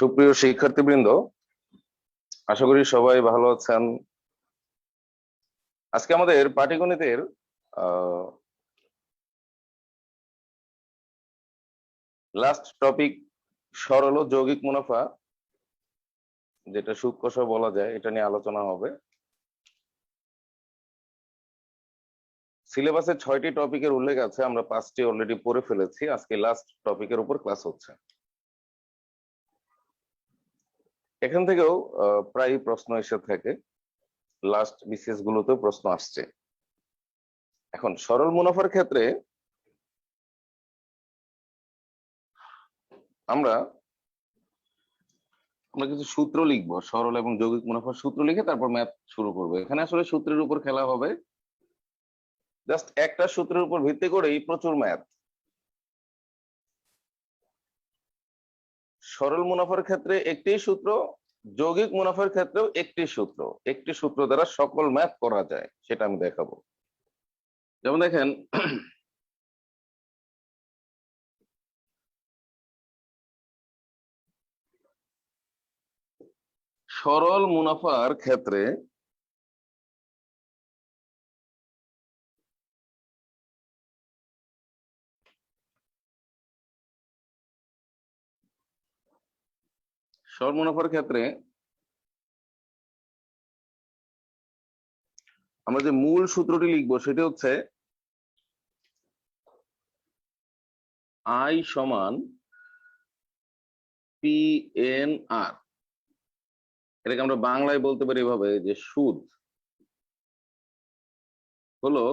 সুপ্রিয় শিক্ষার্থীবৃন্দ, আশা করি সবাই ভালো আছেন। আজকে আমাদের পাটিগণিতের লাস্ট টপিক সরল ও যৌগিক মুনাফা, যেটা সুদ কষা বলা যায়, এটা নিয়ে আলোচনা হবে। সিলেবাসে 6টি টপিকের উল্লেখ আছে, আমরা 5টি অলরেডি পড়ে ফেলেছি। আজকে লাস্ট টপিকের উপর ক্লাস হচ্ছে। এখান থেকেও প্রায় প্রশ্ন এসে থাকে, লাস্ট বিসিএস গুলোতেও প্রশ্ন আসছে। এখন সরল মুনাফার ক্ষেত্রে আমরা কিছু সূত্র লিখবো, সরল এবং যৌগিক মুনাফার সূত্র লিখে তারপর ম্যাথ শুরু করবো। এখানে আসলে সূত্রের উপর খেলা হবে, জাস্ট একটা সূত্রের উপর ভিত্তি করেই প্রচুর ম্যাথ। সরল মুনাফার ক্ষেত্রে একটি সূত্র, যৌগিক মুনাফার ক্ষেত্রেও একটি সূত্র। একটি সূত্র দ্বারা সকল ম্যাথ করা যায়, সেটা আমি দেখাবো। যেমন দেখেন, সরল মুনাফার ক্ষেত্রে সরল মুনাফার ক্ষেত্রে আমরা যে মূল সূত্রটি লিখবো সেটি হচ্ছে আই সমান পি এন আর। এটাকে আমরা বাংলায় বলতে পারি এভাবে যে সুদ হলো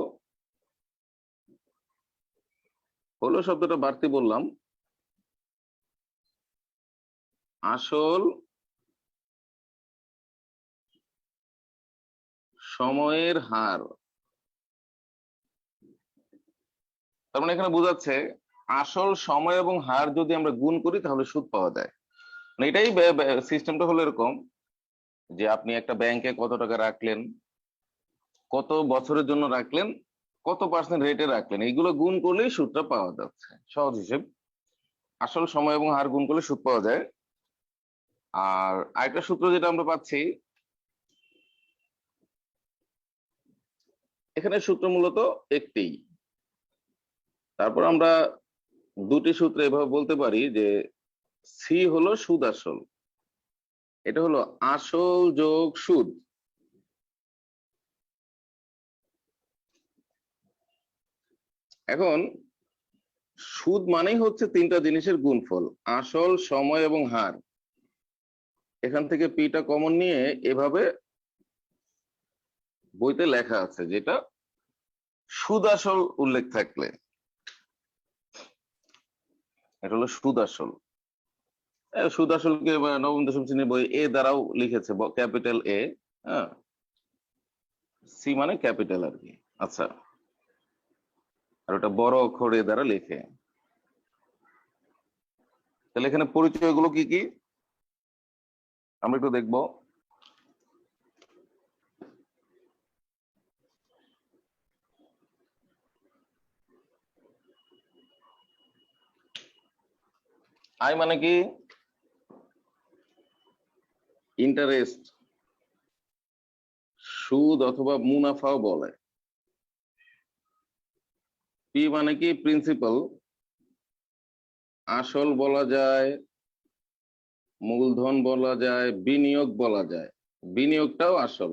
শব্দটা বাড়তি বললাম, আসল সময়ের হার। তার মানে এখানে বোঝাচ্ছে আসল সময় এবং হার যদি আমরা গুণ করি তাহলে সুদ পাওয়া যায়। মানে এটাই সিস্টেমটা হলো এরকম যে আপনি একটা ব্যাংকে কত টাকা রাখলেন, কত বছরের জন্য রাখলেন, কত পার্সেন্ট রেটে রাখলেন, এইগুলো গুণ করলেই সুদটা পাওয়া যাচ্ছে। সহজ হিসেব, আসল সময় এবং হার গুণ করলে সুদ পাওয়া যায়। আর আরেকটা সূত্র যেটা আমরা পাচ্ছি, এখানে সূত্র মূলত একটি। তারপর আমরা দুটি সূত্র এভাবে বলতে পারি যে সি হলো সুদ আসল, এটা হলো আসল যোগ সুদ। এখন সুদ মানেই হচ্ছে তিনটা জিনিসের গুণফল, আসল, সময় এবং হার। এখান থেকে পিটা কমন নিয়ে এভাবে বইতে লেখা আছে, যেটা সুদ আসল উল্লেখ থাকলে এটা হলো সুদ আসল। সুদ আসলকে নবম দশম শ্রেণীর বই এ দ্বারাও লিখেছে, ক্যাপিটাল এ। হ্যাঁ, সি মানে ক্যাপিটাল আর কি। আচ্ছা, আর ওটা বড় অক্ষর এ দ্বারা লেখে। তাহলে এখানে পরিচয় গুলো কি কি আমরা একটু দেখবো। আই মানে কি? ইন্টারেস্ট, সুদ অথবা মুনাফাও বলে। পি মানে কি? প্রিন্সিপাল, আসল বলা যায়, মূলধন বলা যায়, বিনিয়োগ বলা যায়। বিনিয়োগটাও আসল।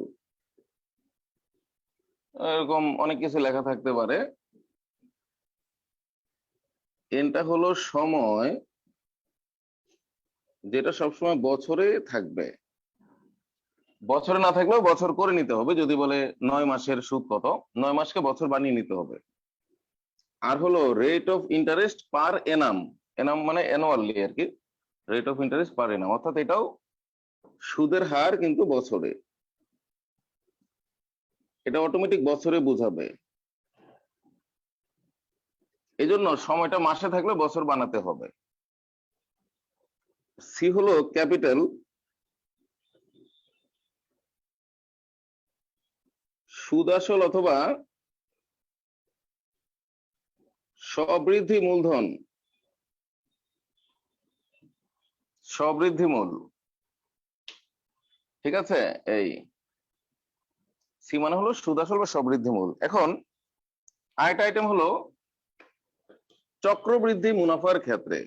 এরকম অনেক কিছু লেখা থাকতে পারে। এনটা হলো সময়, যেটা সবসময় বছরে থাকবে। বছরে না থাকলেও বছর করে নিতে হবে, যদি বলে 9 মাসের সুদ কত, 9 মাসকে বছর বানিয়ে নিতে হবে। আর হলো রেট অফ ইন্টারেস্ট পার এনাম। এনাম মানে অ্যানুয়ালি আর কি, রেট অফ ইন্টারেস্ট পার এনাম, অর্থাৎ এটাও সুদের হার কিন্তু বছরে। এটা অটোমেটিক বছরে বোঝাবে, এই জন্য সময়টা মাসে থাকলে বছর বানাতে হবে। সি হলো ক্যাপিটাল, সুদ আসল অথবা স্ববৃদ্ধি মূলধন। সবৃদ্ধিমূল, ঠিক আছে। এই সি মানে হলো সুদ আসল বা সবৃদ্ধিমূল। এখন আরেকটা আইটেম হলো চক্রবৃদ্ধি মুনাফার ক্ষেত্রে।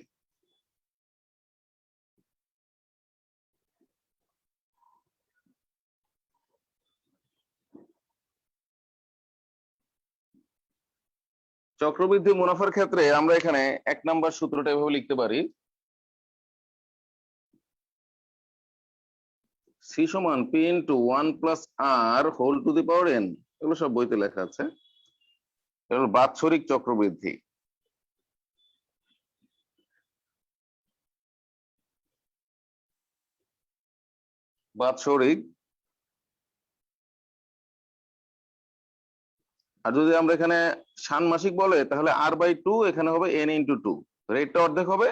চক্রবৃদ্ধি মুনাফার ক্ষেত্রে আমরা এখানে 1 নম্বর সূত্রটা এভাবে লিখতে পারি, সি সমান P into 1 + r whole to the power n। এগুলো সব বইতে লেখা আছে। এগুলো বাৎসরিক চক্রবৃদ্ধি। বাৎসরিক। আর যদি আমরা এখানে ষান্মাসিক বলে তাহলে r/2, এখানে হবে n×2। রেটটা অর্ধেক হবে,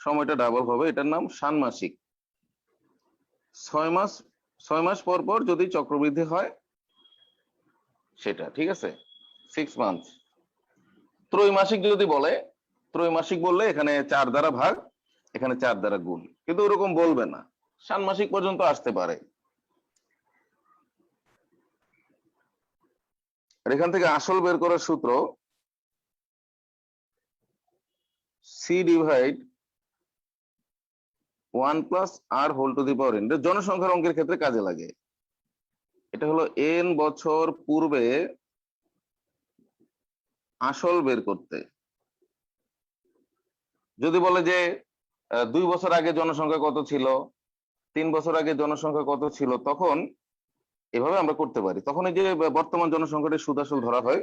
সময়টা ডাবল হবে, এটার নাম ষান্মাসিক। 6 মাস, 6 মাস পর পর যদি চক্রবৃদ্ধি হয় সেটা, ঠিক আছে, 6 মান্থ। ত্রৈমাসিক যদি বলে, ত্রৈমাসিক বললে এখানে 4 দ্বারা ভাগ, এখানে 4 দ্বারা গুণ, কিন্তু ওরকম বলবে না, ষান্মাসিক পর্যন্ত আসতে পারে। আর এখান থেকে আসল বের করার সূত্র C divide 1 + r whole to the power n। জনসংখ্যার অঙ্কের ক্ষেত্রে কাজে লাগে। এটা হলো n বছর পূর্বে আসল বের করতে। যদি বলে যে 2 বছর আগে জনসংখ্যা কত ছিল, 3 বছর আগে জনসংখ্যা কত ছিল, তখন এভাবে আমরা করতে পারি। তখন এই যে বর্তমান জনসংখ্যাটা সুদ আসল ধরা হয়।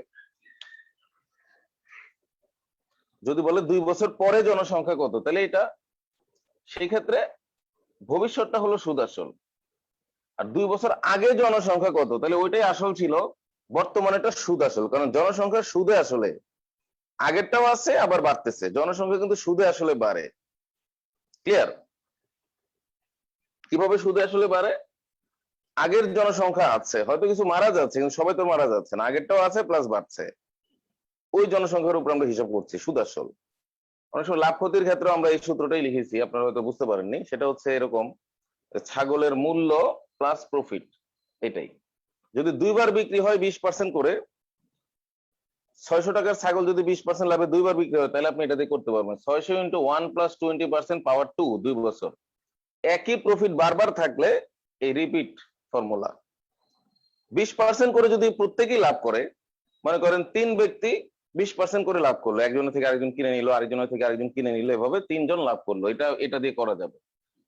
যদি বলে 2 বছর পরে জনসংখ্যা কত, তাহলে এটা সেই ক্ষেত্রে ভবিষ্যৎটা হলো সুদ আসল। আর 2 বছর আগে জনসংখ্যা কত, তাহলে ওইটাই আসল ছিল, বর্তমানে এটা সুদ আসল। কারণ জনসংখ্যা সুদে আসলে আগেরটাও আছে, আবার বাড়তেছে। জনসংখ্যা কিন্তু সুদে আসলে বাড়ে। ক্লিয়ার? কিভাবে সুদে আসলে বাড়ে? আগের জনসংখ্যা আছে, হয়তো কিছু মারা যাচ্ছে, কিন্তু সবাই তো মারা যাচ্ছে না, আগেরটাও আছে প্লাস বাড়ছে। ওই জনসংখ্যার উপর আমরা হিসাব করছি সুদ আসল। অনেক সময় লাভ ক্ষতির ক্ষেত্রে আমরা এই সূত্রটাই লিখেছি, আপনারা হয়তো বুঝতে পারেননি। সেটা হচ্ছে এরকম, ছাগলের মূল্য প্লাস প্রফিট। এটাই যদি 2 বার বিক্রি হয় 20% করে, 600 টাকার ছাগল যদি 20% লাভে 2 বার বিক্রি হয়, তাহলে আপনি এটা দিয়ে করতে পারবেন 600 × 1 + 20% পাওয়ার 2, 2 বছর। একই প্রফিট বারবার থাকলে এই রিপিট ফর্মুলা। 20% করে যদি প্রত্যেকেই লাভ করে, মনে করেন 3 ব্যক্তি 20% করে লাভ করলো, একজনের থেকে আরেকজন কিনে নিল, আরেকজনের থেকে আরেকজন কিনে নিল, এভাবে 3 জন লাভ করলো, এটা দিয়ে করা যাবে।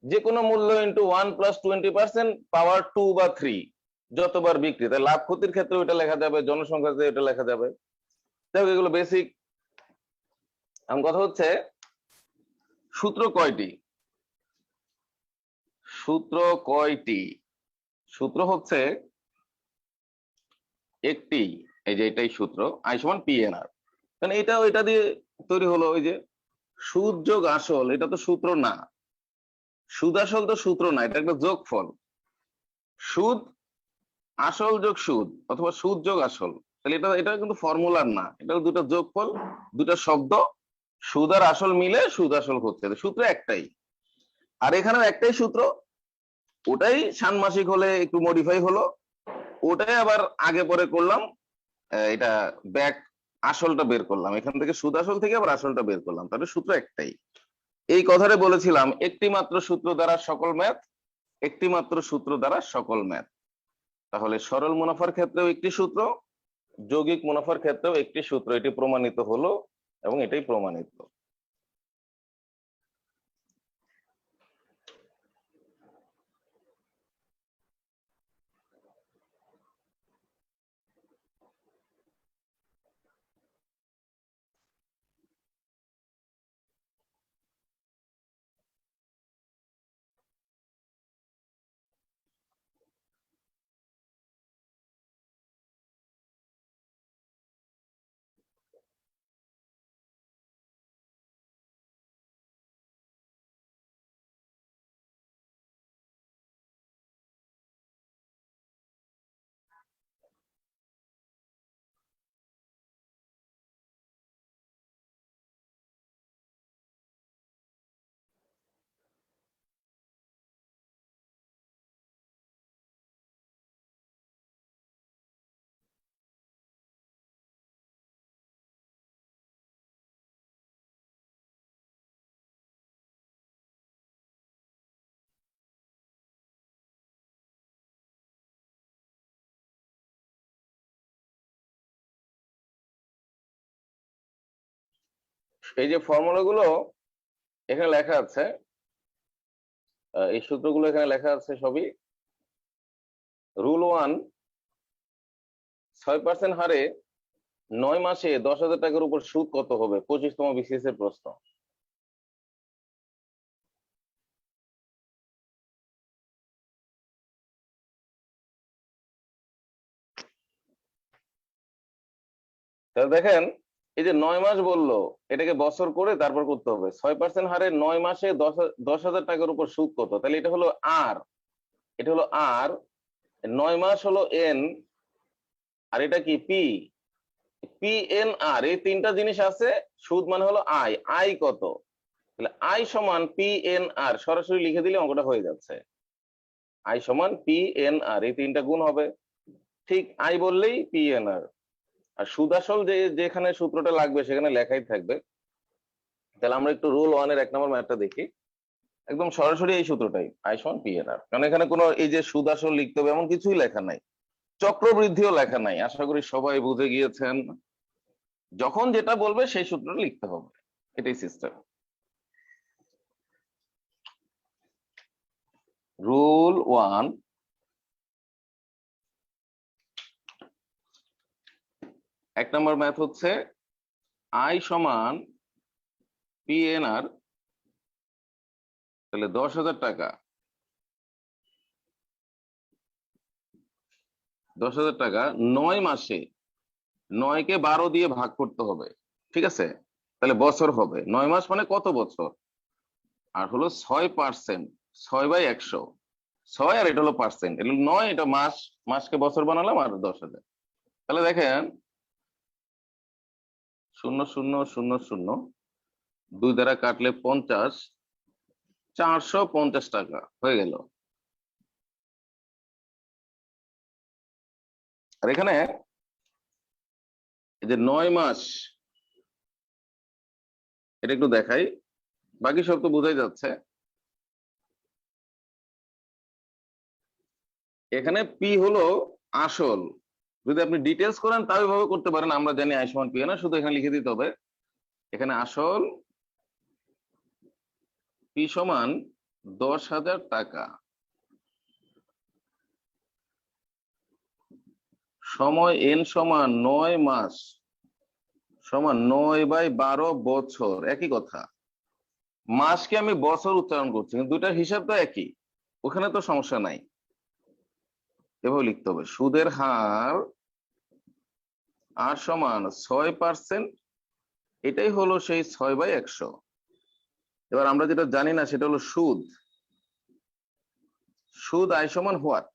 যে কোনো মূল্য ইন্টু 1 + 20% পাওয়ার 2 বা 3, যতবার বিক্রি। তাই লাভ ক্ষতির ক্ষেত্রে ওইটা লেখা যাবে, জনসংখ্যাতে এটা লেখা যাবে। যাই হোক, এগুলো বেসিক। এখন কথা হচ্ছে সূত্র কয়টি? সূত্র কয়টি? সূত্র হচ্ছে একটি। এই যে এটাই সূত্র, I = PNR। কারণ এটা ওইটা দিয়ে তৈরি হলো। ওই যে সুদ যোগ আসল, এটা তো সূত্র না। সুদ আসল তো সূত্র না, এটা একটা যোগফল। সুদ আসল যোগ সুদ, অথবা সুদ যোগ আসল, তাহলে এটা এটা কিন্তু ফর্মুলার না, এটা দুটো যোগফল, দুটো শব্দ। সুদ আর আসল মিলে সুদ আসল হচ্ছে, সূত্র একটাই। আর এখানেও একটাই সূত্র, ওটাই ষান্মাসিক হলে একটু মডিফাই হলো, ওটাই আবার আগে পরে করলাম। এটা ব্যাক আসলটা বের করলাম, এখান থেকে সুদ আসল থেকে আবার আসলটা বের করলাম, তাহলে সূত্র একটাই। এই কথাটা বলেছিলাম, একটি মাত্র সূত্র দ্বারা সকল ম্যাথ, একটি মাত্র সূত্র দ্বারা সকল ম্যাথ। তাহলে সরল মুনাফার ক্ষেত্রেও একটি সূত্র, যৌগিক মুনাফার ক্ষেত্রেও একটি সূত্র। এটি প্রমাণিত হলো এবং এটাই প্রমাণিত। এই যে ফর্মুলাগুলো এখানে লেখা আছে, এই সূত্রগুলো এখানে লেখা আছে সবই। রুল 1, 6% হারে 9 মাসে 10,000 টাকার উপর সুদ কত হবে? 25তম বিসিএস এর প্রশ্ন। তাহলে দেখেন, এই যে 9 মাস বললো, এটাকে বছর করে তারপর করতে হবে। 6% হারে 9 মাসে 10,000 টাকার উপর সুদ কত? তাহলে এটা হলো আর, এটা হলো আর, 9 মাস হলো এন, আর এটা কি পি, পি এন আর, এই তিনটা জিনিস আছে। সুদ মানে হলো আই, আই কত? তাহলে আই সমান পি এন আর, সরাসরি লিখে দিলে অঙ্কটা হয়ে যাচ্ছে। আই সমান পি এন আর, এই তিনটা গুণ হবে, ঠিক আই বললেই পি এন আর। আর সুদ আসল যে যেখানে সূত্রটা লাগবে সেখানে লেখাই থাকবে। তাহলে আমরা একটু রুল 1 এর 1 নম্বর ম্যাথটা দেখি। একদম সরাসরি এই সূত্রটাই, আই সমান পি এন আর। কারণ এখানে কোনো এই যে সুদ আসল লিখতে হবে এমন কিছুই লেখা নাই, চক্রবৃদ্ধিও লেখা নাই। আশা করি সবাই বুঝে গিয়েছেন, যখন যেটা বলবে সেই সূত্রটা লিখতে হবে, এটাই সিস্টেম। রুল 1, 1 নম্বর ম্যাথ হচ্ছে আই সমান পি এন আর। তাহলে 10,000 টাকা, 10,000 টাকা 9 মাসে, 9 কে 12 দিয়ে ভাগ করতে হবে, ঠিক আছে? তাহলে বছর হবে। 9 মাস মানে কত বছর? আর হলো 6%, 6/100, 6 আর এটা হলো পার্সেন্ট, এটা হলো 9, এটা মাস, মাসকে বছর বানালাম আর 10,000। তাহলে দেখেন 0,0,0,0, 2 দ্বারা কাটলে 50, 450 টাকা হয়ে গেল। আর এখানে এই যে 9 মাস, এটা একটু দেখাই, বাকি সব তো বোঝাই যাচ্ছে। এখানে পি হলো আসল, যদি আপনি ডিটেলস করেন তাও এভাবে করতে পারেন, আমরা জানি আই সমান পি না, শুধু এখানে লিখে দিতে হবে এখানে আসল পি সমান 10,000 টাকা, সময় এন সমান 9 মাস, সমান 9/12 বছর, একই কথা। মাসকে আমি বছর উচ্চারণ করছি, কিন্তু দুইটার হিসাব তো একই, ওখানে তো সমস্যা নাই। এভাবে লিখতে হবে, সুদের হার আর সমান 6%, এটাই হলো সেই 6/100। এবার আমরা যেটা জানি না সেটা হলো সুদ। সুদ আই সমান হোয়াট,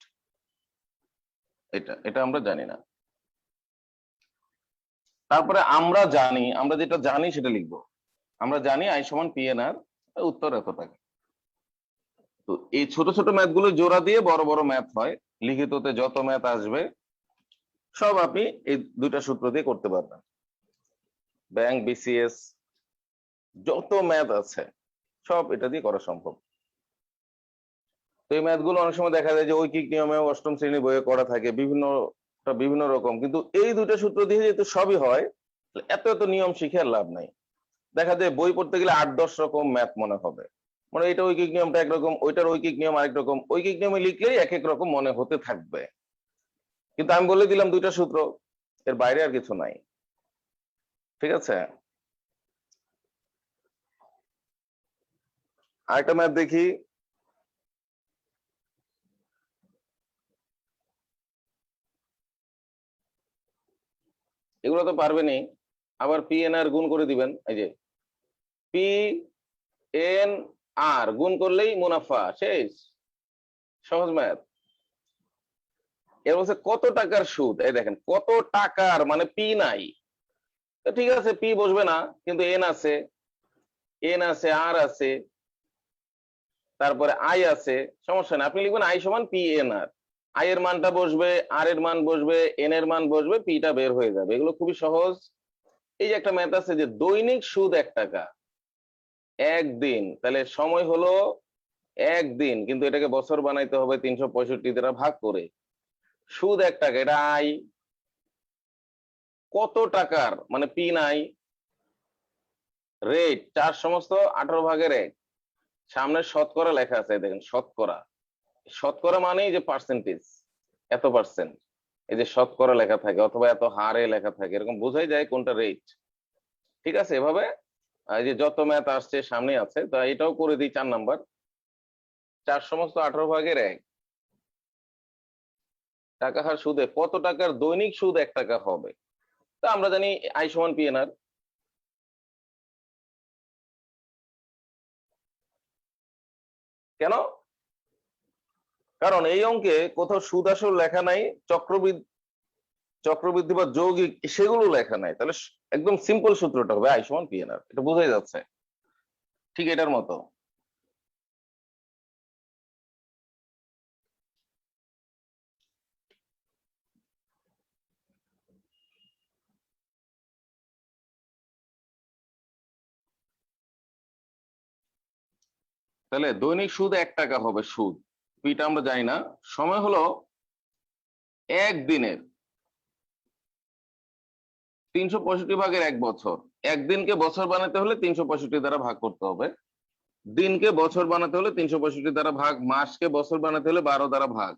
এটা এটা আমরা জানি না। তারপরে আমরা জানি, আমরা যেটা জানি সেটা লিখবো। আমরা জানি আই সমান পি এন আর, উত্তর এত টাকা। তো এই ছোট ছোট ম্যাথ গুলো জোড়া দিয়ে বড় বড় ম্যাথ হয়, লিখিততে যত ম্যাথ আসবে সব আপনি এই দুইটা সূত্র দিয়ে করতে পারবেন। ব্যাংক, বিসিএস, যত ম্যাথ আছে সব এটা দিয়ে করা সম্ভব। তো এই ম্যাথ গুলো অনেক সময় দেখা যায় যে ঐকিক নিয়মে অষ্টম শ্রেণী বইয়ে করা থাকে, বিভিন্ন বিভিন্ন রকম, কিন্তু এই দুইটা সূত্র দিয়ে যেহেতু সবই হয়, এত এত নিয়ম শিখে আর লাভ নাই। দেখা যায় বই পড়তে গেলে 8-10 রকম ম্যাথ মনে হবে, মানে এটা ঐকিক নিয়মটা একরকম, ওইটার ঐকিক নিয়ম আরেক রকম, ঐকিক নিয়মে লিখলেই এক এক রকম মনে হতে থাকবে। কিন্তু আমি বলে দিলাম দুইটা সূত্র, এর বাইরে আর কিছু নাই, ঠিক আছে? আরেকটা ম্যাথ দেখি। এগুলো তো পারবেনই, আবার পি এন আর গুণ করে দিবেন। এই যে পি এন আর গুণ করলেই মুনাফা, শেষ, সহজ ম্যাথ। এর বলছে কত টাকার সুদ, এই দেখেন কত টাকার, মানে পি নাই, তো ঠিক আছে পি বসবে না, কিন্তু এন আছে, এন আছে, আর আছে, তারপরে আই আছে, সমস্যা নেই, আপনি লিখবেন আই সমান পি এন আর। আই এর মানটা বসবে, আর এর মান বসবে, এন এর মান বসবে, পিটা বের হয়ে যাবে। এগুলো খুবই সহজ। এই যে একটা ম্যাথ আছে যে দৈনিক সুদ 1 টাকা, একদিন, তাহলে সময় হলো একদিন, কিন্তু এটাকে বছর বানাইতে হবে 365 দ্বারা ভাগ করে। সুদ 1 টাকা, এটা আই। কত টাকার, মানে পি নাই, রেট 4/18 সামনে শতকরা লেখা আছে, দেখেন শতকরা। শতকরা মানেই যে পার্সেন্টেজ, এত পার্সেন্ট। এই যে শতকরা লেখা থাকে অথবা এত হারে লেখা থাকে, এরকম বোঝাই যায় কোনটা রেট। ঠিক আছে, এভাবে এই যে যত ম্যাথ আসছে সামনে আছে, তো এটাও করে দিই 4 নাম্বার। 4/18 টাকা হার সুদে কত টাকার দৈনিক সুদ 1 টাকা হবে? তা আমরা জানি I=PNR। কেন? কারণ এই অঙ্কে কোথাও সুদ আসল লেখা নাই, চক্রবৃদ্ধি চক্রবৃদ্ধি বা যৌগিক সেগুলো লেখা নাই, তাহলে একদম সিম্পল সূত্রটা হবে I=PNR, এটা বোঝাই যাচ্ছে। ঠিক এটার মতো। তাহলে দৈনিক সুদ 1 টাকা হবে সুদ, পিটা আমরা জানি না। সময় হলো একদিনের, 365/1 বছর। একদিনকে বছর বানাতে হলে 365 দ্বারা ভাগ করতে হবে, দিনকে বছর বানাতে হলে 365 দ্বারা ভাগ, মাসকে বছর বানাতে হলে 12 দ্বারা ভাগ।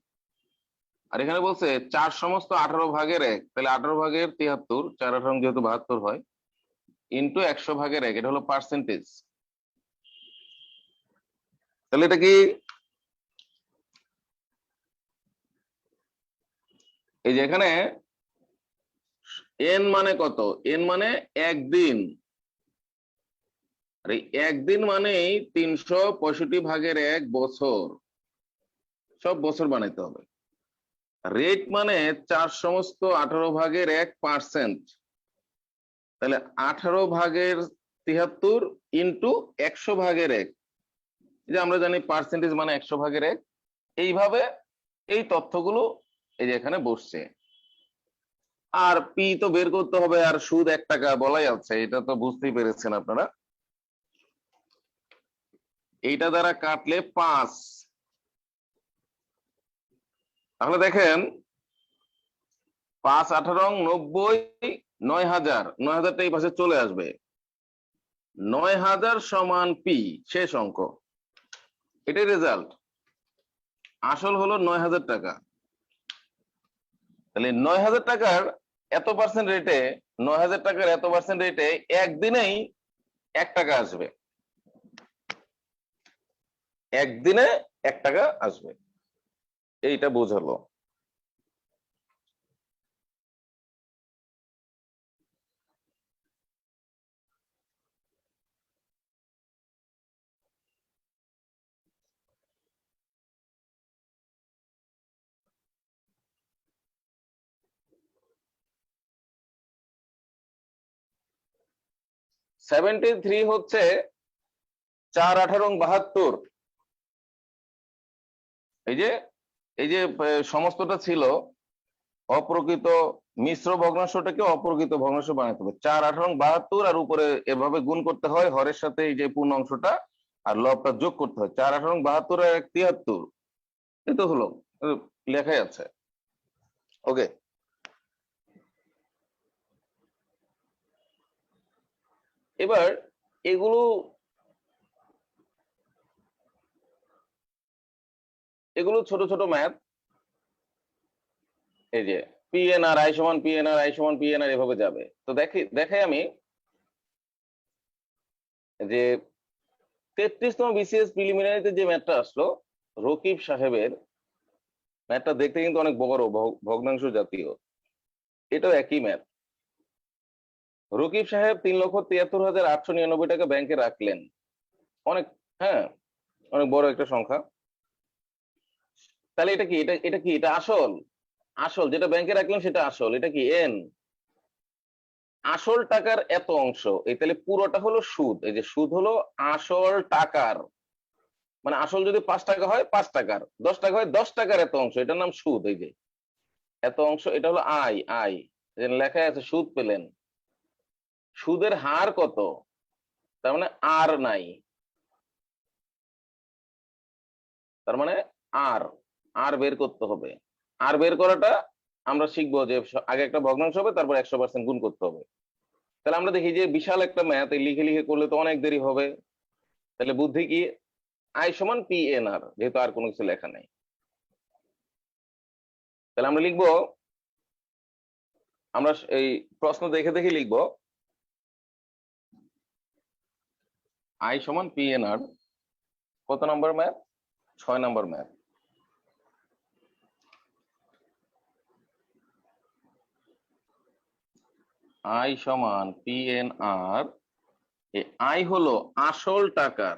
আর এখানে বলছে 4/18 তাহলে 18/73, 4×18 যেহেতু 72 হয়, ইন্টু 100/1, এটা হলো পার্সেন্টেজ। তাহলে এটা কি, এই যে এখানে এন মানে কত? এন মানে একদিন। আর এই একদিন মানেই 365/1 বছর, সব বছর বানাইতে হবে। রেট মানে 4/18 তাহলে 18/73 ইন্টু 100/1, যে আমরা জানি পার্সেন্টেজ মানে 100/1। এইভাবে এই তথ্যগুলো এই যে এখানে বসছে। আর পি তো বের করতে হবে, আর সুদ 1 টাকা বলাই আছে, এটা তো বুঝতেই পেরেছেন আপনারা। এইটা দ্বারা কাটলে 5। তাহলে দেখেন 5×18=90, 9,000, 9,000টা এই পাশে চলে আসবে। 9,000 সমান পি, শেষ অঙ্ক। এটাই রেজাল্ট। আসল হলো 9,000 টাকা। তাহলে 9,000 টাকার এত পার্সেন্ট রেটে, 9,000 টাকার এত পার্সেন্ট রেটে একদিনেই 1 টাকা আসবে, একদিনে 1 টাকা আসবে, এইটা বোঝালো। $73 হচ্ছে 4×18=72। এই যে সমস্তটা ছিল অপ্রকৃত মিশ্র ভগ্নাংশটাকে অপ্রকৃত ভগ্নাংশ বানাতে হবে। 4×18=72, আর উপরে এভাবে গুণ করতে হয় হরের সাথে, এই যে পূর্ণ অংশটা আর লবটা যোগ করতে হয়। 4×18=72 আর 1 73, এই তো হলো, লেখাই আছে। ওকে, এবার এগুলো এগুলো ছোট ছোট ম্যাথ। এই যে PNR I=PNR, I=PNR, এভাবে যাবে। তো দেখাই আমি যে 33তম BCS প্রিলিমিনারিতে যে ম্যাথটা আসলো, রকিব সাহেবের ম্যাথটা দেখতে কিন্তু অনেক বড়, ভগ্নাংশ জাতীয়। এটাও একই ম্যাথ। রকিব সাহেব 3,73,899 টাকা ব্যাংকে রাখলেন। অনেক, হ্যাঁ, অনেক বড় একটা সংখ্যা। তাহলে এটা কি, এটা আসল, আসল যেটা ব্যাংকে রাখলেন সেটা আসল। এটা কি এন, আসল টাকার এত অংশ। এই তাহলে পুরোটা হলো সুদ। এই যে সুদ হলো আসল টাকার, মানে আসল যদি 5 টাকা হয় 5 টাকার, 10 টাকা হয় 10 টাকার এত অংশ, এটার নাম সুদ। এই যে এত অংশ, এটা হলো আই। আই লেখায় আছে, সুদ পেলেন। সুদের হার কত? তার মানে আর নাই, তার মানে আর, আর বের করতে হবে। আর বের করাটা আমরা শিখবো যে আগে একটা ভগ্নাংশ হবে, তারপর 100% গুণ করতে হবে। তাহলে আমরা দেখি যে বিশাল একটা ম্যাথ লিখে লিখে করলে তো অনেক দেরি হবে। তাহলে বুদ্ধি কি, আই সমান পি এন আর, যেহেতু আর কোনো কিছু লেখা নেই। তাহলে আমরা লিখবো, আমরা এই প্রশ্ন দেখে দেখে লিখবো আই সমান পি এন আর। কত নম্বর ম্যাথ? 6 number math. আই সমান পি এন আর, আই হলো আসল টাকার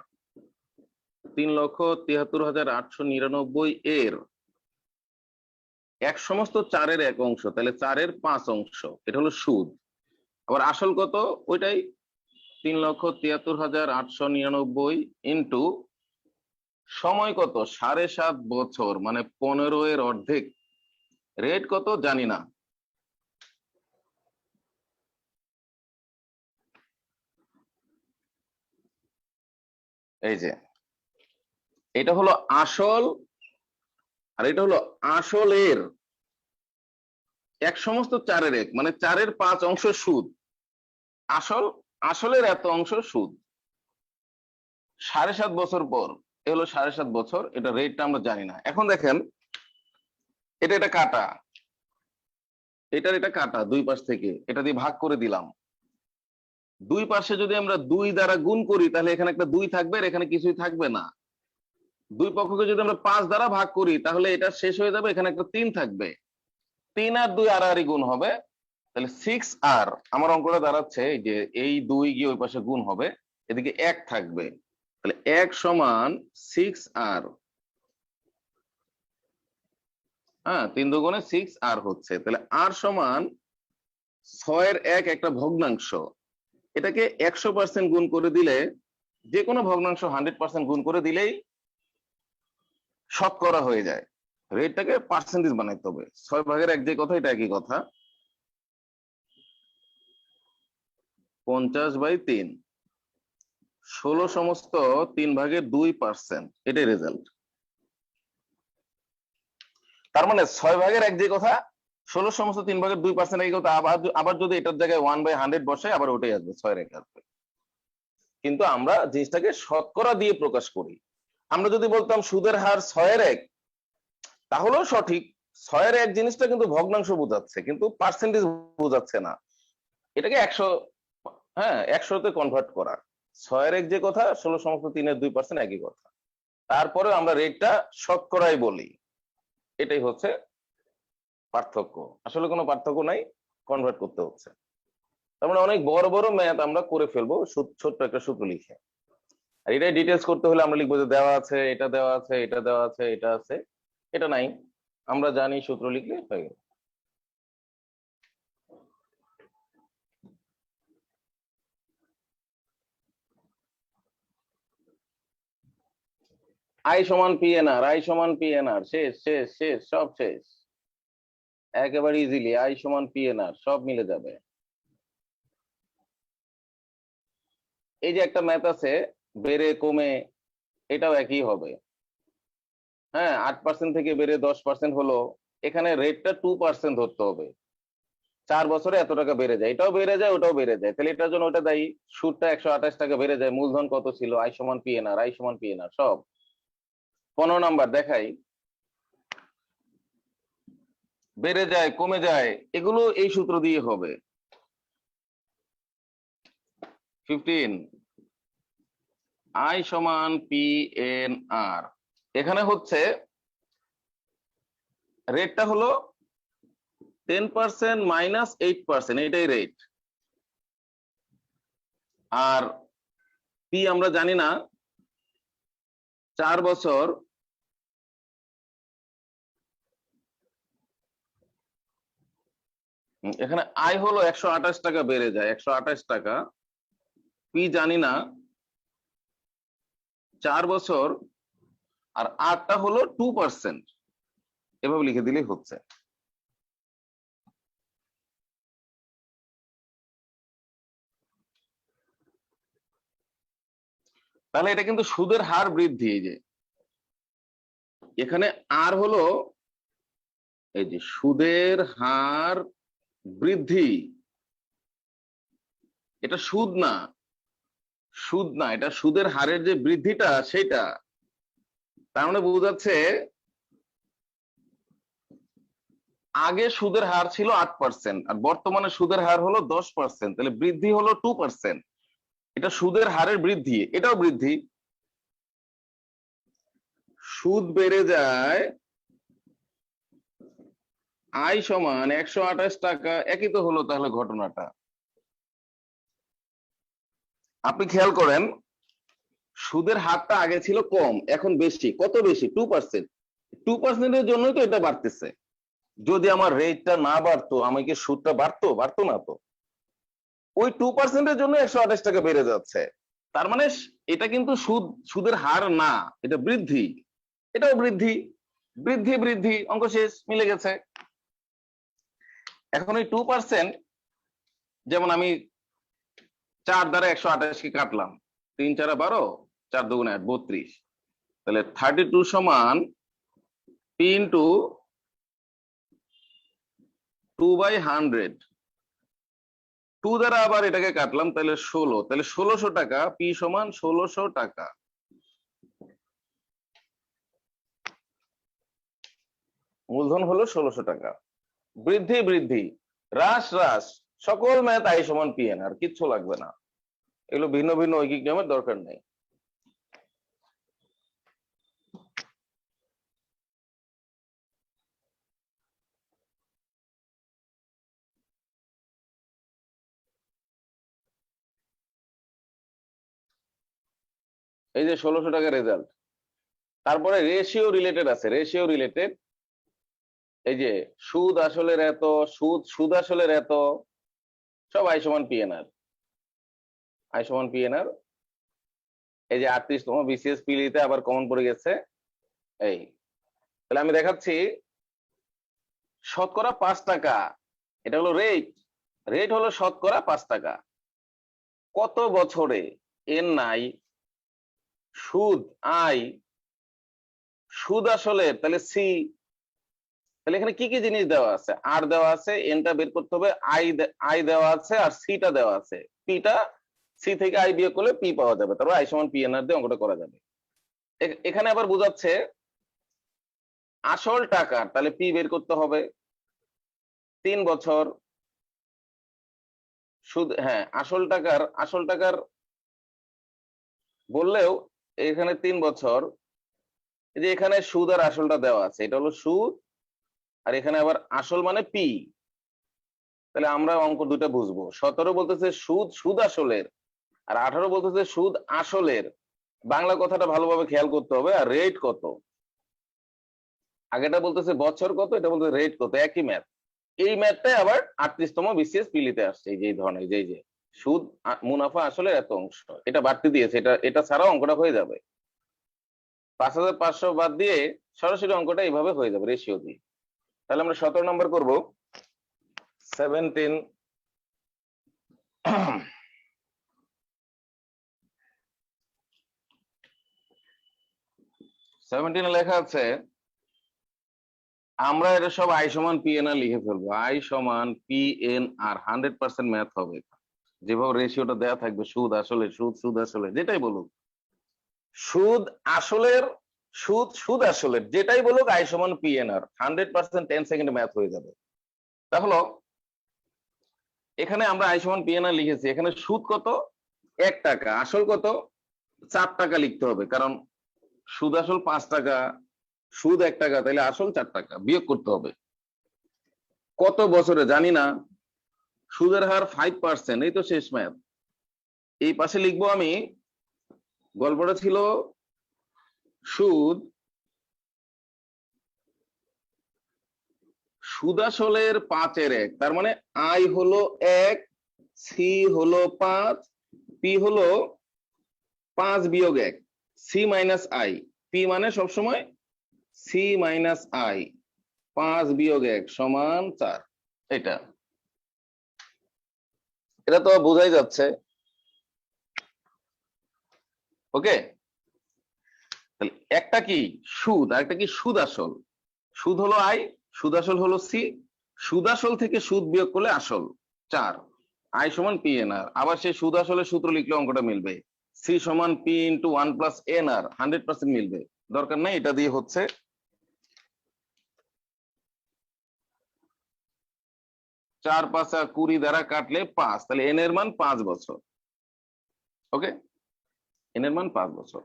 3,73,899 এর এক সমস্ত 4-এর 1 অংশ, তাহলে 4-এর 5 অংশ, এটা হলো সুদ। আবার আসল কত? ওইটাই 3,73,899 ইন্টু সময় কত, 7.5 বছর, মানে 15 এর অর্ধেক। রেট কত জানি না। এই যে এটা হলো আসল, আর এটা হলো আসলের এক সমস্ত 4-এর 1, মানে 4-এর 5 অংশ সুদ। আসল, আসলের এত অংশ সুদ। 7.5 বছর পর, এ হলো 7.5 বছর, এটা রেটটা আমরা জানি না। এখন দেখেন, এটা কাটা, এটা কাটা, দুই পাশ থেকে এটা দিয়ে ভাগ করে দিলাম। দুই পাশে যদি আমরা 2 দ্বারা গুণ করি, তাহলে এখানে একটা 2 থাকবে, আর এখানে কিছুই থাকবে না। দুই পক্ষকে যদি আমরা 5 দ্বারা ভাগ করি, তাহলে এটা শেষ হয়ে যাবে, এখানে একটা 3 থাকবে। 3 আর 2 আড়াআড়ি গুণ হবে, তাহলে 6 আর, আমার অঙ্কটা দাঁড়াচ্ছে যে এই 2 গিয়ে ওই পাশে গুণ হবে, এদিকে 1 থাকবে, তাহলে 1 সমান 6 আর। হ্যাঁ, 3 দুগুণে 6 আর হচ্ছে, তাহলে আর সমান 6-এর 1 একটা ভগ্নাংশ। এটাকে 100% গুণ করে দিলে, যে কোনো ভগ্নাংশ 100% গুণ করে দিলেই শতকরা হয়ে যায়। রেটটাকে পার্সেন্টেজ বানাইতে হবে। 6/1 যে কথা, এটা একই কথা। 50/3, 16 সমস্ত 3/2%, এটাই রেজাল্ট। তার মানে 6/1 যে কথা, 16 সমস্ত 3/2% একই কথা। আবার যদি এটার জায়গায় 1/100 বসে, আবার ওটাই আসবে, 6-এর 1 আসবে। কিন্তু আমরা জিনিসটাকে শতকরা দিয়ে প্রকাশ করি। আমরা যদি বলতাম সুদের হার 6-এর 1, তাহলেও সঠিক। 6-এর 1 জিনিসটা কিন্তু ভগ্নাংশ বোঝাচ্ছে, কিন্তু পার্সেন্টেজ বোঝাচ্ছে না। এটাকে 100, হ্যাঁ, 100-তে কনভার্ট করা। 6-এর 1 যে কথা, 16 সমস্ত 3/2% একই কথা। তারপরে আমরা রেটটা শতকরাই বলি। এটাই হচ্ছে পার্থক্য। আসলে কোনো পার্থক্য নাই, কনভার্ট করতে হচ্ছে। তার মানে অনেক বড় বড় ম্যাথ আমরা করে ফেলবো ছোট্ট একটা সূত্র লিখে। আর এটাই ডিটেলস করতে হলে আমরা লিখবো যে দেওয়া আছে, এটা দেওয়া আছে, এটা দেওয়া আছে, এটা আছে, এটা নাই, আমরা জানি, সূত্র লিখলে হয়ে গেল। আই সমান পি এন আর, আই সমান পি এন আর, শেষ শেষ শেষ, সব শেষ। একেবারে ইজিলি আই সমান পি এন আর, সব মিলে যাবে। এই যে একটা ম্যাথ আছে, বেড়ে কমে, এটাও একই হবে। হ্যাঁ, 8% থেকে বেড়ে 10% হলো, এখানে রেটটা 2% ধরতে হবে। 4 বছরে এত টাকা বেড়ে যায়, এটাও বেড়ে যায়, ওটাও বেড়ে যায়, তাহলে এটার জন্য ওটা দায়ী। সুদটা 128 টাকা বেড়ে যায়, মূলধন কত ছিল, আই সমান পি এন আর, আই সমান পি এন আর, সব। 15 নাম্বার দেখাই, বেড়ে যায়, কমে যায়, এগুলো এই সূত্র দিয়ে হবে। 15, আই সমান পি এন আর, এখানে হচ্ছে রেটটা হলো 10% মাইনাস 8%, এটাই রেট। আর পি আমরা জানি না, 4 বছর, এখানে আয় হলো 128 টাকা বেড়ে যায়, 128 টাকা, পি জানি না, 4 বছর, আর আরটা হলো 2%, এভাবে লিখে দিলেই হচ্ছে। তাহলে এটা কিন্তু সুদের হার বৃদ্ধি। এই যে এখানে আর হলো, এই যে সুদের হার বৃদ্ধি, এটা সুদ না, সুদ না, এটা সুদের হারের যে বৃদ্ধিটা সেটা। তার মানে বোঝাচ্ছে আগে সুদের হার ছিল 8% আর বর্তমানে সুদের হার হলো 10%, তাহলে বৃদ্ধি হলো 2%। এটা সুদের হারের বৃদ্ধি, এটাও বৃদ্ধি। সুদ বেড়ে যায়, আয় সমান 128 টাকা, একই তো হলো তাহলে ঘটনাটা। আপনি খেয়াল করেন সুদের হারটা আগে ছিল কম, এখন বেশি। কত বেশি? 2%। 2%-এর জন্যই তো এটা বাড়তেছে। যদি আমার রেটটা না বাড়তো, আমাকে সুদটা বাড়তো? বাড়তো না তো। ওই 2%-এর জন্য 128 টাকা বেড়ে যাচ্ছে। তার মানে এটা কিন্তু সুদের হার না, এটা বৃদ্ধি। এটাও বৃদ্ধি, বৃদ্ধি বৃদ্ধি, অঙ্ক শেষ, মিলে গেছে। এখন এই 2%, যেমন আমি 4 দ্বারা 128-কে কাটলাম, 3 4 12, 4 2 8 32, তাহলে 32 সমান P ইন্টু 2/100। 2 দ্বারা আবার এটাকে কাটলাম, তাহলে 16, তাহলে 1600 টাকা। P সমান 1600 টাকা। মূলধন হলো 1600 টাকা। বৃদ্ধি বৃদ্ধি, হ্রাস হ্রাস, সকল ম্যাথ আই সমান PN, আর কিচ্ছু লাগবে না। এগুলো ভিন্ন ভিন্ন ঐকিক নিয়মের দরকার নেই। এই যে 1600 টাকা রেজাল্ট। তারপরে রেশিও রিলেটেড আছে, রেশিও রিলেটেড। এই যে সুদ আসলের এত, সুদ আসলের এত, সব আই সমান PNR, আই সমান PNR। এই যে 38তম BCS পিলিতে আবার কমন পড়ে গেছে। এই তাহলে আমি দেখাচ্ছি, শতকরা 5 টাকা, এটা হলো রেট। রেট হলো শতকরা 5 টাকা। কত বছরে? এন নাই, সুদ আই, সুদ আসলে তাহলে সি। তাহলে এখানে কি কি জিনিস দেওয়া আছে? আর দেওয়া আছে, এনটা বের করতে হবে, আই দেওয়া আছে, আর সিটা দেওয়া আছে। পিটা, সি থেকে আই বিয়োগ করলে পি পাওয়া যাবে, তারপর আই সমান PNR দিয়ে অঙ্কটা করা যাবে। এখানে আবার বোঝাচ্ছে আসল টাকার, তাহলে পি বের করতে হবে। 3 বছর সুদ, হ্যাঁ আসল টাকার বললেও এখানে 3 বছর। এই যে এখানে সুদ আর আসলটা দেওয়া আছে, এটা হলো সুদ, আর এখানে আবার আসল মানে পি। তাহলে আমরা অঙ্ক দুটো বুঝবো। 17 বলতেছে সুদ সুদ আসলের, আর 18 বলতেছে সুদ আসলের। বাংলা কথাটা ভালোভাবে খেয়াল করতে হবে। আর রেট কত? আগেটা বলতেছে বছর কত, এটা বলতেছে রেট কত, একই ম্যাথ। এই ম্যাথটাই আবার 38তম BCS পিলিতে আসছে। এই যে ধরনের, যে সুদ মুনাফা আসলে এত অংশ, এটা বাড়তি দিয়েছে, এটা ছাড়াও অঙ্কটা হয়ে যাবে। 5500 বাদ দিয়ে সরাসরি অঙ্কটা এইভাবে হয়ে যাবে রেশিও দিয়ে। তাহলে আমরা 17 নম্বর করব। 17 17 লেখা আছে, আমরা এটা সব আই সমান PNR লিখে ফেলবো। আই সমান PNR, 100% ম্যাথ হবে। যেভাবে রেশিওটা দেয়া থাকবে, সুদ আসলে, সুদ আসলে, যেটাই বলুক, সুদ আসলের, সুদ আসলের যেটাই বলুক, আই সমান PNR, 100% 10 সেকেন্ডে ম্যাথ হয়ে যাবে। তাহলে এখানে আমরা আই সমান PNR লিখেছি। এখানে সুদ কত? 1 টাকা। আসল কত? 4 টাকা লিখতে হবে, কারণ সুদ আসল 5 টাকা, সুদ 1 টাকা, তাহলে আসল 4 টাকা বিয়োগ করতে হবে। কত বছরে জানি না, সুদের হার 5%, এই তো শেষ ম্যাথ। এই পাশে লিখবো আমি, গল্পটা ছিল সুদ সুদাসলের 5/1, তার মানে আই হলো 1, সি হলো 5, পি হলো 5 বিয়োগ 1, সি মাইনাস আই। পি মানে সবসময় সি মাইনাস আই, 5 বিয়োগ 1 সমান 4। এটা এটা তো বোঝাই যাচ্ছে। ওকে, তাহলে একটা কি সুদ আর একটা কি সুদ আসল। সুদ হলো আই, সুদ আসল হলো সি। সুদ আসল থেকে সুদ বিয়োগ করলে আসল 4, আই সমান পি এন আর, আবার সেই সুদ আসলের সূত্র লিখলে অঙ্কটা মিলবে। সি সমান পি ইন্টু 1 + NR, 100% মিলবে, দরকার নাই এটা দিয়ে হচ্ছে। 4 × 5 = 20 দ্বারা কাটলে 5, তাহলে এন এর মান 5 বছর। ওকে, এন এর মান 5 বছর।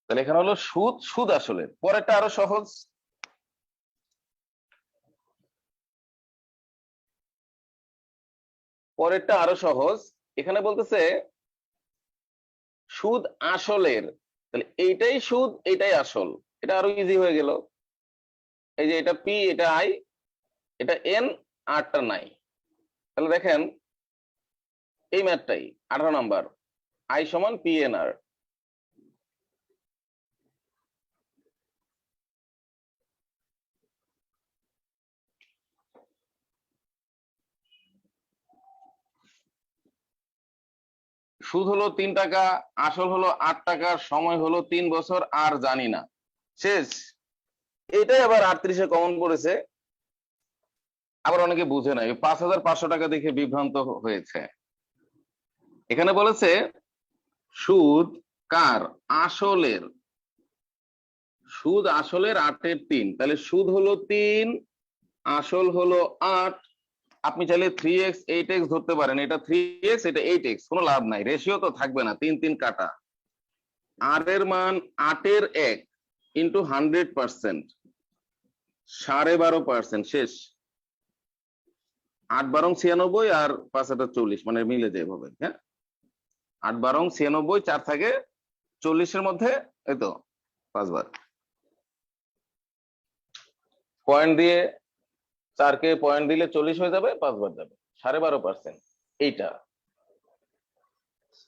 তাহলে এখানে হলো সুদ, সুদ আসলের। পরেরটা আরো সহজ। পরেরটা আরো সহজ, এখানে বলতেছে সুদ আসলের, তাহলে এইটাই সুদ এইটাই আসল, এটা আরো ইজি হয়ে গেল। এই যে এটা পি, এটা আই, এটা এন, আরটা নাই। তাহলে দেখেন এই ম্যাথটাই 18 নাম্বার, আই সমান পি এন আর। সুদ হলো 3 টাকা, আসল হলো 8 টাকা, সময় হলো 3 বছর, আর জানি না, শেষ। এটাই আবার 38-এ কমন পড়েছে। আবার অনেকে বুঝে নাই, 5500 টাকা দেখে বিভ্রান্ত হয়েছে। এখানে বলেছে সুদ কার, আসলের। সুদ আসলের 8/3, তাহলে সুদ হলো 3, আসল হলো 8। আপনি চাইলে 3x 8x ধরতে পারেন, এটা 3x এটা 8x, কোনো লাভ নাই, রেশিও তো থাকবে না, 3 3 কাটা। আর এর মান 8-এর 1 ইন্টু 100%, 12.5%, শেষ। 8 × 96 আর 5 × 40, মানে মিলে যায় এভাবে। হ্যাঁ, 8 × 96, 4 থাকে 40-এর মধ্যে, এই তো 5 বার। পয়েন্ট দিয়ে 4-কে পয়েন্ট দিলে 40 হয়ে যাবে, 5 বার যাবে, 12.5%। এইটা,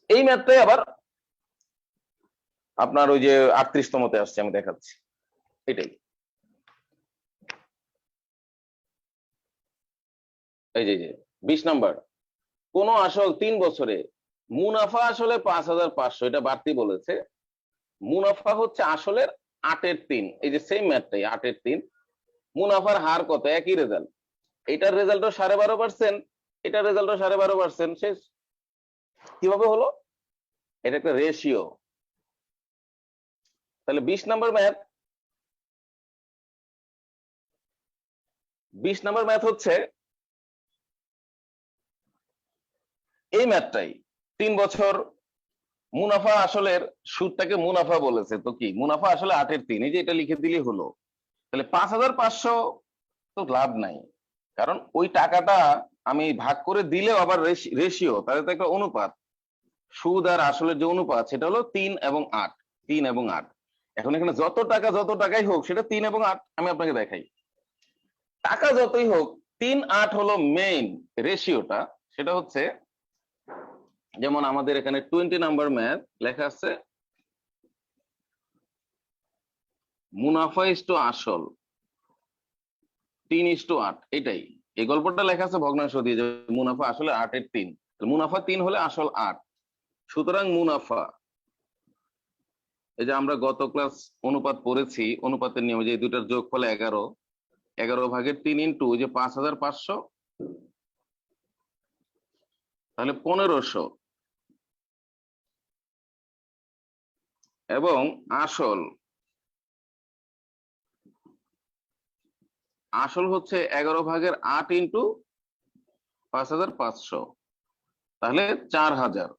এই ম্যাথটাই আবার আপনার ওই যে 38তমতে আসছে, আমি দেখাচ্ছি। এটাই, এই যে 20 নাম্বার, কোন আসল 3 বছরে মুনাফা আসলে 5500, এটা বাড়তি বলেছে। মুনাফা হচ্ছে আসলের 8/3, এই যে সেম ম্যাথটাই 8/3। মুনাফার হার কত, একই রেজাল্ট, এটার রেজাল্টও 12.5%, এটার রেজাল্টও 12.5%, শেষ। কিভাবে হলো, এটা একটা রেশিও। তাহলে 20 নাম্বার ম্যাথ, 20 নাম্বার ম্যাথ হচ্ছে এই ম্যাথটাই। 3 বছর, মুনাফা আসলের, সুদটাকে মুনাফা বলেছে, তো কি মুনাফা আসলে 8/3, এই যে এটা লিখে দিলেই হলো। তাহলে 5500 তো লাভ নাই, কারণ ওই টাকাটা আমি ভাগ করে দিলেও আবার রেশিও, তাহলে তো একটা অনুপাত। সুদ আর আসলের যে অনুপাত সেটা হলো 3 এবং 8, 3 এবং 8। এখন এখানে যত টাকাই হোক, সেটা 3 এবং 8, আমি আপনাকে দেখাই। টাকা যতই হোক, 3 8 হলো মেইন রেশিওটা। সেটা হচ্ছে, যেমন আমাদের এখানে 20 নাম্বার ম্যাথ লেখা আছে, মুনাফা ইস টু আসল 3:8, এটাই। এই গল্পটা লেখা আছে ভগ্নাংশ দিয়ে, যে মুনাফা আসলে 8/3, মুনাফা 3 হলে আসল 8। সুতরাং মুনাফা, এই যে আমরা গত ক্লাস অনুপাত পড়েছি, অনুপাতের নিয়মে যে দুটার যোগফল 11, 11/3 ইন্টু যে 5500, তাহলে 1500, এবং আসল, আসল হচ্ছে 11/8 ইন্টু 5500, তাহলে 4000।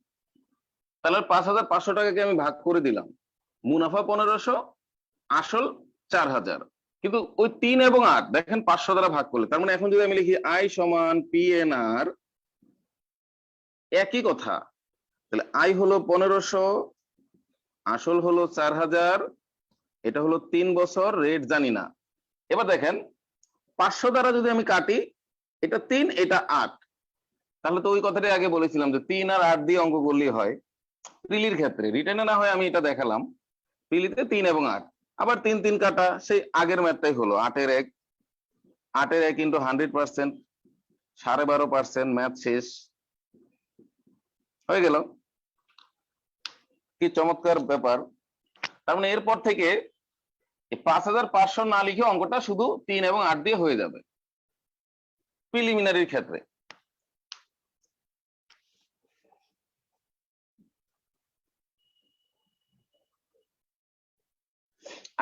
তাহলে 5500 টাকাকে আমি ভাগ করে দিলাম, মুনাফা 1500, আসল 4000। কিন্তু ওই 3 এবং 8 দেখেন 500 দ্বারা ভাগ করলে, তার মানে এখন যদি আমি লিখি আই সমান পি এন আর, একই কথা। তাহলে আই হলো 1500, আসল হলো 4000, এটা হলো 3 বছর, রেট জানি না। এবার দেখেন 500 দ্বারা যদি আমি কাটি, এটা 3 এটা 8, তাহলে তো ওই কথাটাই আগে বলেছিলাম যে 3 আর 8 দিয়ে অঙ্ক করলেই হয়। প্রিলির ক্ষেত্রে, রিটেনে না হয় আমি এটা দেখালাম, প্রিলিতে 3 এবং 8, আবার 3 3 কাটা, সেই আগের ম্যাথটাই হলো 8-এর 1, 8-এর 1 ইন্টু 100%, 12.5%, ম্যাথ শেষ হয়ে গেল। কি চমৎকার ব্যাপার। তার মানে এরপর থেকে 5500 না লিখে অঙ্কটা শুধু 3 এবং 8 দিয়ে হয়ে যাবে। প্রিলিমিনারির ক্ষেত্রে।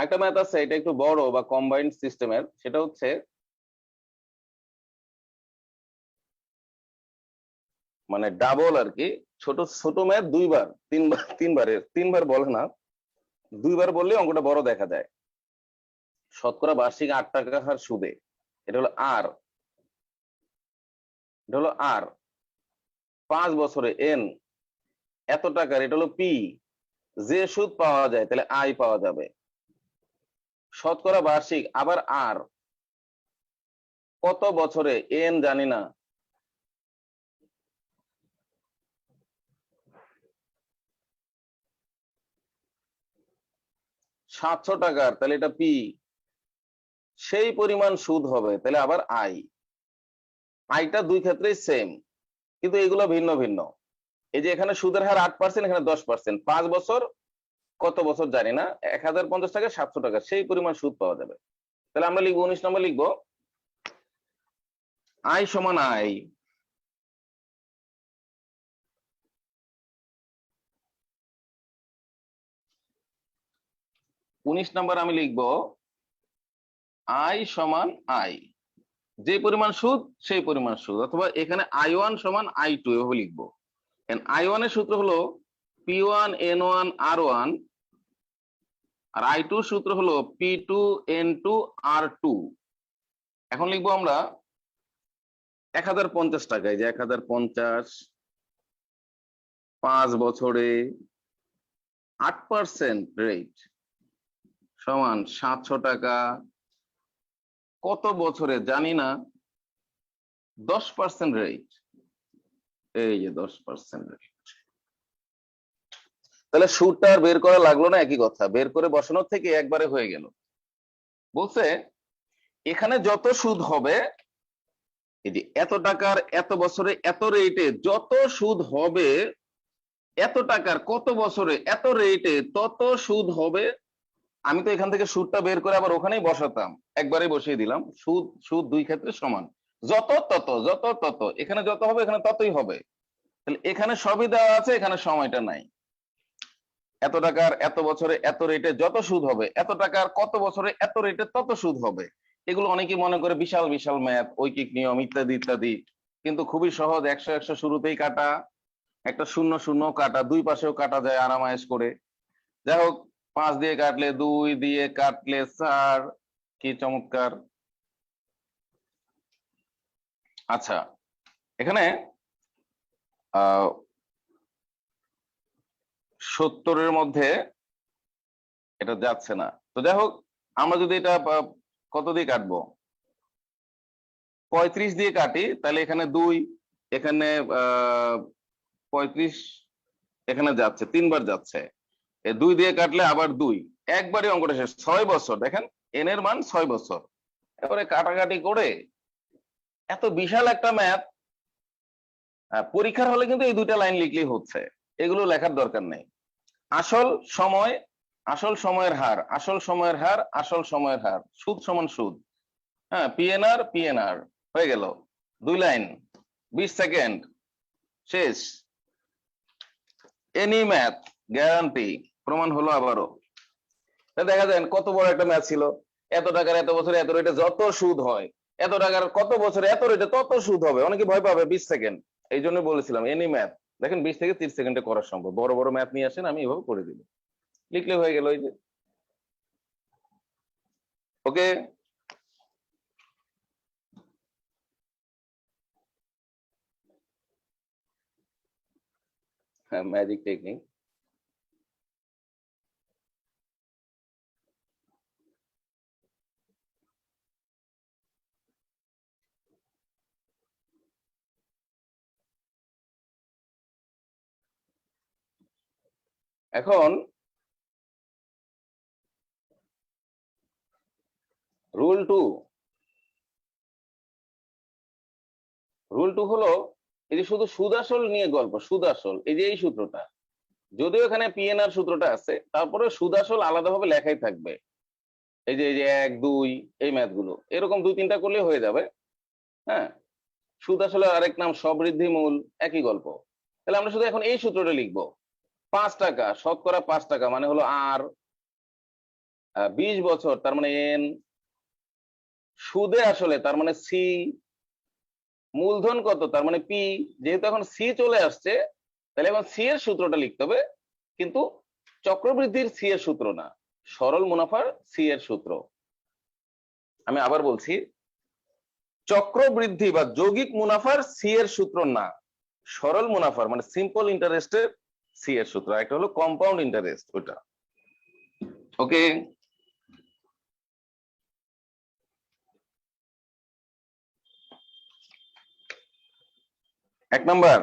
একটা ম্যাথ আছে, এটা একটু বড় বা কম্বাইন্ড সিস্টেমের, সেটা হচ্ছে মানে ডাবল আর কি। ছোট ছোট ম্যাথ দুইবার তিনবার বলে না, দুইবার বললে অঙ্কটা বড় দেখা যায়। শতকরা বার্ষিক 8 টাকা হার সুদে, এটা হলো আর, এটা হলো আর 5 বছরে এন এত টাকার, এটা হলো পি। যে সুদ পাওয়া যায় তাহলে আই পাওয়া যাবে। শতকরা বার্ষিক আবার আর কত বছরে এন জানি না, 700 টাকার, তাহলে এটা পি। সেই পরিমাণ সুদ হবে, তাহলে আবার আই। আইটা দুই ক্ষেত্রেই সেম, কিন্তু এগুলো ভিন্ন ভিন্ন। এই যে এখানে সুদের হার 8%, এখানে 10%। 5 বছর কত বছর জানি না, 1050 টাকা 700 টাকা, সেই পরিমাণ সুদ পাওয়া যাবে। তাহলে আমরা লিখবো 19 নম্বর লিখবো আই সমান আই, নম্বর আমি লিখবো আই সমান আই, যে পরিমাণ সুদ সেই পরিমাণ সুদ, অথবা এখানে I1 সমান I2 এভাবে লিখবো। I1 এর সূত্র হলো P1 N1 R1, আর I2 সূত্র হলো P2 N2 R2। এখন লিখবো আমরা 1050 টাকায়, যে 1050 5 বছরে 8% রেট সমান 700 টাকা, কত বছরে জানি না, 10% রেট, এই যে 10% রেট। তাহলে সুদটা আর বের করা লাগলো না, একই কথা, বের করে বসানোর থেকে একবারে হয়ে গেল। বলছে এখানে যত সুদ হবে, এই যে এত টাকার এত বছরে এত রেটে যত সুদ হবে, এত টাকার কত বছরে এত রেটে তত সুদ হবে। আমি তো এখান থেকে সুদটা বের করে আবার ওখানেই বসাতাম, একবারে বসিয়ে দিলাম। সুদ সুদ দুই ক্ষেত্রে সমান, যত তত, যত তত, এখানে যত হবে এখানে ততই হবে। তাহলে এখানে সবই দেওয়া আছে, এখানে সময়টা নাই। এত টাকার এত বছরে এত রেটে যত সুদ হবে, এত টাকার কত বছরে এত রেটে তত সুদ হবে। এগুলো অনেকেই মনে করে বিশাল বিশাল ম্যাথ, ঐকিক নিয়ম ইত্যাদি ইত্যাদি, কিন্তু খুবই সহজ। 100 শুরুতেই কাটা, একটা শূন্য শূন্য কাটা, দুই পাশেও কাটা যায় আরামায়েশ করে। যাই হোক, 5 দিয়ে কাটলে 2, দিয়ে কাটলে 4, কি চমৎকার। আচ্ছা, এখানে 70-এর মধ্যে এটা যাচ্ছে না। তো যাই হোক, আমরা যদি এটা কত দিয়ে কাটবো, 35 দিয়ে কাটি, তাহলে এখানে 2, এখানে 35, এখানে যাচ্ছে 3 বার যাচ্ছে। 2 দিয়ে কাটলে আবার 2, একবারই অঙ্কটা শেষ। 6 বছর, দেখেন এন এর মান 6 বছর। এবারে কাটাকাটি করে এত বিশাল একটা ম্যাথ, পরীক্ষার হলে কিন্তু এই দুইটা লাইন লিখলেই হচ্ছে, এগুলো লেখার দরকার নেই। আসল সময়, আসল সময়ের হার, আসল সময়ের হার, আসল সময়ের হার, সুদ সমান সুদ। হ্যাঁ, পিএনআর পিএনআর হয়ে গেল, 2 লাইন, 20 সেকেন্ড, শেষ। এনি ম্যাথ গ্যারান্টি, প্রমাণ হলো আবারও। দেখা যায় কত বড় একটা ম্যাথ ছিল, এত টাকার এত বছরে এত রেটে যত সুদ হয়, এত টাকার কত বছরে এত রেটে তত সুদ হবে। অনেকে ভয় পাবে 20 সেকেন্ড, এই জন্য বলেছিলাম এনি ম্যাথ। দেখেন 20 থেকে 30 সেকেন্ডে করা সম্ভব। বড় বড় ম্যাথ নিয়ে আসেন, আমি এভাবে করে দিব, লিখলে হয়ে গেল। এই যে ওকে, হ্যাঁ, ম্যাজিক টেকনিক। এখন রুল 2, রুল 2 হলো এই যে শুধু সুদ আসল নিয়ে গল্প, সুদ আসল, এই যে এই সূত্রটা, যদিও এখানে পিএনআর সূত্রটা আছে, তারপরে সুদ আসল আলাদাভাবে লেখাই থাকবে। এই যে 1, 2 এই ম্যাথ গুলো এরকম 2-3টা করলে হয়ে যাবে। হ্যাঁ, সুদ আসলে আরেক নাম সবৃদ্ধি মূল, একই গল্প। তাহলে আমরা শুধু এখন এই সূত্রটা লিখবো, 5 টাকা শতকরা 5 টাকা মানে হলো আর, 20 বছর তার মানে এন, সুদে আসলে তার মানে সি, মূলধন কত তার মানে পি। যেহেতু এখন সি চলে আসছে, তাহলে এখন সি এর সূত্রটা লিখতে হবে, কিন্তু চক্রবৃদ্ধির সি এর সূত্র না, সরল মুনাফার সি এর সূত্র। আমি আবার বলছি, চক্রবৃদ্ধি বা যৌগিক মুনাফার সি এর সূত্র না, সরল মুনাফার মানে সিম্পল ইন্টারেস্টের সি এর সূত্র। একটা হলো কম্পাউন্ড ইন্টারেস্ট, ওটা। ওকে, এক নাম্বার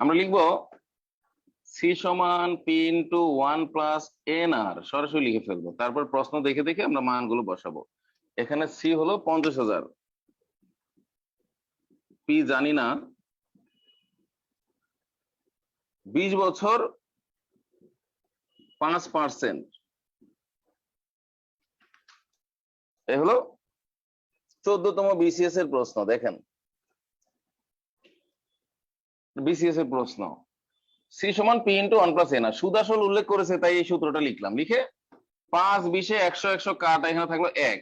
আমরা লিখবো সি সমান পি ইন্টু 1 + NR, সরাসরি লিখে ফেলবো, তারপর প্রশ্ন দেখে দেখে আমরা মানগুলো বসাবো। এখানে সি হলো 50,000, পি জানি না, 20 বছর 5%, এ হলো 14তম বিসিএস এর প্রশ্ন। দেখেন বিসিএস এর প্রশ্ন, সি সমান পি ইন্টু 1 + NR, সুদ আসল উল্লেখ করেছে তাই এই সূত্রটা লিখলাম। লিখে 5 20 100 100 কাটা, এখানে থাকলো 1,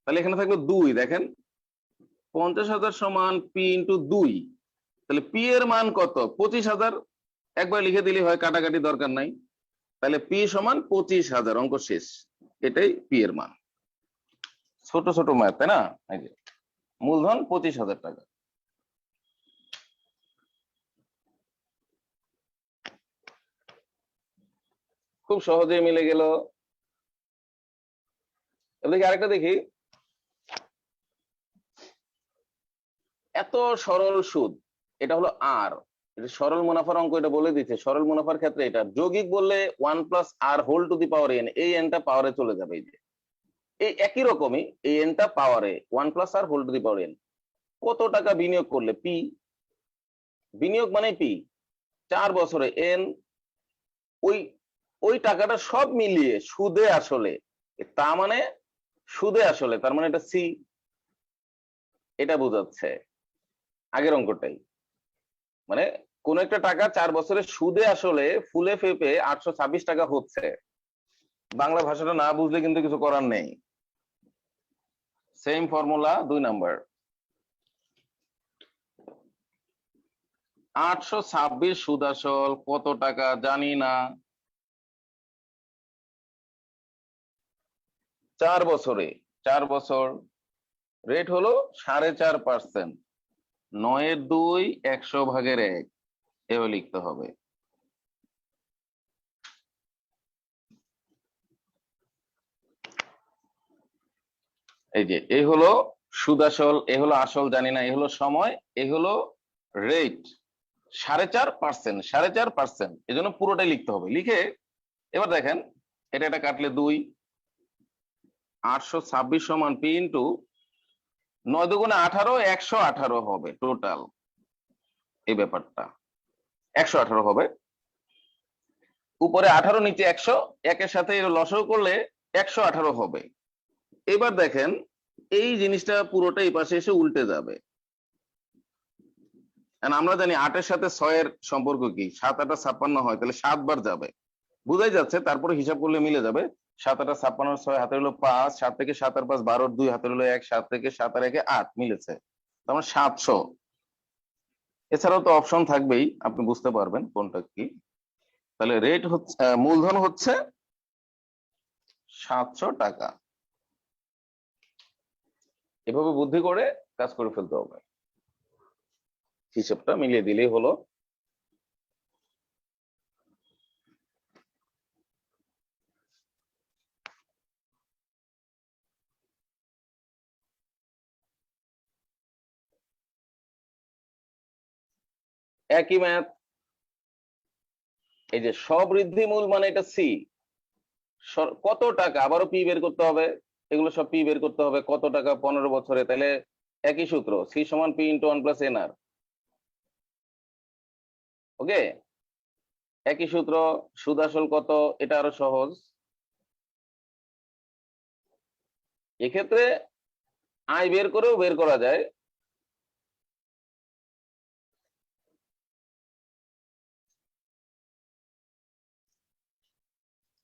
তাহলে এখানে থাকলো 2। দেখেন 50,000 সমান পি ইন্টু 2, তাহলে পি এর মান কত? 25,000। একবার লিখে দিলে হয়, কাটাকাটি দরকার নাই। তাহলে পি সমান 25,000, অঙ্ক শেষ। এটাই পি এর মান। ছোট ছোট ম্যাথ, তাই না? এই যে মূলধন 25,000 টাকা। খুব সহজে মিলে গেল। এবার দেখি আরেকটা দেখি, এত সরল সুদ, এটা হলো আর, এটা সরল মুনাফার অঙ্ক, এটা বলে দিচ্ছে সরল মুনাফার ক্ষেত্রে এটা যৌগিক বললে 1 + R⁴ এই এনটা পাওয়ারে চলে যাবে। এই যে এই একই রকমই এই এনটা পাওয়ারে 1 + R⁴ কত টাকা বিনিয়োগ করলে পি, বিনিয়োগ মানে পি, 4 বছরে এন, ওই ওই টাকাটা সব মিলিয়ে সুদে আসলে, তা মানে সুদে আসলে তার মানে এটা সি, এটা বোঝাচ্ছে আগের অঙ্কটাই। মানে কোন একটা টাকা 4 বছরে সুদে আসলে ফুলে ফেপে 826 টাকা হচ্ছে। বাংলা ভাষাটা না বুঝলে কিন্তু কিছু করার নেই। সেম ফর্মুলা 2 নাম্বার, 826 সুদ আসল কত টাকা জানি না, 4 বছরে, 4 বছর, রেট হলো 4.5%, 9/2 100/1 এভাবে লিখতে হবে। এই যে এই হলো সুদ আসল, এ হলো আসল জানি না, এ হলো সময়, এ হলো রেট, 4.5%, 4.5%, এই জন্য পুরোটাই লিখতে হবে। লিখে এবার দেখেন, এটা কাটলে 2, 826 সমান পি ইন্টু 9 দুগুণে 18, 118 হবে টোটাল। এই ব্যাপারটা 118 হবে, উপরে 18 নিচে 100, একের সাথে লসাগু করলে 118 হবে। এবার দেখেন এই জিনিসটা পুরোটা এই পাশে এসে উল্টে যাবে। আমরা জানি 8-এর সাথে 6-এর সম্পর্ক কি, 7 8 56 হয়, তাহলে 7 বার যাবে, বুঝাই যাচ্ছে। তারপরে হিসাব করলে মিলে যাবে, 7 8 56, 6 হাতের হলো 5, 7 থেকে 7 আর 5 12, 2 হাতের হলো 1, 7 থেকে 7 আর 1 8 মিলেছে, তার মানে 700। এছাড়াও তো অপশন থাকবেই, আপনি বুঝতে পারবেন কোনটা কি। তাহলে রেট হচ্ছে, মূলধন হচ্ছে 700 টাকা। এভাবে বুদ্ধি করে কাজ করে ফেলতে হবে, হিসাবটা মিলিয়ে দিলেই হলো। একই ম্যাথ, এই যে সবৃদ্ধি মূল মানে এটা সি, কত টাকা, আবারও পি বের করতে হবে, এগুলো সব পি বের করতে হবে, কত টাকা 15 বছরে, তাহলে একই সূত্র, সি সমান পি ইন্টু 1 + NR। ওকে, একই সূত্র, সুদ আসল কত, এটা আরো সহজ। এক্ষেত্রে আয় বের করেও বের করা যায়।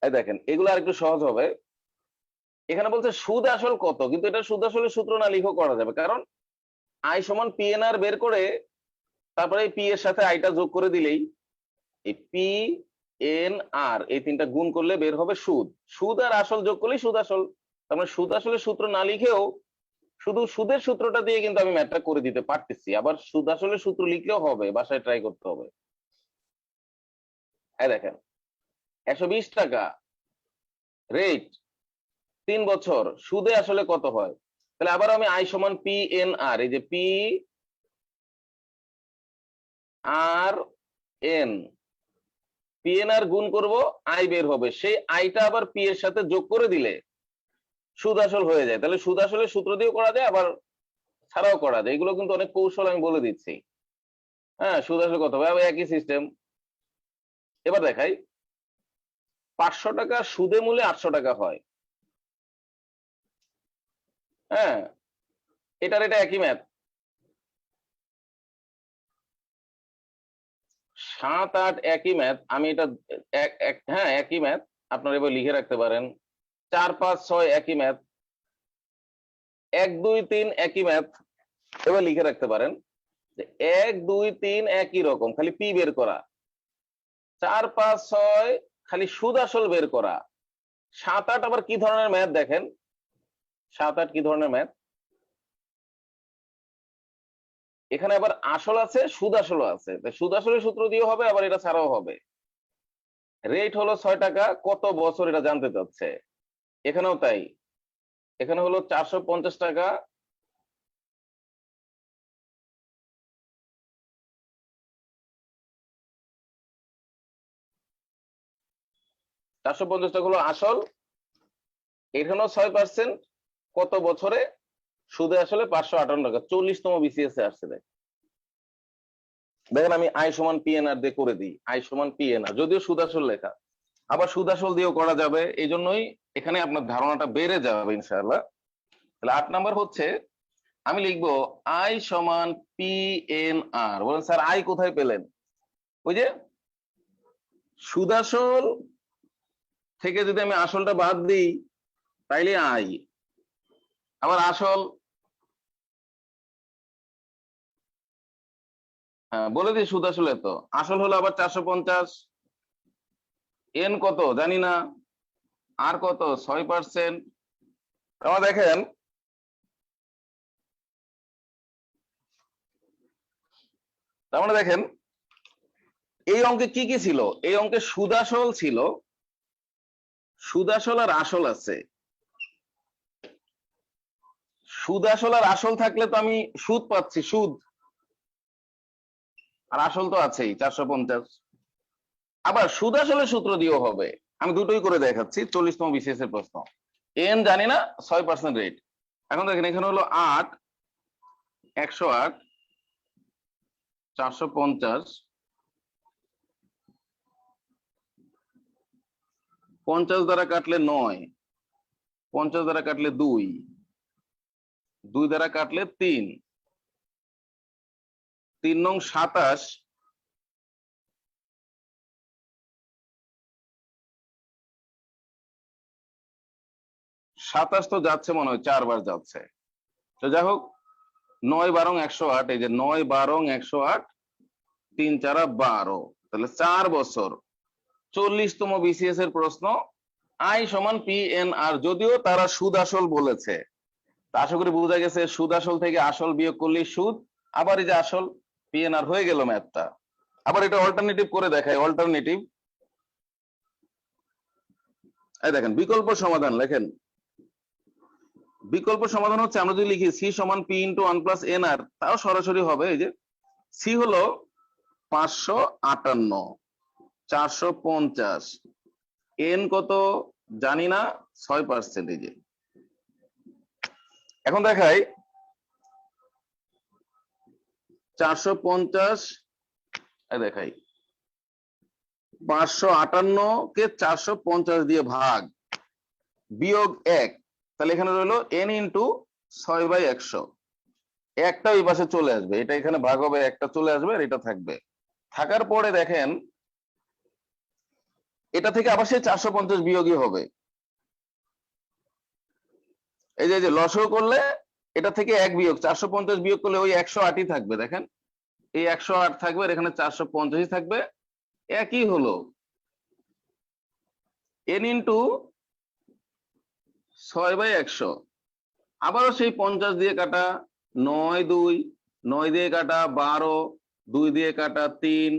এই দেখেন এগুলো আর একটু সহজ হবে। এখানে বলছে সুদ আসল কত, কিন্তু এটা সুদ আসলের সূত্র না লিখেও করা যাবে, কারণ আই সমান পিএনআর বের করে তারপরে পি এর সাথে আইটা যোগ করে দিলেই এই পি এন আর এই তিনটা গুণ করলে বের হবে সুদ। সুদ আর আসল যোগ করলেই সুদ আসল। তার মানে সুদ আসলের সূত্র না লিখেও শুধু সুদের সূত্রটা দিয়ে কিন্তু আমি ম্যাথটা করে দিতে পারতেছি। আবার সুদ আসলের সূত্র লিখলেও হবে, বাসায় ট্রাই করতে হবে। এই দেখেন 120 টাকা রেট 3 বছর, সুদে আসলে কত হয়? তাহলে আবার আমি আই সমান পি এন আর, এই যে পি আর এন, পিএনআর গুণ করব, আই বের হবে, সেই আইটা আবার পি এর সাথে যোগ করে দিলে সুদ আসল হয়ে যায়। তাহলে সুদ আসলের সূত্র দিয়েও করা যায়, আবার ছাড়াও করা যায়। এগুলো কিন্তু অনেক কৌশল আমি বলে দিচ্ছি। হ্যাঁ, সুদ আসল কত হবে, একই সিস্টেম। এবার দেখাই, 500 টাকা সুদে মূলে 800 টাকা হয়। হ্যাঁ, এটার এটা একই ম্যাথ। 7 8 একই ম্যাথ। আমি এটা হ্যাঁ একই ম্যাথ, আপনারা এবার লিখে রাখতে পারেন। 4 5 6 একই ম্যাথ। 1 2 3 একই ম্যাথ, এবার লিখে রাখতে পারেন যে 1 2 3 একই রকম, খালি পি বের করা। 4 5 6 খালি সুদ আসল বের করা। 7 8 আবার কি ধরনের ম্যাথ দেখেন, 7 8 কি ধরনের ম্যাথ, এখানে আবার আসল আছে সুদ আসলও আছে, সুদ আসলের সূত্র দিয়ে হবে, আবার এটা ছাড়াও হবে। রেট হলো 6 টাকা, কত বছর এটা জানতে চাচ্ছে। এখানেও তাই, এখানে হলো 450 টাকা, টাকা হলো আসল, এখানেও 6%, কত বছরে, সুদে আসলে 558 টাকা, 40তম বিসিএস এ আসছে। দেখেন আমি আই সমান পিএনআর দিয়ে করে দিই, আই সমান পিএনআর, যদিও সুদ আসল লেখা, আবার সুদ আসল দিয়েও করা যাবে। এই জন্যই এখানে আপনার ধারণাটা বেড়ে যাবে ইনশাআল্লাহ। তাহলে 8 নাম্বার হচ্ছে, আমি লিখবো আই সমান পি এন আর। বলেন স্যার আই কোথায় পেলেন? ওই যে সুদ আসল থেকে যদি আমি আসলটা বাদ দিই তাইলে আই, আবার আসল, হ্যাঁ বলে দিই সুদ আসলে তো আসল হলো আবার 450, এন কত জানি না, আর কত 6%। আমার দেখেন তার মানে দেখেন এই অঙ্কে কি কি ছিল, এই অঙ্কে সুদ আসল ছিল, সুদ আসল আর আসল আছে। সুদ আসল আর আসল থাকলে তো আমি সুদ পাচ্ছি, সুদ আর আসল তো আছেই 450। আবার সুদ আসলের সূত্র দিয়েও হবে, আমি দুটোই করে দেখাচ্ছি। 40তম বিসিএস এর প্রশ্ন, এন জানি না, 6% রেট। এখন দেখেন এখানে হলো 8 108 450, 50 দ্বারা কাটলে 9, 50 দ্বারা কাটলে 2, 2 দ্বারা কাটলে 3, 3 নং 27, 27 তো যাচ্ছে মনে হয় 4 বার যাচ্ছে। তো যাই হোক, 9 12 108, এই যে 9 12 108, 3 4 12, তাহলে 4 বছর 40তম বিসিএস এর প্রশ্ন। আই সমান পি এন আর, যদিও তারা সুদ আসল বলেছে, তা আশা করি বোঝা গেছে সুদ আসল থেকে আসল বিয়োগ করলেই সুদ, আবার এই যে আসল পি এন আর হয়ে গেল ম্যাথটা। আবার এটা অল্টারনেটিভ করে দেখায়, অল্টারনেটিভ। এই দেখেন বিকল্প সমাধান লেখেন, বিকল্প সমাধান হচ্ছে আমরা যদি লিখি সি সমান পি ইন্টু 1 প্লাস এন আর, তাও সরাসরি হবে। এই যে সি হলো 558, 450, এন কত জানি না, 6%। এই যে এখন দেখাই 450, দেখাই 558 কে 450 দিয়ে ভাগ, বিয়োগ 1, তাহলে এখানে রইলো এন ইন্টু 6/100, একটা ওই পাশে চলে আসবে, এটা এখানে ভাগ হবে, একটা চলে আসবে আর এটা থাকবে। থাকার পরে দেখেন এটা থেকে আবার সেই 450 বিয়োগই হবে। এই যে লসও করলে এটা থেকে 1 বিয়োগ 450 বিয়োগ করলে ওই 108ই থাকবে। দেখেন এই 108 থাকবে আর এখানে 450 থাকবে, একই হলো। n ইন্টু 6/100, আবারও সেই 50 দিয়ে কাটা, 9 2, 9 দিয়ে কাটা 12, 2 দিয়ে কাটা 3,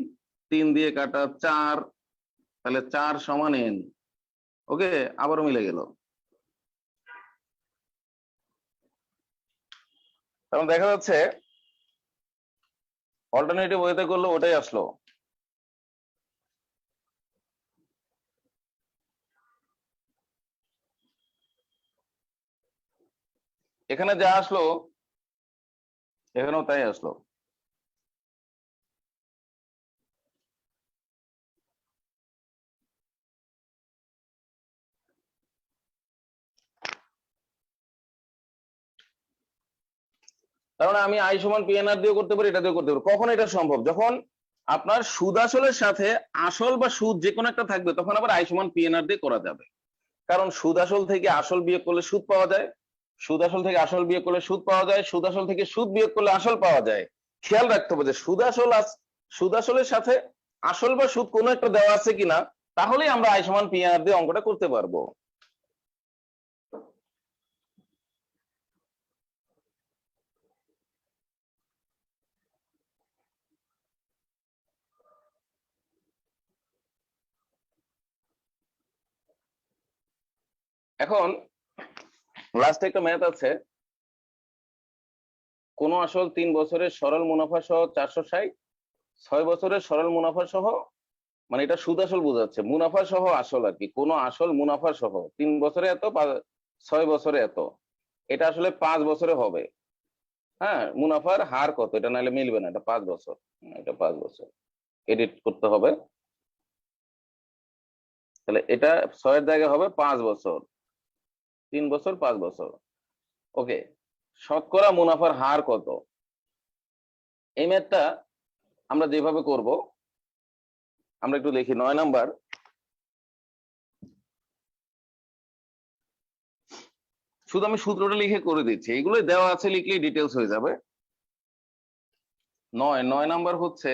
3 দিয়ে কাটা 4, তাহলে 4 সমান n। ওকে, আবারও মিলে গেল। কারণ দেখা যাচ্ছে অল্টারনেটিভ ওয়েতে করলে ওটাই আসলো। এখানে যা আসলো এখানেও তাই আসলো। কারণ আমি আই সমান পিএনআর দিয়ে করতে পারি, এটা দিয়ে করতে পারি। কখন এটা সম্ভব? যখন আপনার সুদ আসলের সাথে আসল বা সুদ যে কোনো একটা থাকবে, তখন আবার আই সমান পিএনআর দিয়ে করা যাবে। কারণ সুদ আসল থেকে আসল বিয়োগ করলে সুদ পাওয়া যায়, সুদ আসল থেকে আসল বিয়োগ করলে সুদ পাওয়া যায়, সুদ আসল থেকে সুদ বিয়োগ করলে আসল পাওয়া যায়। খেয়াল রাখতে হবে যে সুদ আসলের সাথে আসল বা সুদ কোনো একটা দেওয়া আছে কিনা, তাহলেই আমরা আই সমান পিএনআর দিয়ে অঙ্কটা করতে পারবো। এখন লাস্টে একটা ম্যাথ আছে, কোন আসল 3 বছরের সরল মুনাফা সহ 460, 6 বছরের সরল মুনাফা সহ, মানে এটা সুদ আসল বোঝাচ্ছে, মুনাফা সহ আসল আর কি, কোন আসল মুনাফা সহ 3 বছরে এত, 6 বছরে এত, এটা আসলে 5 বছরে হবে। হ্যাঁ, মুনাফার হার কত, এটা নাহলে মিলবে না, এটা 5 বছর, এটা 5 বছর এডিট করতে হবে। তাহলে এটা 6 এর জায়গায় হবে 5 বছর, 3 বছর 5 বছর। ওকে, শতকরা মুনাফার হার কত? এই ম্যাথটা আমরা যেভাবে করব, আমরা একটু দেখি 9 নাম্বার। শুধু আমি সূত্রটা লিখে করে দিচ্ছি, এগুলো দেওয়া আছে, লিখলেই ডিটেলস হয়ে যাবে। 9 নাম্বার হচ্ছে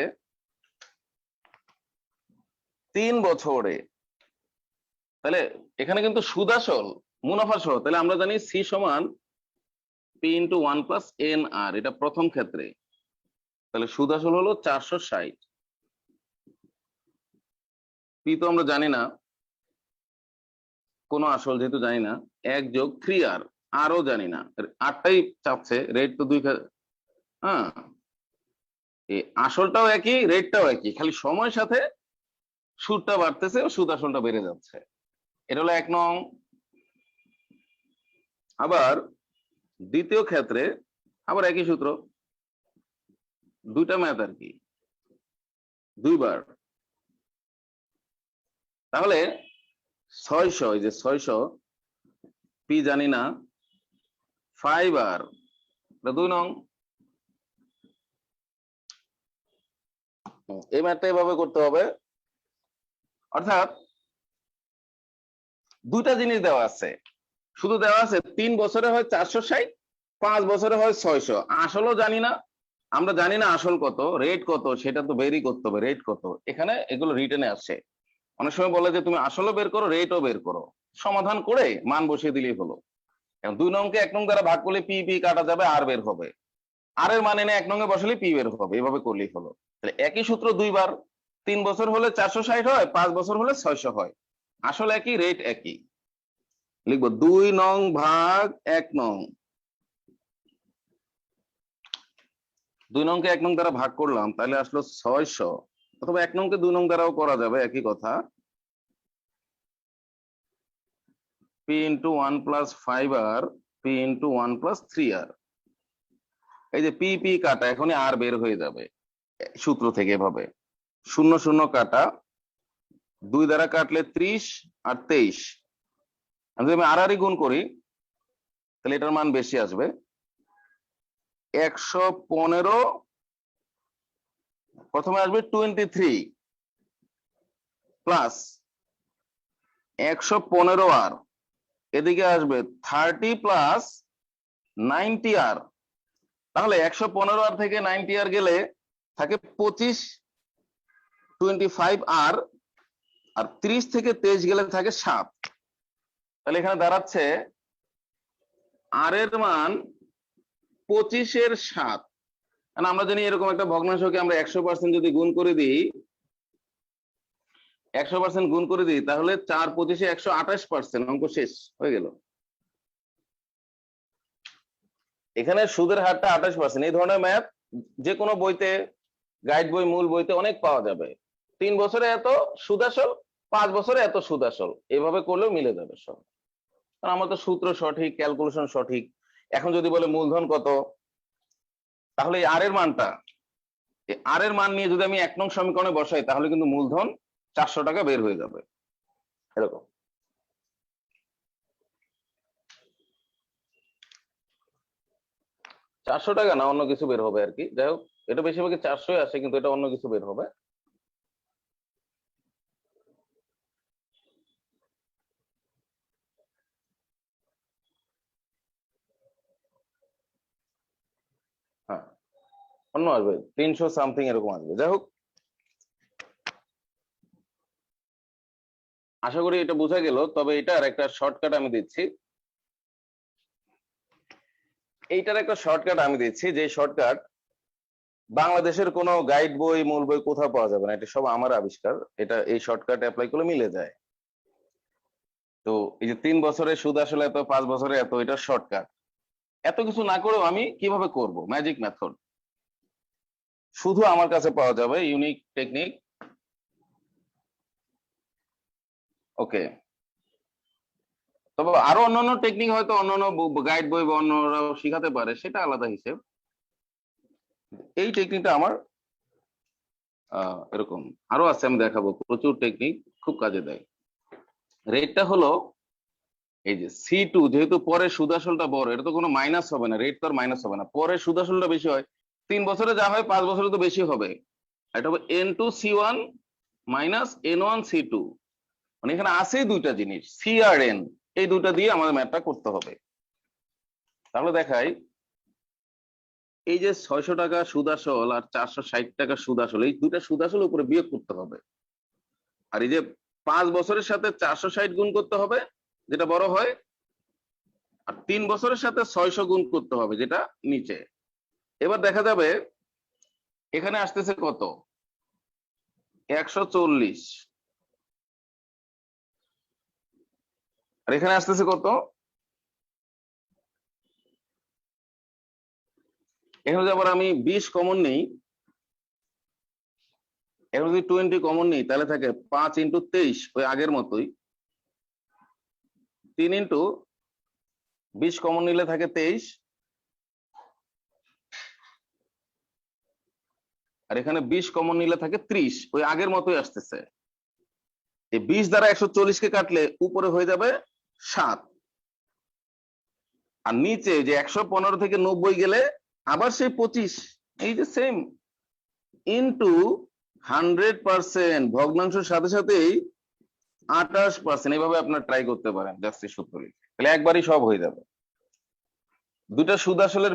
3 বছরে, তাহলে এখানে কিন্তু সুদ আসল মুনাফা সহ, তাহলে আমরা জানি সি সমান পি ইন্টু 1 প্লাস এন আর, এটা প্রথম ক্ষেত্রে। তাহলে সুদ আসল হলো 460, পি তো আমরা জানি না, কোন আসল যেহেতু জানি না, 1 যোগ 3 আর, আরও জানি না, 8টাই চাচ্ছে, রেট তো 2, হ্যাঁ এই আসলটাও একই, রেটটাও একই, খালি সময়ের সাথে সুদটা বাড়তেছে, সুদ আসলটা বেড়ে যাচ্ছে। এটা হলো 1 নং। আবার দ্বিতীয় ক্ষেত্রে আবার একই সূত্র, দুইটা ম্যাথ আর কি, দুইবার। তাহলে 600, এই যে 600, পি জানি না, 5 আর, 2 নং। এই ম্যাথটা এভাবে করতে হবে। অর্থাৎ দুইটা জিনিস দেওয়া আছে, শুধু দেওয়া আছে 3 বছরে হয় 460, 5 বছরে হয় 600। আসলও জানি না, আমরা জানি না আসল কত, রেট কত, সেটা তো বেরই করতে হবে, রেট কত। এখানে এগুলো রিটেনে আসে। অনেক সময় বলে যে তুমি আসলও বের করো, রেটও বের করো, সমাধান করে মান বসিয়ে দিলেই হলো। এখন 2 নংকে 1 নং দ্বারা ভাগ করলে পি পি কাটা যাবে, আর বের হবে, আর এর মানে 1 নং এ বসালে পি বের হবে, এভাবে করলেই হলো। তাহলে একই সূত্র দুইবার, 3 বছর হলে 460 হয়, 5 বছর হলে 600 হয়, আসল একই, রেট একই। লিখবো 2 নং ভাগ 1 নং। 2 নংকে 1 নং দ্বারা ভাগ করলাম, তাহলে আসলো 600, অথবা 1 নংকে 2 নং দ্বারাও করা যাবে, একই কথা। পি ইন্টু 1 প্লাস 5 আর, পি ইন্টু 1 প্লাস 3 আর। এই যে পি পি কাটা, এখনই আর বের হয়ে যাবে সূত্র থেকে, এভাবে 0 0 কাটা, 2 দ্বারা কাটলে 30 আর 23, যদি আমি আর গুণ করি তাহলে এটার মান বেশি আসবে, 115 প্রথমে আসবে 23 প্লাস 115 আর এদিকে আসবে 30 প্লাস 90 আর। তাহলে 115 আর থেকে 90 আর গেলে থাকে 25, 25 আর 30 থেকে 23 গেলে থাকে 7। তাহলে এখানে দাঁড়াচ্ছে আর এর মান 25-এর 7। আমরা জানি এরকম একটা ভগ্নাংশকে আমরা 100% যদি গুণ করে দিই, 100% গুণ করে দিই, তাহলে 4 25-এ 128%, অঙ্ক শেষ হয়ে গেল। এখানে সুদের হারটা 28%। এই ধরনের ম্যাথ যে কোনো বইতে, গাইড বই, মূল বইতে অনেক পাওয়া যাবে। 3 বছরে এত সুদ আসল, 5 বছরে এত সুদ আসল, এভাবে করলেও মিলে যাবে সব। কারণ আমার তো সূত্র সঠিক, ক্যালকুলেশন সঠিক। এখন যদি বলে মূলধন কত, তাহলে এই আর এর মানটা, আর এর মান নিয়ে যদি আমি 1 নং সমীকরণে বসাই, তাহলে কিন্তু মূলধন 400 টাকা বের হয়ে যাবে। এরকম। $400 না, অন্য কিছু বের হবে আর কি। যাই হোক, এটা বেশিরভাগই 400 আসে, কিন্তু এটা অন্য কিছু বের হবে। হ্যাঁ, অন্য আসবে 300 সামথিং এরকম আসবে। যাই হোক, আশা করি এটা বোঝা গেল। তবে এটার একটা শর্টকাট আমি দিচ্ছি, যে শর্টকাট বাংলাদেশের কোনো গাইড বই, মূল বই কোথাও পাওয়া যাবে না। এটা সব আমার আবিষ্কার। এই শর্টকাট অ্যাপ্লাই করলে মিলে যায়। তো এই যে 3 বছরে সুদ আসলে এত, 5 বছরে এত, এটা শর্টকাট। এত কিছু না করেও আমি কিভাবে করব, ম্যাজিক মেথড শুধু আমার কাছে পাওয়া যাবে, ইউনিক টেকনিক। ওকে, তবে আরো অন্যান্য টেকনিক হয়তো অন্যান্য গাইড বই বা অন্যরাও শিখাতে পারে, সেটা আলাদা হিসেব। এই টেকনিকটা আমার এরকম আরো আছে, আমি দেখাবো। প্রচুর টেকনিক খুব কাজে দেয়। রেটটা হলো এই যে C2, যেহেতু পরে সুদ আসলটা বড়, এটা তো কোনো মাইনাস হবে না, রেট তো আর মাইনাস হবে না। পরে সুদ আসলটা বেশি হয়, 3 বছরে যা হয় 5 বছরে তো বেশি হবে। এটা হবে N2C1 মাইনাস N1C2। মানে এখানে আছেই দুইটা জিনিস, সি আর এন, এই দুইটা দিয়ে আমাদের ম্যাথটা করতে হবে। তাহলে দেখাই, এই যে 600 টাকা সুদ আসল আর 460 টাকা সুদ আসল, এই দুইটা সুদ আসল উপরে বিয়োগ করতে হবে। আর এই যে 5 বছরের সাথে 460 গুণ করতে হবে, যেটা বড় হয়। আর 3 বছরের সাথে 600 গুণ করতে হবে, যেটা নিচে। এবার দেখা যাবে এখানে আসতেছে কত, 140। আর এখানে আসতেছে কত, এখানে যদি আবার আমি 20 কমন নেই, এখন যদি 20 কমন নেই, তাহলে থাকে 5 × 23, ওই আগের মতোই। 3 × 20 কমন নিলে থাকে 23, আর এখানে 20 কমন নিলে থাকে 30, ওই আগের মতোই আসতেছে। এই 20 দ্বারা 140-কে কাটলে উপরে হয়ে যাবে 7, আর নিচে যে 115 থেকে 90 গেলে আবার সেই 25, এই যে সেম ইনটু 100%, ভগ্নাংশের সাথে সাথেই 28%। এইভাবে আপনার ট্রাই করতে পারেন জাস্টিস সূত্র লিখে, তাহলে একবারই সব হয়ে যাবে। দুটা সুদ আসলের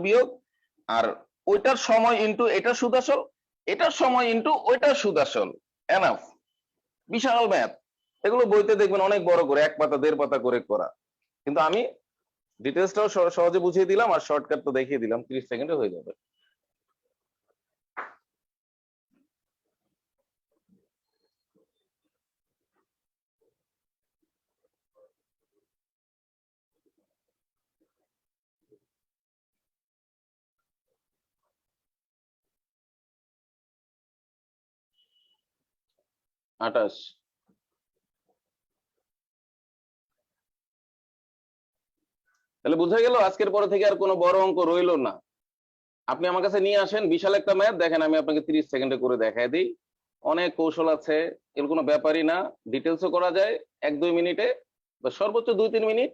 বিয়োগ, আর ওইটার সময় ইনটু এটার সুদ আসল, এটার সময় ইনটু ওইটার সুদ আসল। এনাফ। বিশাল ম্যাথ। এগুলো বইতে দেখবেন অনেক বড় করে 1 পাতা 1.5 পাতা করে করা, কিন্তু আমি ডিটেলসটাও সহজে বুঝিয়ে দিলাম, আর শর্টকাট তো দেখিয়ে দিলাম, 30 সেকেন্ডে হয়ে যাবে। আটাশ। তাহলে বোঝা গেল আজকের পরে থেকে আর কোনো বড় অঙ্ক রইলো না। আপনি আমার কাছে নিয়ে আসেন বিশাল একটা ম্যাথ, দেখেন আমি আপনাকে 30 সেকেন্ডে করে দেখাই দিই। অনেক কৌশল আছে, এর কোনো ব্যাপারই না। ডিটেলসও করা যায় 1-2 মিনিটে, বা সর্বোচ্চ 2-3 minute.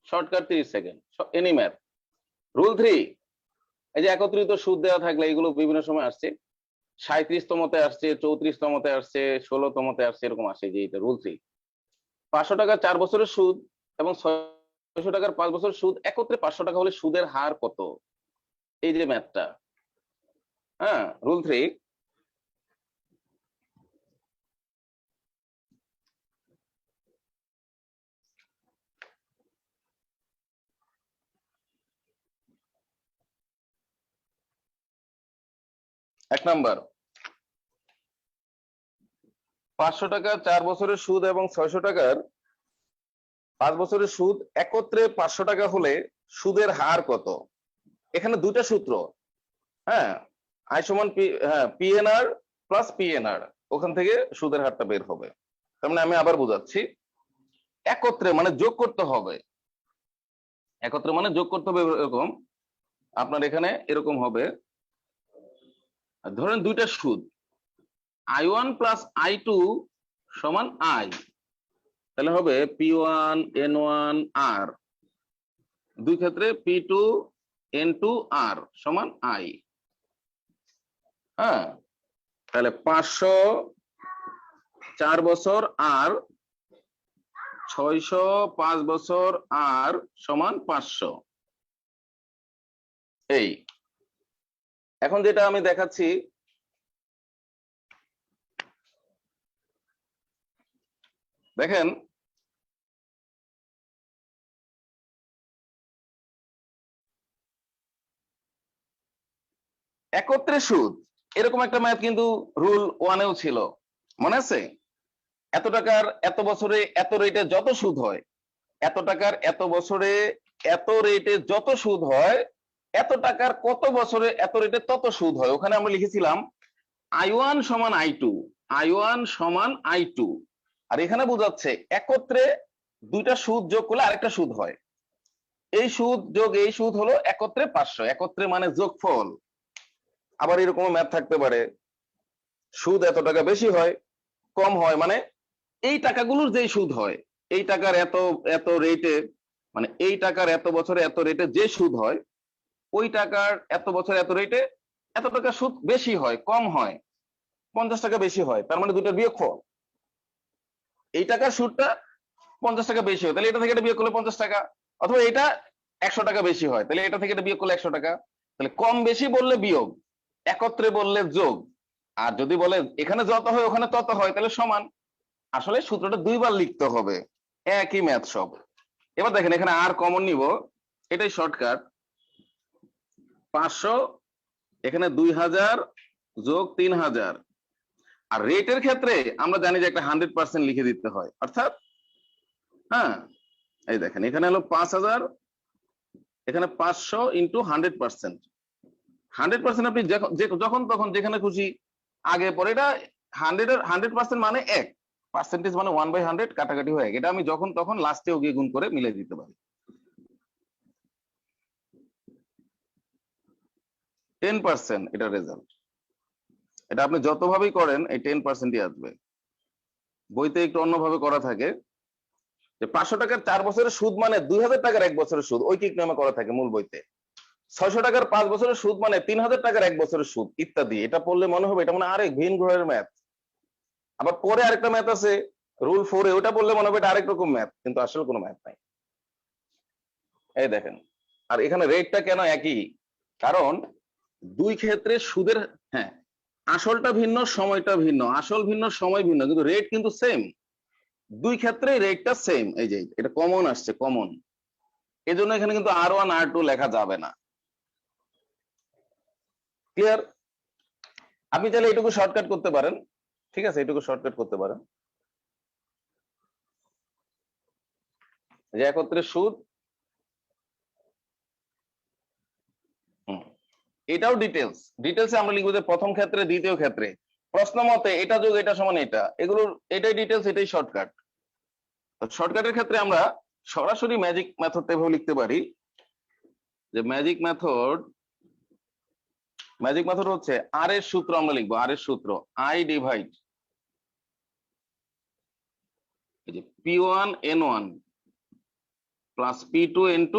Shortcut 30 second, any math. Rule 3, এই যে একত্রিত সুদ দেওয়া থাকলে এগুলো বিভিন্ন সময় আসছে, 37তমতে আসছে, 34তমতে আসছে, 16তমতে আসছে, এরকম আসে। যে এটা রুল 3, 500 টাকা 4 বছরের সুদ এবং 600 টাকার 5 বছরের সুদ একত্রে 500 টাকা হলে সুদের হার কত? এই যে ম্যাথটা, হ্যাঁ, রুল 3। এক নাম্বার, 500 টাকা 4 বছরের সুদ এবং 600 টাকার 5 বছরের সুদ একত্রে 500 টাকা হলে সুদের হার কত? এখানে দুইটা সূত্র, হ্যাঁ, আই সমান পি, হ্যাঁ, পিএনআর প্লাস পিএনআর, ওখান থেকে সুদের হারটা বের হবে। তার মানে আমি আবার বোঝাচ্ছি, একত্রে মানে যোগ করতে হবে, একত্রে মানে যোগ করতে হবে। এরকম আপনার এখানে এরকম হবে, ধরেন দুইটা সুদ I1 প্লাস I2 সমান I, তাহলে হবে P1 N1 R, দুই ক্ষেত্রে P2 N2 R সমান I। হ্যাঁ, তাহলে 500 4 বছর আর 600 5 বছর আর সমান 500। এই এখন যেটা আমি দেখাচ্ছি, দেখেন একত্রে সুদ, এরকম একটা ম্যাথ কিন্তু রুল 1-এও ছিল, মনে আছে? এত টাকার এত বছরে এত রেটে যত সুদ হয়, এত টাকার এত বছরে এত রেটে যত সুদ হয়, এত টাকার কত বছরে এত রেটে তত সুদ হয়। ওখানে আমরা লিখেছিলাম I1 সমান I2, I1 সমান I2। আর এখানে বোঝাচ্ছে একত্রে দুইটা সুদ যোগ করলে আরেকটা সুদ হয়, এই সুদ যোগ এই সুদ হলো একত্রে 500। একত্রে মানে যোগফল। আবার এরকম ম্যাথ থাকতে পারে, সুদ এত টাকা বেশি হয় কম হয়, মানে এই টাকাগুলোর যেই সুদ হয়, এই টাকার এত এত রেটে, মানে এই টাকার এত বছরে এত রেটে যে সুদ হয়, ওই টাকার এত বছরে এত রেটে এত টাকা সুদ বেশি হয় কম হয়, 50 টাকা বেশি হয়, তার মানে দুটোর বিয়োগফল। এই টাকার সুদটা 50 টাকা বেশি হয়, তাহলে এটা থেকে এটা বিয়োগ করলে 50 টাকা, অথবা এটা 100 টাকা বেশি হয়, তাহলে এটা থেকে এটা বিয়োগ করলে 100 টাকা। তাহলে কম বেশি বললে বিয়োগ, একত্রে বললে যোগ, আর যদি বলে এখানে যত হয় ওখানে তত হয় তাহলে সমান। আসলে সূত্রটা দুইবার লিখতে হবে, একই ম্যাথ সব। এবার দেখেন এখানে আর কমন নিব, এটাই শর্টকাট। 500, এখানে 2000 যোগ 3000। আর রেটের ক্ষেত্রে আমরা জানি যে একটা 100% লিখে দিতে হয়, অর্থাৎ, হ্যাঁ, এই দেখেন এখানে হলো 5000, এখানে 500 ইন্টু 100%। 100% আপনি যখন তখন যেখানে খুশি আগে পরে, এটা 100% মানে 1, পার্সেন্টেজ মানে 1/100, কাটাকাটি হয়ে, এটা আমি যখন তখন লাস্টেও গিয়ে গুণ করে মিলে দিতে পারি। 10% এটা রেজাল্ট, এটা আপনি যতভাবেই করেন এই 10%ই আসবে। বইতে একটু অন্যভাবে করা থাকে, যে 500 টাকার 4 বছরের সুদ মানে 2000 টাকার 1 বছরের সুদ, ঐকিক নামে করা থাকে মূল বইতে। 600 টাকার 5 বছরের সুদ মানে 3000 টাকার 1 বছরের সুদ ইত্যাদি। এটা পড়লে মনে হবে এটা মানে আরেক ভিন গ্রহের ম্যাথ। আবার পরে আরেকটা ম্যাথ আছে রুল 4-এ, ওটা বললে মনে হবে এটা আরেক রকম ম্যাথ, কিন্তু আসলে কোনো ম্যাথ নাই। এই দেখেন, আর এখানে রেটটা কেন একই? কারণ দুই ক্ষেত্রে সুদের, হ্যাঁ, আসলটা ভিন্ন সময়টা ভিন্ন, আসল ভিন্ন সময় ভিন্ন, কিন্তু রেট কিন্তু সেম। দুই ক্ষেত্রে রেটটা সেম, এই যে এটা কমন আসছে, কমন, এজন্য এখানে কিন্তু R1 R2 লেখা যাবে না। ক্লিয়ার? আপনি চাইলে এটুকু শর্টকাট করতে পারেন, ঠিক আছে, এটুকু শর্টকাট করতে পারেন, যে একত্রে সুদ, এটাও ডিটেলস, ডিটেলসে আমরা লিখবো যে প্রথম ক্ষেত্রে দ্বিতীয় ক্ষেত্রে প্রশ্ন মতে এটা যোগ এটা সমান এটা, এগুলোর এটাই ডিটেলস, এটাই শর্টকাট। শর্টকাটের ক্ষেত্রে আমরা সরাসরি ম্যাজিক মেথডটা এভাবে লিখতে পারি, যে ম্যাজিক মেথড হচ্ছে আর এর সূত্র আমরা লিখবো, আর এর সূত্র আই ডিভাইড এই যে P1 N1 plus P2 N2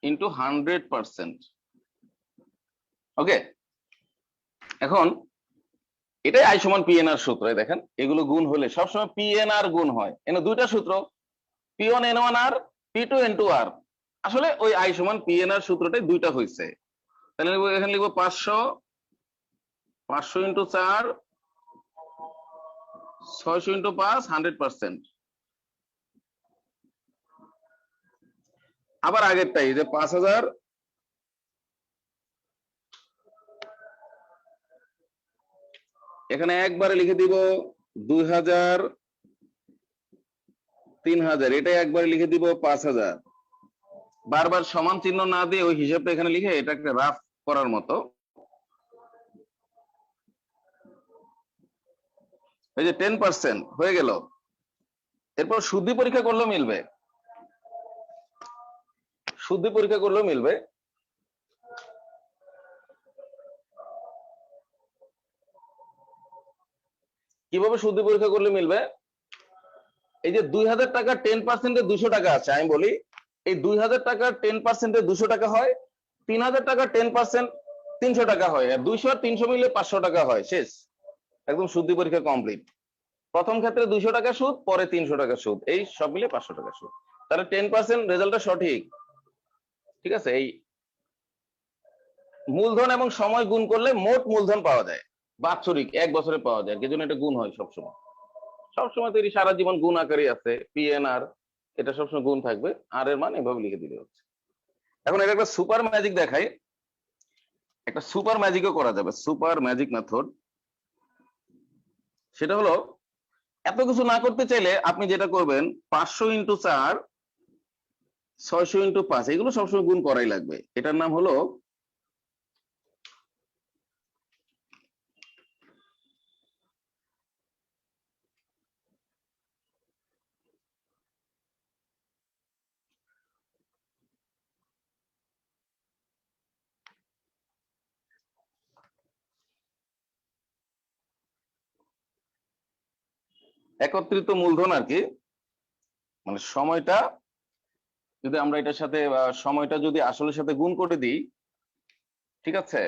into 100%। ওকে, এখন এটাই আই সমান পিএনআর সূত্র। দেখেন এগুলো গুণ হলে সবসময় পিএনআর গুণ হয়। এখানে দুইটা সূত্র, P1N1R, P2N2R। আসলে ওই আই সমান পিএনআর সূত্রটাই দুইটা হয়েছে। তাহলে এখানে লিখবো 500, 500 ইন্টু 4, 600 ইন্টু 5, 100%। আবার আগেরটাই যে 5000, এখানে একবারে লিখে দিব 2000, 3000, এটা একবারে লিখে দিব 5000। বারবার সমান চিহ্ন না দিয়ে ওই হিসাবটা এখানে লিখে এটাকে রাফ করার মতো এই যে 10% হয়ে গেল। এরপর শুদ্ধি পরীক্ষা করলেও মিলবে, শুদ্ধি পরীক্ষা করলেও মিলবে। কিভাবে শুদ্ধি পরীক্ষা করলে মিলবে? এই যে 2000 টাকা 10%-এ 200 টাকা আছে, আমি বলি এই 2000 টাকার 10%-এ 200 টাকা হয়, 3000 টাকার 10% 300 টাকা হয়, আর 200 আর 300 মিলে 500 টাকা হয়। শেষ, একদম শুদ্ধি পরীক্ষা কমপ্লিট। প্রথম ক্ষেত্রে 200 টাকা সুদ, পরে 300 টাকা সুদ, এই সব মিলে 500 টাকা সুদ। তাহলে 10% রেজাল্টটা সঠিক। ঠিক আছে, এই মূলধন এবং সময় গুণ করলে মোট মূলধন পাওয়া যায়, বাৎসরিক 1 বছরে পাওয়া যায়। এর জন্য এটা গুণ হয় সবসময়। সবসময় তৈরি সারা জীবন গুণ আকারই আছে, পিএনআর, এটা সবসময় গুণ থাকবে। আর এর মান এভাবে লিখে দিলে হচ্ছে। এখন এটা একটা সুপার ম্যাজিক দেখাই, একটা সুপার ম্যাজিকও করা যাবে, সুপার ম্যাজিক মেথড। সেটা হলো এত কিছু না করতে চাইলে আপনি যেটা করবেন 500 ইন্টু 4, 600 ইন্টু 5, এগুলো সবসময় গুণ করাই লাগবে। এটার নাম হলো একত্রিত মূলধন আর কি। মানে সময়টা যদি আমরা এটার সাথে সময়টা যদি আসলের সাথে গুণ করে দিই, ঠিক আছে,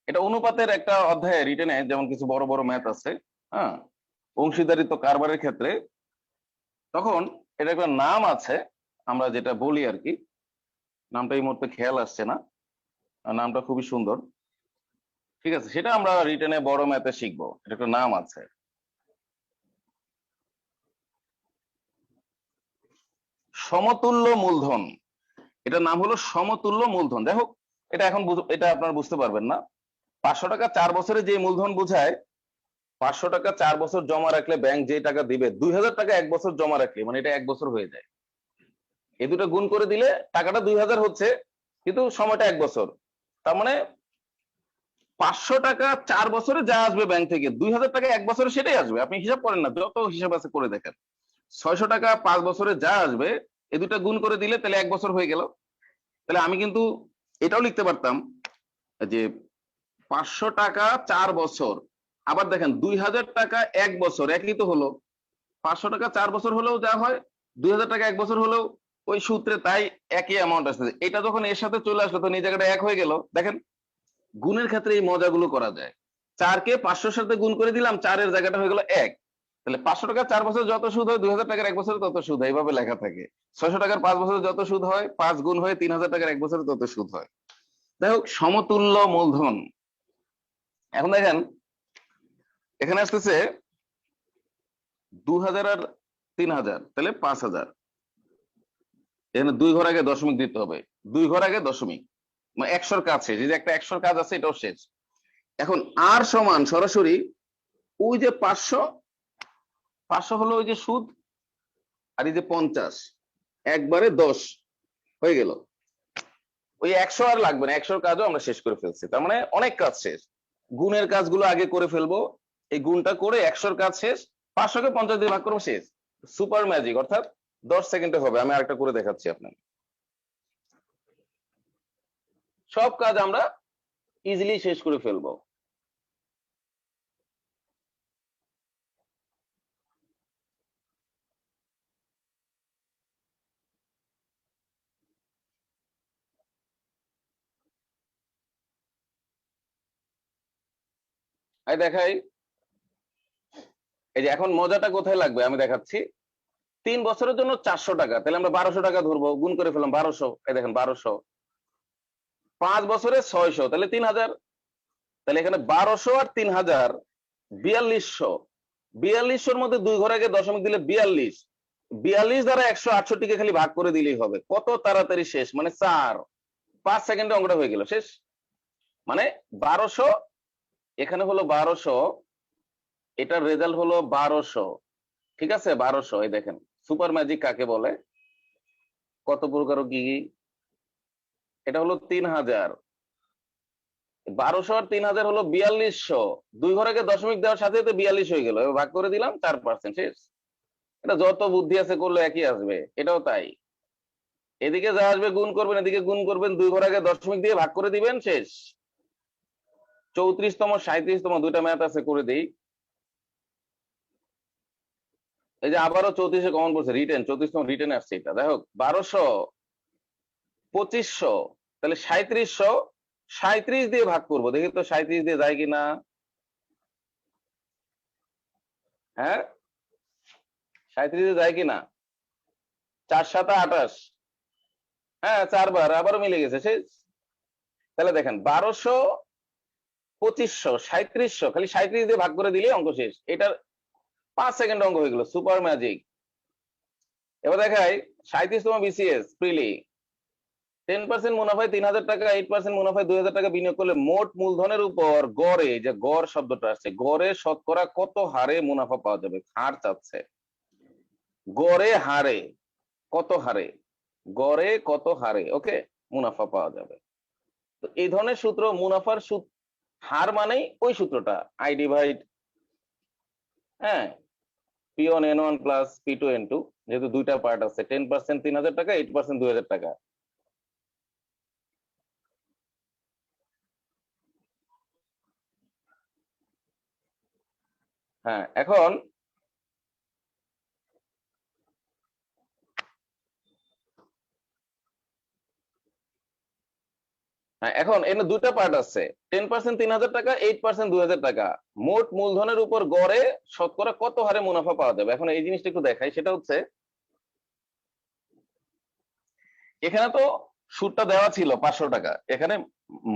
এটা অনুপাতের একটা অধ্যায়ে রিটেনে যেমন কিছু বড় বড় ম্যাথ আছে, হ্যাঁ, অংশীদারিত্ব কারবারের ক্ষেত্রে, তখন এটা একটা নাম আছে, আমরা যেটা বলি আর কি, নামটা এই মুহূর্তে খেয়াল আসছে না, নামটা খুবই সুন্দর। ঠিক আছে, সেটা আমরা রিটেনে বড় ম্যাথে শিখবো, এটা একটা নাম আছে। সমতুল্য মূলধন, এটার নাম হলো সমতুল্য মূলধন। যাই হোক, এটা এখন এটা আপনারা বুঝতে পারবেন না। 500 টাকা 4 বছরে যে মূলধন বোঝায়, 500 টাকা 4 বছর জমা রাখলে ব্যাংক যে টাকা দিবে, 2000 টাকা 1 বছর জমা রাখলে, মানে এটা 1 বছর হয়ে যায়। এই দুটো গুণ করে দিলে টাকাটা 2000 হচ্ছে, কিন্তু সময়টা 1 বছর। তার মানে 500 টাকা 4 বছরে যা আসবে ব্যাংক থেকে, 2000 টাকা 1 বছরে সেটাই আসবে। আপনি হিসাব করেন না, যত হিসাব আছে করে দেখেন। 600 টাকা 5 বছরে যা আসবে, এই দুটো গুণ করে দিলে তাহলে 1 বছর হয়ে গেল। তাহলে আমি কিন্তু এটাও লিখতে পারতাম যে 500 টাকা 4 বছর, আবার দেখেন 2000 টাকা 1 বছর, একই তো হলো। 500 টাকা 4 বছর হলেও যা হয়, 2000 টাকা 1 বছর হলেও ওই সূত্রে তাই একই অ্যামাউন্ট আসছে। এটা যখন এর সাথে চলে আসলো, তো এই জায়গাটা 1 হয়ে গেল। দেখেন গুণের ক্ষেত্রে এই মজাগুলো করা যায়। 4 কে 500-র সাথে গুণ করে দিলাম, 4 এর জায়গাটা হয়ে গেল 1। তাহলে 500 টাকা 4 বছর যত সুদ হয়, 2000 টাকার 1 বছরে তত সুদ হয়, এইভাবে লেখা থাকে। 600 টাকার 5 বছরে যত সুদ হয়, 5 গুণ হয়ে 3000 টাকার 1 বছরে তত সুদ হয়। যাই হোক, সমতুল্য মূলধন। এখন দেখেন এখানে আসতেছে 2000 আর 3000, তাহলে 5000। এখানে 2 ঘর আগে দশমিক দিতে হবে, 2 ঘর আগে দশমিক, মানে 100-র কাজ শেষ। এই যে একটা 100-র কাজ আছে, এটাও শেষ। এখন আর সমান সরাসরি ওই যে 500, 500 হলো ওই যে সুদ, আর এই যে 50, একবারে 10 হয়ে গেল। ওই 100 আর লাগবে না, 100-র কাজও আমরা শেষ করে ফেলছি। তার মানে অনেক কাজ শেষ। গুণের কাজগুলো আগে করে ফেলবো, এই গুণটা করে 100-র কাজ শেষ, 500-কে 50 দিয়ে ভাগ করবো, শেষ। সুপার ম্যাজিক, অর্থাৎ 10 সেকেন্ডে হবে। আমি আরেকটা করে দেখাচ্ছি আপনাকে। সব কাজ আমরা ইজিলি শেষ করে ফেলবো। এই দেখাই, এই যে এখন মজাটা কোথায় লাগবে আমি দেখাচ্ছি। 3 বছরের জন্য 400 টাকা, তাহলে আমরা 1200 টাকা ধরবো, গুণ করে ফেলাম 1200, এই দেখেন 1200। 5 বছরে 600, তাহলে 3000। তাহলে এখানে 1200 আর 3000, 4200। 4200-র মধ্যে 2 ঘর আগে দশমিক দিলে 42, 42 দ্বারা 168 কে খালি ভাগ করে দিলেই হবে। কত তাড়াতাড়ি শেষ, মানে 5 সেকেন্ডে অঙ্কটা হয়ে গেল, শেষ। মানে 1200, এখানে হলো 1200, এটার রেজাল্ট হলো 1200। ঠিক আছে, 1200। এই দেখেন সুপার ম্যাজিক কাকে বলে, কত প্রকার কি কি। এটা হলো 3000, 1200 আর 3000 হলো 4200। 2 ঘর আগে দশমিক দেওয়ার সাথে সাথে 42 হয়ে গেল, এবার ভাগ করে দিলাম 4%, শেষ। এটা যত বুদ্ধি আছে করলে একই আসবে, এটাও তাই। এদিকে যা আসবে গুণ করবেন, এদিকে গুণ করবেন, 2 ঘর আগে দশমিক দিয়ে ভাগ করে দিবেন, শেষ। 34তম 37তম দুইটা ম্যাথ আছে, করে দিই। এই যে আবারও 34-এ কমন পড়ছে, রিটেন 34তম রিটেনে আসছে এটা। দেখো 1200, 2500, তাহলে 3700, 37 দিয়ে ভাগ করবো, দেখি তো 37 দিয়ে যায় কিনা। হ্যাঁ, 37 দিয়ে যায় কিনা। 4 7 28, হ্যাঁ 4 বার, আবারও মিলে গেছে, শেষ। তাহলে দেখেন 1200, 2500, 3700, খালি 37 দিয়ে ভাগ করে দিলে অঙ্ক শেষ। এটার 5 সেকেন্ড অঙ্ক হয়ে গেল, সুপার ম্যাজিক। এবার দেখাই 37তম বিসিএস প্রিলি। 10% মুনাফায় 3000 টাকা, 8% মুনাফায় 2000 টাকা বিনিয়োগ করলে মোট মূলধনের উপর গড়ে, যে গড় শব্দটা আসছে, গড়ে শতকরা কত হারে মুনাফা পাওয়া যাবে। হার চাচ্ছে, গড়ে হারে কত হারে, গড়ে কত হারে, ওকে, মুনাফা পাওয়া যাবে। তো এই ধরনের সূত্র, মুনাফার হার মানেই ওই সূত্রটা, আই ডিভাইড, হ্যাঁ, P1N1 প্লাস P2N2, যেহেতু দুইটা পার্ট আছে, 10% 3000 টাকা, 8% 2000 টাকা। হ্যাঁ, এখন এখন এখানে দুটা পার্ট আছে, 10% 3000 টাকা, 8% 2000 টাকা। মোট মূলধনের উপর গড়ে শতকরা কত হারে মুনাফা পাওয়া যাবে। এখন এই জিনিসটা একটু দেখাই, সেটা হচ্ছে এখানে তো সুদটা দেওয়া ছিল 500 টাকা, এখানে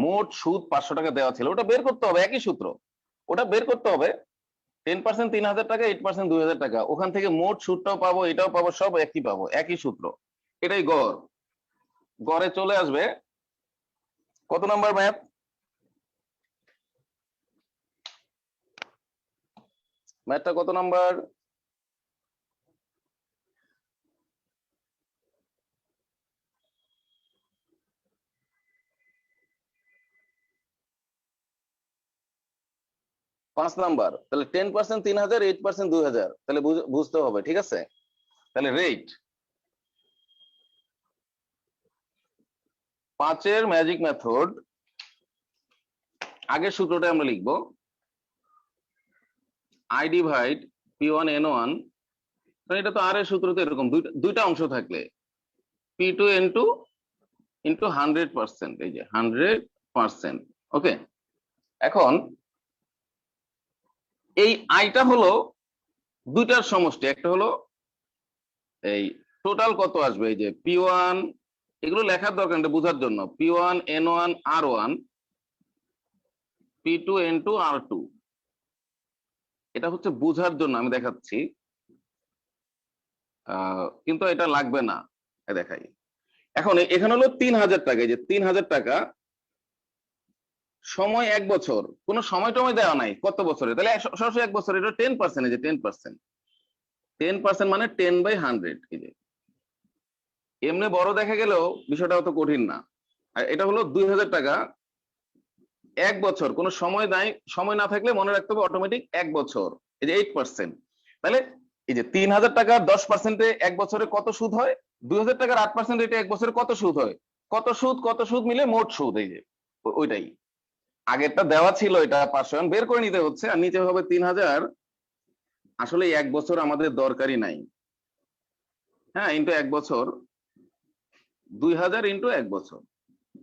মোট সুদ 500 টাকা দেওয়া ছিল, ওটা বের করতে হবে, একই সূত্র, ওটা বের করতে হবে। 10% 3000 টাকা, 8% 2000 টাকা, ওখান থেকে মোট সুদটাও পাবো, এটাও পাবো, সব একই পাবো, একই সূত্র, এটাই গড়। গড়ে চলে আসবে কত নাম্বার ম্যাথ, ম্যাথটা কত নাম্বার। পাঁচ নাম্বার। তাহলে 10% 3000, 8% 2000, তাহলে বুঝতে হবে, ঠিক আছে। তাহলে রেট 5-এর ম্যাজিক মেথড, আগের সূত্রটা আমরা লিখবো, আই ডিভাইড P1N1, এটা তো আর এর সূত্র তো এরকম, দুইটা অংশ থাকলে P2N2 ইন্টু 100%, এই যে 100%, ওকে। এখন এই আইটা হলো দুইটার সমষ্টি, একটা হলো এই টোটাল কত আসবে, এই যে P1, এগুলো লেখার দরকার এটা বোঝার জন্য, P1N1 R1, P2N2 R2, এটা হচ্ছে বোঝার জন্য আমি দেখাচ্ছি, কিন্তু এটা লাগবে না, দেখাই। এখন এখানে হলো 3000 টাকা, এই যে 3000 টাকা, সময় 1 বছর, কোনো সময় টময় দেওয়া নাই কত বছরে, তাহলে সরাসরি 1 বছর, এটা 10%, এই যে 10%, 10% মানে 10/100, এই যে এমনি বড় দেখা গেলেও বিষয়টা অত কঠিন না। আর এটা হলো 2000 টাকা, 1 বছর, কোনো সময় নাই, সময় না থাকলে মনে রাখতে হবে অটোমেটিক 1 বছর, এই যে 8%। তাহলে এই যে 3000 টাকার 10%-এ 1 বছরে কত সুদ হয়, 2000 টাকার 8% এটা 1 বছরে কত সুদ হয়, কত সুদ মিলে মোট সুদ, এই যে ওইটাই। আগেরটা দেওয়া ছিল, এটা 500 বের করে নিতে হচ্ছে, আর নিচে হবে 3000, আসলে 1 বছর আমাদের দরকারই নাই, হ্যাঁ, ইন্টু 1 বছর, 2000 ইন্টু 1 বছর।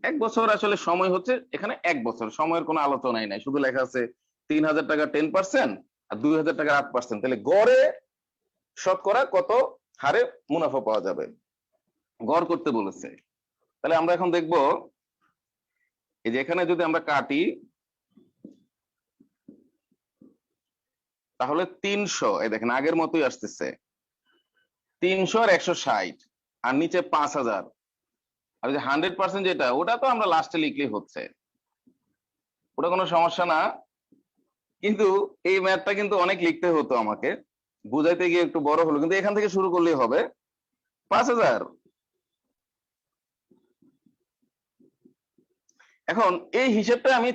1 বছর আসলে সময় হচ্ছে এখানে 1 বছর, সময়ের কোনো আলোচনাই নাই, শুধু লেখা আছে 3,000 টাকা 10% আর 2,000 টাকা 8%, তাহলে গড়ে শতকরা কত হারে মুনাফা পাওয়া যাবে গড় করতে বলেছে। তাহলে আমরা এখন দেখব, এই যে এখানে যদি আমরা কাটি তাহলে 300, এই দেখেন আগের মতোই আসতেছে 300 আর 160 আর নিচে 5,000, আর যে 100% যেটা ওটা তো আমরা লাস্টে লিখলেই হচ্ছে, ওটা কোনো সমস্যা না। কিন্তু এই ম্যাথটা কিন্তু অনেক লিখতে হতো আমাকে, বুঝাইতে গিয়ে একটু বড় হলো, কিন্তু এখান থেকে শুরু করলেই হবে 5,000। এখন এই হিসেবটা আমি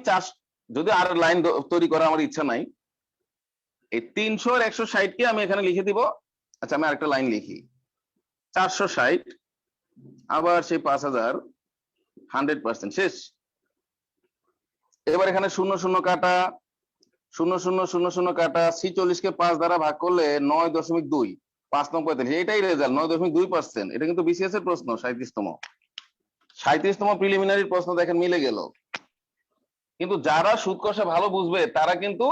যদি আর লাইন তৈরি করা আমার ইচ্ছা নাই, এই 300 আর 160 কে আমি এখানে লিখে দিব। আচ্ছা আমি আরেকটা লাইন লিখি, 460 আবার সেই 5,000, 100% শেষ। এবার এখানে 0 কাটা, 0 কাটা, 46 কে 5 দ্বারা ভাগ করলে 9.2, 5 9 45, এটাই রেজাল্ট 9.2%। এটা কিন্তু বিসিএস এর প্রশ্ন, 37তম প্রিলিমিনারি প্রশ্ন, দেখেন মিলে গেল। কিন্তু যারা সুদ কষা ভালো বুঝবে তারা কিন্তু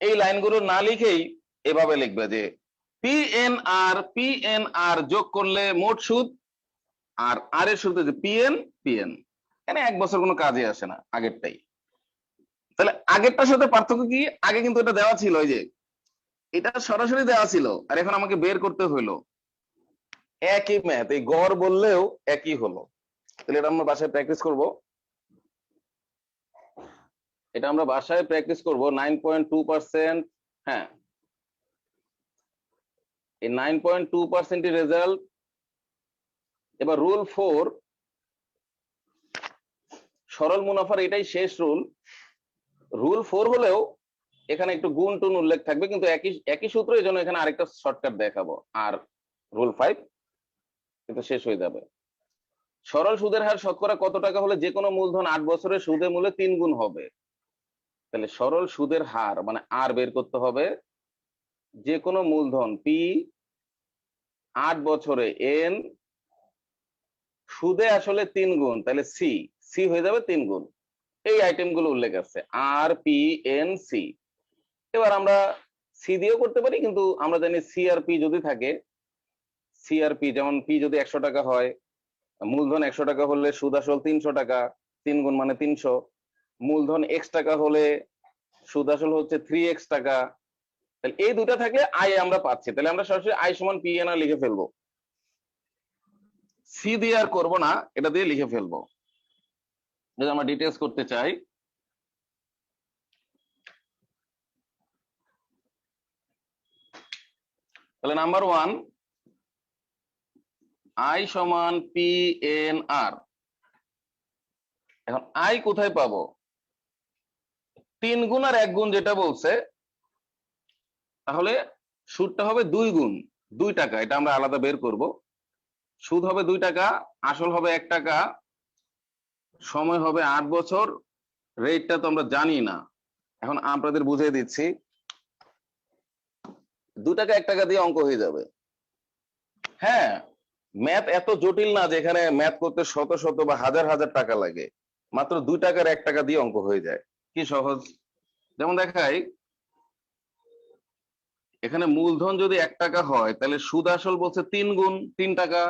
এই লাইনগুলো না লিখেই এভাবে লিখবে যে পিএনআর যোগ করলে মোট সুদ, আর আর এর সুদ যে পিএন, এখানে 1 বছর কোনো কাজে আসে না আগেরটাই। তাহলে আগেরটার সাথে পার্থক্য কি, আগে কিন্তু এটা দেওয়া ছিল, এই যে এটা সরাসরি দেওয়া ছিল, আর এখন আমাকে বের করতে হইলো। একই ম্যাথ, এই গড় বললেও একই হলো। তাহলে এটা আমরা বাসায় প্র্যাকটিস করব, এটা আমরা বাসায় প্র্যাকটিস করব। 9.2%, হ্যাঁ এই 9.2% এর রেজাল্ট। এবার রুল 4, সরল মুনাফার এটাই শেষ রুল। রুল 4 হলেও এখানে একটু গুণ টুন উল্লেখ থাকবে, কিন্তু একই সূত্র, এই জন্য এখানে আরেকটা শর্টকাট দেখাবো। আর রুল 5 কিন্তু শেষ হয়ে যাবে। সরল সুদের হার শতকরা কত টাকা হলে যে কোনো মূলধন 8 বছরের সুদের মূল্যে 3 গুণ হবে? তাহলে সরল সুদের হার মানে আর বের করতে হবে, যে কোনো মূলধন পি 8 বছরে এন সুদে আসলে 3 গুণ, তাহলে সি হয়ে যাবে 3 গুণ। এই আইটেম গুলো উল্লেখ আছে, আর পি এন সি। এবার আমরা সি দিয়েও করতে পারি, কিন্তু আমরা জানি সি আর পি যদি থাকে, সি আর পি, যেমন পি যদি 100 টাকা হয়, মূলধন 100 টাকা হলে সুদ আসল 300 টাকা, 3 গুণ মানে 300। মূলধন এক্স টাকা হলে সুদ আসল হচ্ছে 3x টাকা। তাহলে এই দুটা থাকলে আই আমরা পাচ্ছি, তাহলে আমরা সরাসরি আই সমান পি এন আর লিখে ফেলবো। সি দিয়ে আর করবো না, এটা দিয়ে লিখে ফেলবো। যদি আমরা ডিটেলস করতে চাই, তাহলে নাম্বার 1 আই সমান পি এন আর। এখন আই কোথায় পাবো? 3 গুণ আর 1 গুণ যেটা বলছে, তাহলে সুদটা হবে 2 গুণ 2 টাকা, এটা আমরা আলাদা বের করব। সুদ হবে 2 টাকা, আসল হবে 1 টাকা, সময় হবে 8 বছর, রেটটা তো আমরা জানি না, এখন আপনাদের বুঝিয়ে দিচ্ছি। 2 টাকা 1 টাকা দিয়ে অঙ্ক হয়ে যাবে। হ্যাঁ, ম্যাথ এত জটিল না যেখানে ম্যাথ করতে শত শত বা হাজার হাজার টাকা লাগে, মাত্র 2 টাকার 1 টাকা দিয়ে অঙ্ক হয়ে যায়, কি সহজ। যেমন দেখাই, এখানে মূলধন যদি 1 টাকা হয়, তাহলে সুদ আসল বলছে 3 গুণ 3 টাকা,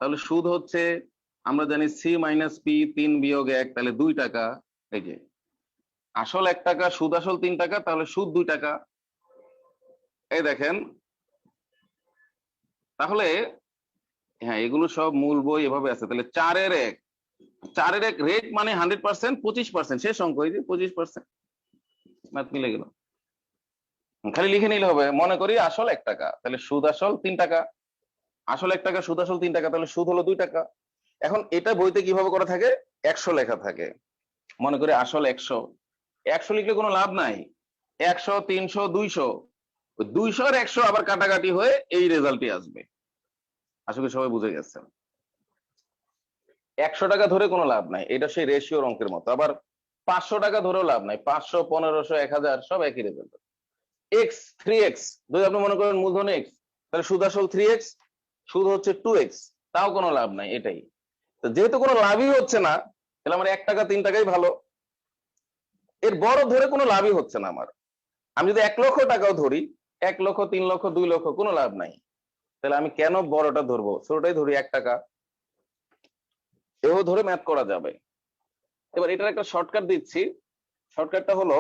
তাহলে সুদ হচ্ছে আমরা জানি সি মাইনাস পি, 3 বিয়োগ 1, তাহলে 2 টাকা। এই যে আসল 1 টাকা, সুদ আসল 3 টাকা, তাহলে সুদ 2 টাকা। এই দেখেন, তাহলে হ্যাঁ এগুলো সব মূল বই এভাবে আছে। তাহলে 4-এর 1 রেট মানে 100%, 25% শেষ অঙ্ক, এই যে 25%। ম্যাথ মিলে গেল, খালি লিখে নিলে হবে। মনে করি আসল 1 টাকা, তাহলে সুদ আসল 3 টাকা, আসল 1 টাকা, সুদ আসল 3 টাকা, তাহলে সুদ হলো 2 টাকা। এখন এটা বইতে কিভাবে করা থাকে, 100 লেখা থাকে। মনে করি আসল 100 লিখলে কোনো লাভ নাই, 100 300 200, 200 আর 100 আবার কাটাকাটি হয়ে এই রেজাল্টই আসবে। আশা করি সবাই বুঝে গেছে। 100 টাকা ধরে কোনো লাভ নাই, এটা সেই রেশিওর অঙ্কের মতো। আবার 500 টাকা ধরেও লাভ নাই, 500 1500 1000 সব একই রেজাল্ট। এক্স 3x, যদি আপনি মনে করেন মূলধন এক্স, তাহলে সুদ আসল 3x, সুদ হচ্ছে 2x, তাও কোনো লাভ নাই। এটাই তো, যেহেতু কোনো লাভই হচ্ছে না, তাহলে আমার 1 টাকা 3 টাকাই ভালো। এর বড় ধরে কোনো লাভই হচ্ছে না আমার, আমি যদি 1 লক্ষ টাকাও ধরি, 1 লক্ষ, 3 লক্ষ, 2 লক্ষ, কোনো লাভ নাই। তাহলে আমি কেন বড়টা ধরবো? ছোটটাই ধরি, 1 টাকা। এও ধরে ম্যাথ করা যাবে। এবার এটার একটা শর্টকাট দিচ্ছি। শর্টকাটটা হলো,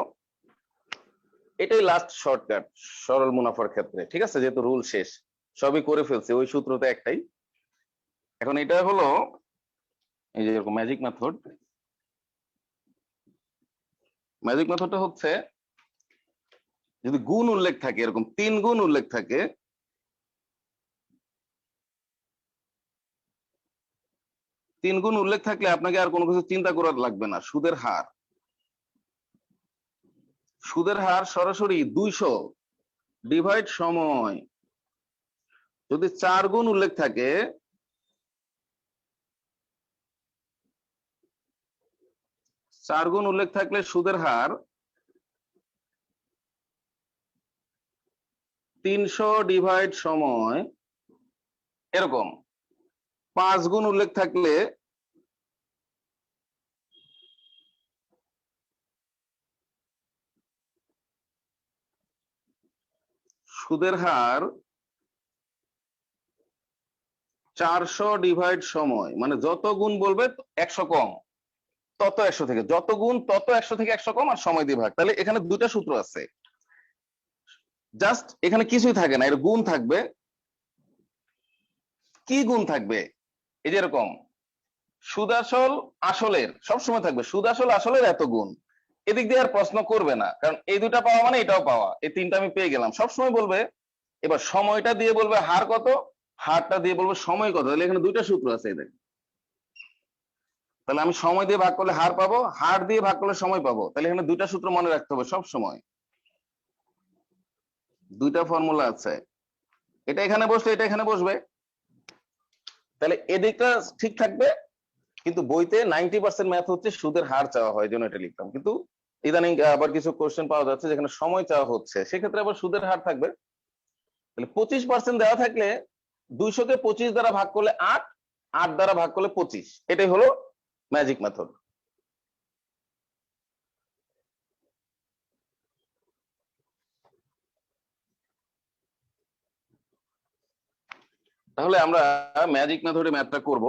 এটাই লাস্ট শর্টকাট সরল মুনাফার ক্ষেত্রে, ঠিক আছে? যেহেতু রুল শেষ, সবই করে ফেলছি, ওই সূত্রতে একটাই। এখন এটা হলো এই যে এরকম ম্যাজিক মেথড। ম্যাজিক মেথডটা হচ্ছে, যদি গুণ উল্লেখ থাকে, এরকম 3 গুণ উল্লেখ থাকে, 3 গুণ উল্লেখ থাকলে আপনাকে আর কোনো কিছু চিন্তা করার লাগবে না। সুদের হার, সুদের হার সরাসরি 200 ডিভাইড সময়। যদি 4 গুণ উল্লেখ থাকে, 4 গুণ উল্লেখ থাকলে সুদের হার 300 ডিভাইড সময়। এরকম 5 গুণ উল্লেখ থাকলে সুদের হার 400 ডিভাইড সময়। মানে যত গুণ বলবে 100 কম, তত 100 থেকে, যত গুণ তত 100 থেকে 100 কম, আর সময় দিয়ে ভাগ। তাহলে এখানে দুটা সূত্র আছে, জাস্ট এখানে কিছুই থাকে না, এর গুণ থাকবে। কি গুণ থাকবে? এই যে এরকম সুদ আসল আসলের সবসময় থাকবে, সুদ আসল আসলের এত গুণ। এদিক দিয়ে আর প্রশ্ন করবে না, কারণ এই দুটা পাওয়া মানে এটাও পাওয়া, এই তিনটা আমি পেয়ে গেলাম, সবসময় বলবে। এবার সময়টা দিয়ে বলবে হার কত, হারটা দিয়ে বলবে সময় কত। তাহলে এখানে দুইটা সূত্র আছে এদের। তাহলে আমি সময় দিয়ে ভাগ করলে হার পাবো, হার দিয়ে ভাগ করলে সময় পাবো। তাহলে এখানে দুইটা সূত্র মনে রাখতে হবে সব সময়, দুইটা ফর্মুলা আছে। এটা এখানে বসলে এটা এখানে বসবে, তাহলে এদিকটা ঠিক থাকবে। কিন্তু বইতে 90% ম্যাথ হচ্ছে সুদের হার চাওয়া হয়, জন্য এটা লিখতাম। কিন্তু ইদানিং আবার কিছু কোশ্চেন পাওয়া যাচ্ছে যেখানে সময় চাওয়া হচ্ছে, সেক্ষেত্রে আবার সুদের হার থাকবে। তাহলে 25% দেওয়া থাকলে 200-কে 25 দ্বারা ভাগ করলে 8, 8 দ্বারা ভাগ করলে 25। এটাই হলো ম্যাজিক মেথড। তাহলে আমরা ম্যাজিক মেথডে ম্যাথটা করব।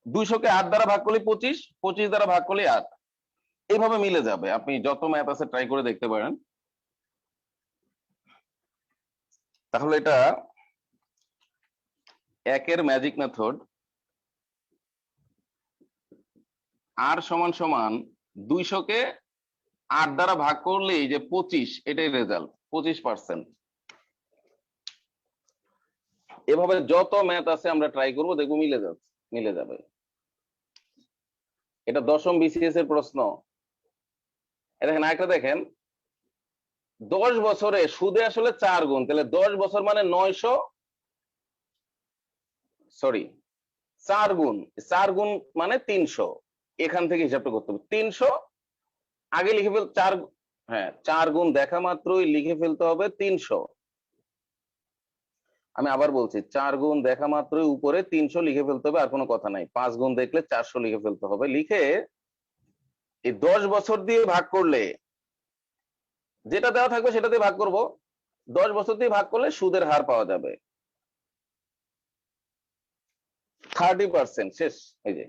200-কে 8 দ্বারা ভাগ করলে 25, 25 দ্বারা ভাগ করলে 8। এইভাবে মিলে যাবে, আপনি যত ম্যাথ আছে ট্রাই করে দেখতে পারেন। তাহলে এটা 1-এর ম্যাজিক মেথড। আর সমান সমান 200-কে 8 দ্বারা ভাগ করলেই যে 25, এটাই রেজাল্ট, 25%। এভাবে যত ম্যাথ আছে আমরা ট্রাই করব, দেখবো মিলে যাচ্ছে, মিলে যাবে। এটা 10ম বিসিএস এর প্রশ্ন। দেখেন আরেকটা দেখেন, 10 বছরে সুদে আসলে 4 গুণ, তাহলে 10 বছর মানে 900, সরি 4 গুণ, 4 গুণ মানে 300। এখান থেকে হিসাবটা করতে হবে। 300 আগে লিখে ফেল, 4, হ্যাঁ 4 গুণ দেখা মাত্রই লিখে ফেলতে হবে 300। আমি আবার বলছি, 4 গুণ দেখা মাত্রই উপরে 300 লিখে ফেলতে হবে, আর কোনো কথা নাই। 5 গুণ দেখলে 400 লিখে ফেলতে হবে। লিখে এই 10 বছর দিয়ে ভাগ করলে, যেটা দেওয়া থাকবে সেটা দিয়ে ভাগ করব। 10 বছর দিয়ে ভাগ করলে সুদের হার পাওয়া যাবে 30%। শেষ। এই যে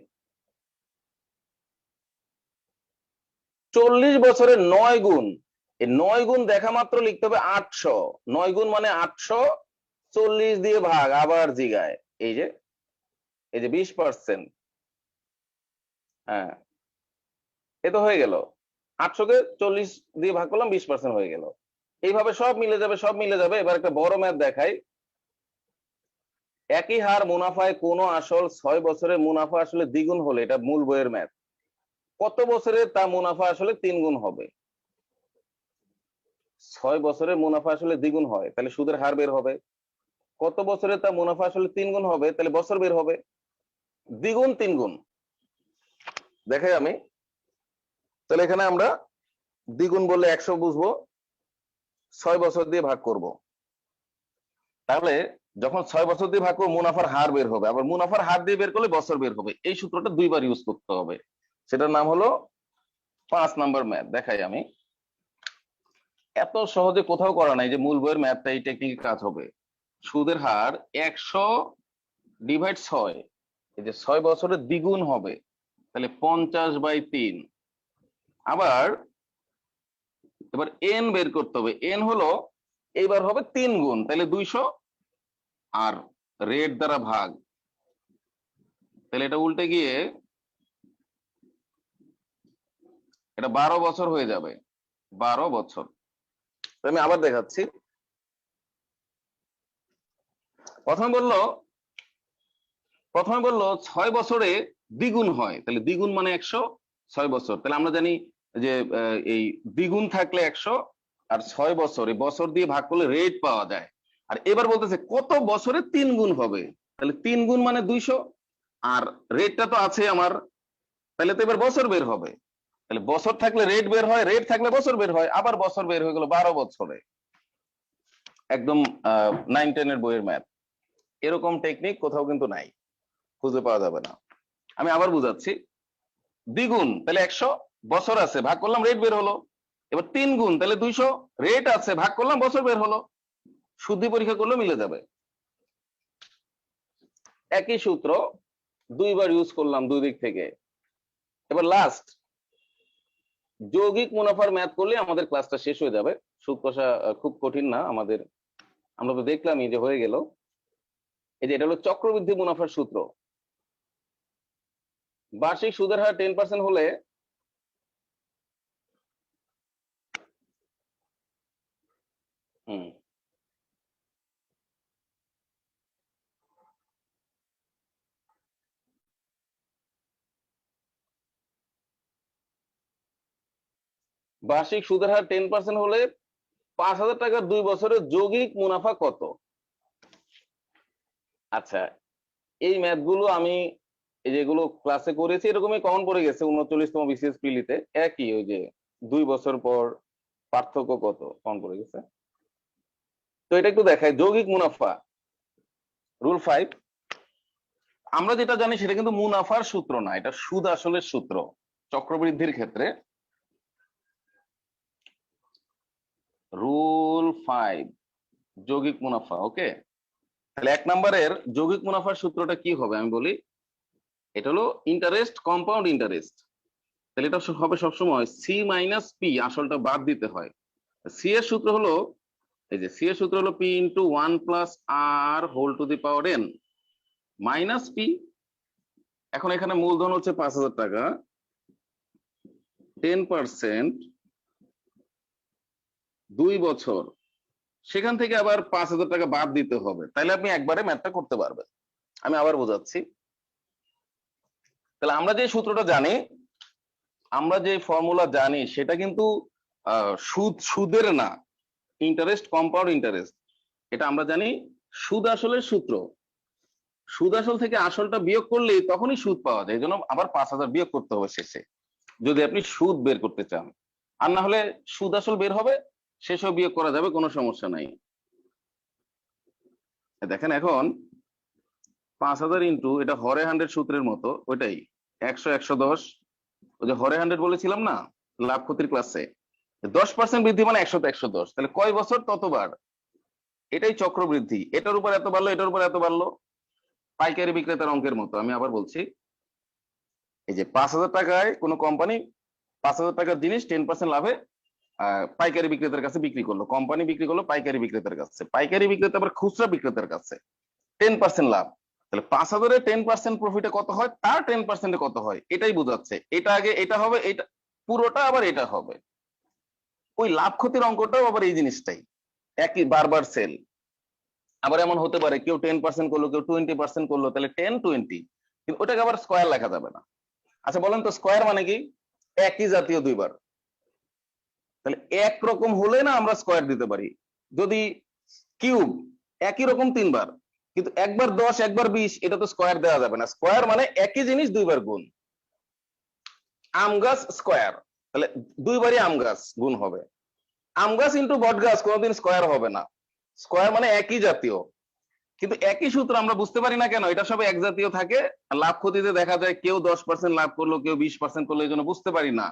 40 বছরের 9 গুণ, এই 9 গুণ দেখা মাত্র লিখতে হবে 800। 9 গুণ মানে 800, 40 দিয়ে ভাগ, আবার জিগায়। এই যে 20%। হ্যাঁ, এ তো হয়ে গেল। 800-কে 40 দিয়ে ভাগ করলাম, 20% হয়ে গেল। এইভাবে সব মিলে যাবে, সব মিলে যাবে। এবার একটা বড় ম্যাথ দেখাই। একই হার মুনাফায় কোন আসল 6 বছরে মুনাফা আসলে দ্বিগুণ হলে, এটা মূল বইয়ের ম্যাথ, কত বছরে তা মুনাফা আসলে 3 গুণ হবে? 6 বছরে মুনাফা আসলে দ্বিগুণ হয়, তাহলে সুদের হার বের হবে। কত বছরে তা মুনাফা আসলে 3 গুণ হবে? তাহলে বছর বের হবে। দ্বিগুণ 3 গুণ দেখাই আমি। তাহলে এখানে আমরা দ্বিগুণ বললে 100 বুঝবো, 6 বছর দিয়ে ভাগ করব। তাহলে যখন 6 বছর দিয়ে ভাগ করবো, মুনাফার হার বের হবে। আবার মুনাফার হার দিয়ে বের করলে বছর বের হবে। এই সূত্রটা 2বার ইউজ করতে হবে। সেটার নাম হলো 5 নাম্বার ম্যাথ। দেখাই আমি। এত সহজে কোথাও করা নাই যে মূল বইয়ের ম্যাথটা এই টেকনিকে কাজ হবে। সুদের হার 100/6, এই যে 6 বছরের দ্বিগুণ হবে, তাহলে 50/3। আবার এবার এন বের করতে হবে, এন হলো এইবার হবে 3 গুণ, তাহলে 200, আর রেট দ্বারা ভাগ, তাহলে এটা উল্টে গিয়ে এটা 12 বছর হয়ে যাবে, 12 বছর। আমি আবার দেখাচ্ছি। প্রথমে বললো 6 বছরে দ্বিগুণ হয়, তাহলে দ্বিগুণ মানে 100, 6 বছর, তাহলে আমরা জানি যে এই দ্বিগুণ থাকলে 100, আর 6 বছর, এই বছর দিয়ে ভাগ করলে রেট পাওয়া যায়। আর এবার বলতেছে কত বছরে 3 গুণ হবে, তাহলে 3 গুণ মানে 200, আর রেটটা তো আছে আমার, তাহলে তো এবার বছর বের হবে, তাহলে বছর থাকলে রেট বের হয়, রেট থাকলে বছর বের হয়, আবার বছর বের হয়ে গেল 12 বছরে। একদম 9-10 এর বইয়ের ম্যাথ। এরকম টেকনিক কোথাও কিন্তু নাই, খুঁজে পাওয়া যাবে না। আমি আবার বুঝাচ্ছি। দ্বিগুণ তাহলে 100, বছর আছে, ভাগ করলাম রেট বের হলো। এবার 3 গুণ তাহলে 200, রেট আছে, ভাগ করলাম বছর বের হলো। শুদ্ধি পরীক্ষা করলে মিলে যাবে। একই সূত্র দুইবার ইউজ করলাম দুই দিক থেকে। এবার লাস্ট যৌগিক মুনাফার ম্যাথ করলে আমাদের ক্লাসটা শেষ হয়ে যাবে। সুদ কষা খুব কঠিন না আমাদের, আমরা তো দেখলামই যে হয়ে গেল। এই যে এটা হলো চক্রবৃদ্ধি মুনাফার সূত্র। বার্ষিক সুদের হার 10% হলে বার্ষিক সুদের হার 10% হলে 5,000 টাকার 2 বছরের যৌগিক মুনাফা কত? আচ্ছা, এই ম্যাথ গুলো আমি এই যেগুলো ক্লাসে করেছি এরকমই কমন পড়ে গেছে 39তম বিসিএস পিলিতে, একই ওই যে 2 বছর পর পার্থক্য কত কমন পড়ে গেছে। তো এটা একটু দেখাই। যৌগিক মুনাফা রুল 5, আমরা যেটা জানি সেটা কিন্তু মুনাফার সূত্র না, এটা সুদ আসলের সূত্র চক্রবৃদ্ধির ক্ষেত্রে। রুল 5 যৌগিক মুনাফা। ওকে, তাহলে 1 নম্বরের যৌগিক মুনাফার সূত্রটা কি হবে আমি বলি। এটা হলো ইন্টারেস্ট কম্পাউন্ড ইন্টারেস্ট, তাহলে এটা হবে সবসময় সি মাইনাস পি, আসলটা বাদ দিতে হয়। সি এর সূত্র হলো, এই যে সি এর সূত্র হলো P into 1 plus R whole to the power N minus P. এখন এখানে মূলধন হচ্ছে 5,000 টাকা, 10% 2 বছর, সেখান থেকে আবার 5,000 টাকা বাদ দিতে হবে, তাহলে আপনি একবারে ম্যাথটা করতে পারবেন। আমি আবার বোঝাচ্ছি। তাহলে আমরা যে সূত্রটা জানি, আমরা যে ফর্মুলা জানি সেটা কিন্তু সুদের না, ইন্টারেস্ট কম্পাউন্ড ইন্টারেস্ট, এটা আমরা জানি সুদ আসলের সূত্র। সুদ আসল থেকে আসলটা বিয়োগ করলেই তখনই সুদ পাওয়া যায়, এই জন্য আবার 5,000 বিয়োগ করতে হবে শেষে যদি আপনি সুদ বের করতে চান। আর না হলে সুদ আসল বের হবে, শেষেও বিয়োগ করা যাবে, কোনো সমস্যা নাই। দেখেন এখন 5,000 ইন্টু, এটা হরে 100 সূত্রের মতো, ওইটাই 100 110, ওই যে হরে 100 বলেছিলাম না লাভ ক্ষতির ক্লাসে, 10% বৃদ্ধি মানে 100 তে 110, তাহলে কয় বছর ততবার, এটাই চক্রবৃদ্ধি। এটার উপর এত বাড়লো, এটার উপর এত বাড়লো, পাইকারি বিক্রেতার অঙ্কের মতো। আমি আবার বলছি, এই যে 5,000 টাকায় কোনো কোম্পানি 5,000 টাকার জিনিস 10% লাভে পাইকারি বিক্রেতার কাছে বিক্রি করলো, কোম্পানি বিক্রি করলো পাইকারি বিক্রেতার কাছে, পাইকারি বিক্রেতা আবার খুচরা বিক্রেতার কাছে, 10% লাভ। তাহলে 5,000-এ 10% প্রফিটে কত হয়, তার 10%-এ কত হয়, এটাই বোঝাচ্ছে। এটা আগে এটা হবে, এটা পুরোটা আবার এটা হবে। ওই লাভ ক্ষতির অঙ্কটাও আবার এই জিনিসটাই, একই বারবার সেল। আবার এমন হতে পারে কেউ 10% করলো, কেউ 20% করলো, তাহলে 10 20, কিন্তু ওটাকে আবার স্কয়ার লেখা যাবে না। আচ্ছা বলেন তো স্কয়ার মানে কি? একই জাতীয় দুইবার, তাহলে একরকম হলে না আমরা স্কয়ার দিতে পারি। যদি কিউব একই রকম 3 বার, কিন্তু একবার 10 একবার 20, এটা তো স্কয়ার দেওয়া যাবে না। স্কয়ার মানে একই জিনিস দুইবার গুণ। আম গাছ স্কয়ার, তাহলে 2বারই আম গাছ গুণ হবে। আম গাছ ইন্টু বট গাছ কোনোদিন স্কয়ার হবে না। স্কয়ার মানে একই জাতীয়, কিন্তু একই সূত্র আমরা বুঝতে পারি না কেন, এটা সব এক জাতীয় থাকে। লাভ ক্ষতিতে দেখা যায় কেউ 10% লাভ করলো, কেউ 20% করলো, এই জন্য বুঝতে পারি না।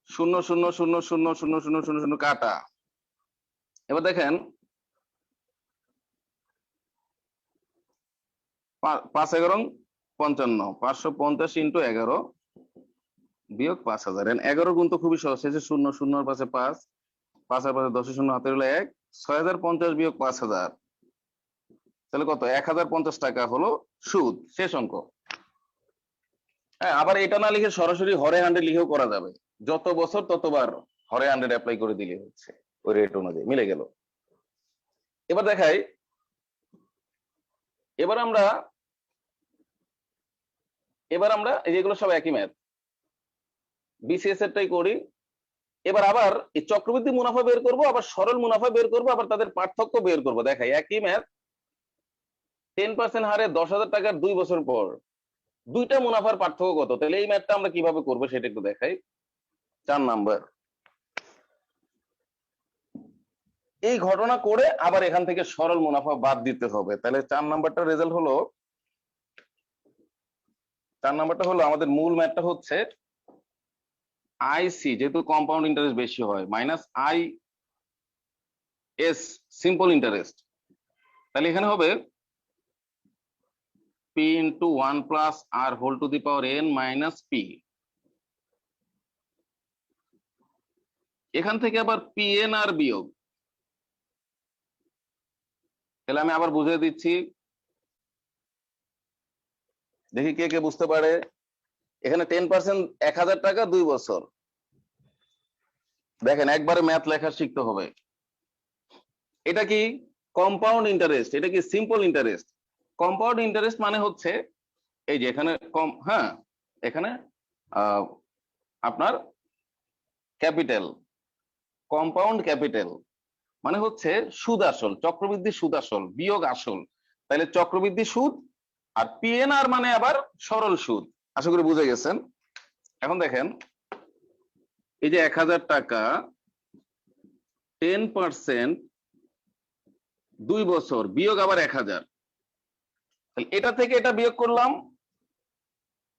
শূন্য শূন্য শূন্য শূন্য শূন্য শূন্য শূন্য শূন্য কাটা। এবার দেখেন 5 11 55, 550 ইন্টু 11 বিয়োগ 5000। 11 গুণ তো খুবই সহজ, শেষে শূন্য, শূন্যর পাশে 5, 5 এর পাশে 10 শূন্য, হাতে হলো 1, 6050 বিয়োগ 5000, তাহলে কত? 1050 টাকা হলো সুদ, শেষ অঙ্ক। হ্যাঁ, আবার এটা না লিখে সরাসরি হরে 100 লিখেও করা যাবে, যত বছর ততবার হরে 100 অ্যাপ্লাই করে দিলে হচ্ছে, ওই রেট অনুযায়ী মিলে গেল। এবার দেখাই, এবার আমরা যেগুলো সব একই ম্যাথ, বিসিএস এরটাই করি। এবার আবার এই চক্রবৃদ্ধি মুনাফা বের করব, আবার সরল মুনাফা বের করব, আবার তাদের পার্থক্য বের করব। দেখাই একই ম্যাথ, 10% হারে 10,000 টাকার 2 বছর পর দুইটা মুনাফার পার্থক্য কত? তাহলে এই ম্যাথটা আমরা কিভাবে করব সেটা একটু দেখাই। 4 নাম্বার, এই ঘটনা করে আবার এখান থেকে সরল মুনাফা বাদ দিতে হবে। তাহলে 4 নাম্বারটা রেজাল্ট হলো, 4 নাম্বারটা হলো আমাদের মূল ম্যাথটা হচ্ছে আইসি, যেহেতু কম্পাউন্ড ইন্টারেস্ট বেশি হয়, minus I S simple interest. তাহলে এখানে হবে p into 1 plus R whole to the power n minus p। এখান থেকে আবার pn আর বিয়োগ। তাহলে আমি আবার বুঝিয়ে দিচ্ছি, দেখি কে কে বুঝতে পারে। এখানে 10% 1000 টাকা 2 বছর। দেখেন একবারে ম্যাথ লেখা শিখতে হবে। এটা কি কম্পাউন্ড ইন্টারেস্ট, এটা কি সিম্পল ইন্টারেস্ট? কম্পাউন্ড ইন্টারেস্ট মানে হচ্ছে এই যে এখানে হ্যাঁ, এখানে আপনার ক্যাপিটাল, কম্পাউন্ড ক্যাপিটাল মানে হচ্ছে সুদ আসল, চক্রবৃদ্ধি সুদ আসল বিয়োগ আসল। তাহলে চক্রবৃদ্ধি সুদ, আর পিএনআর মানে আবার সরল সুদ। আশা করি বুঝে গেছেন। এখন দেখেন, এই যে 1000 টাকা 10% 2 বছর বিয়োগ আবার 1000, এটা থেকে এটা বিয়োগ করলাম,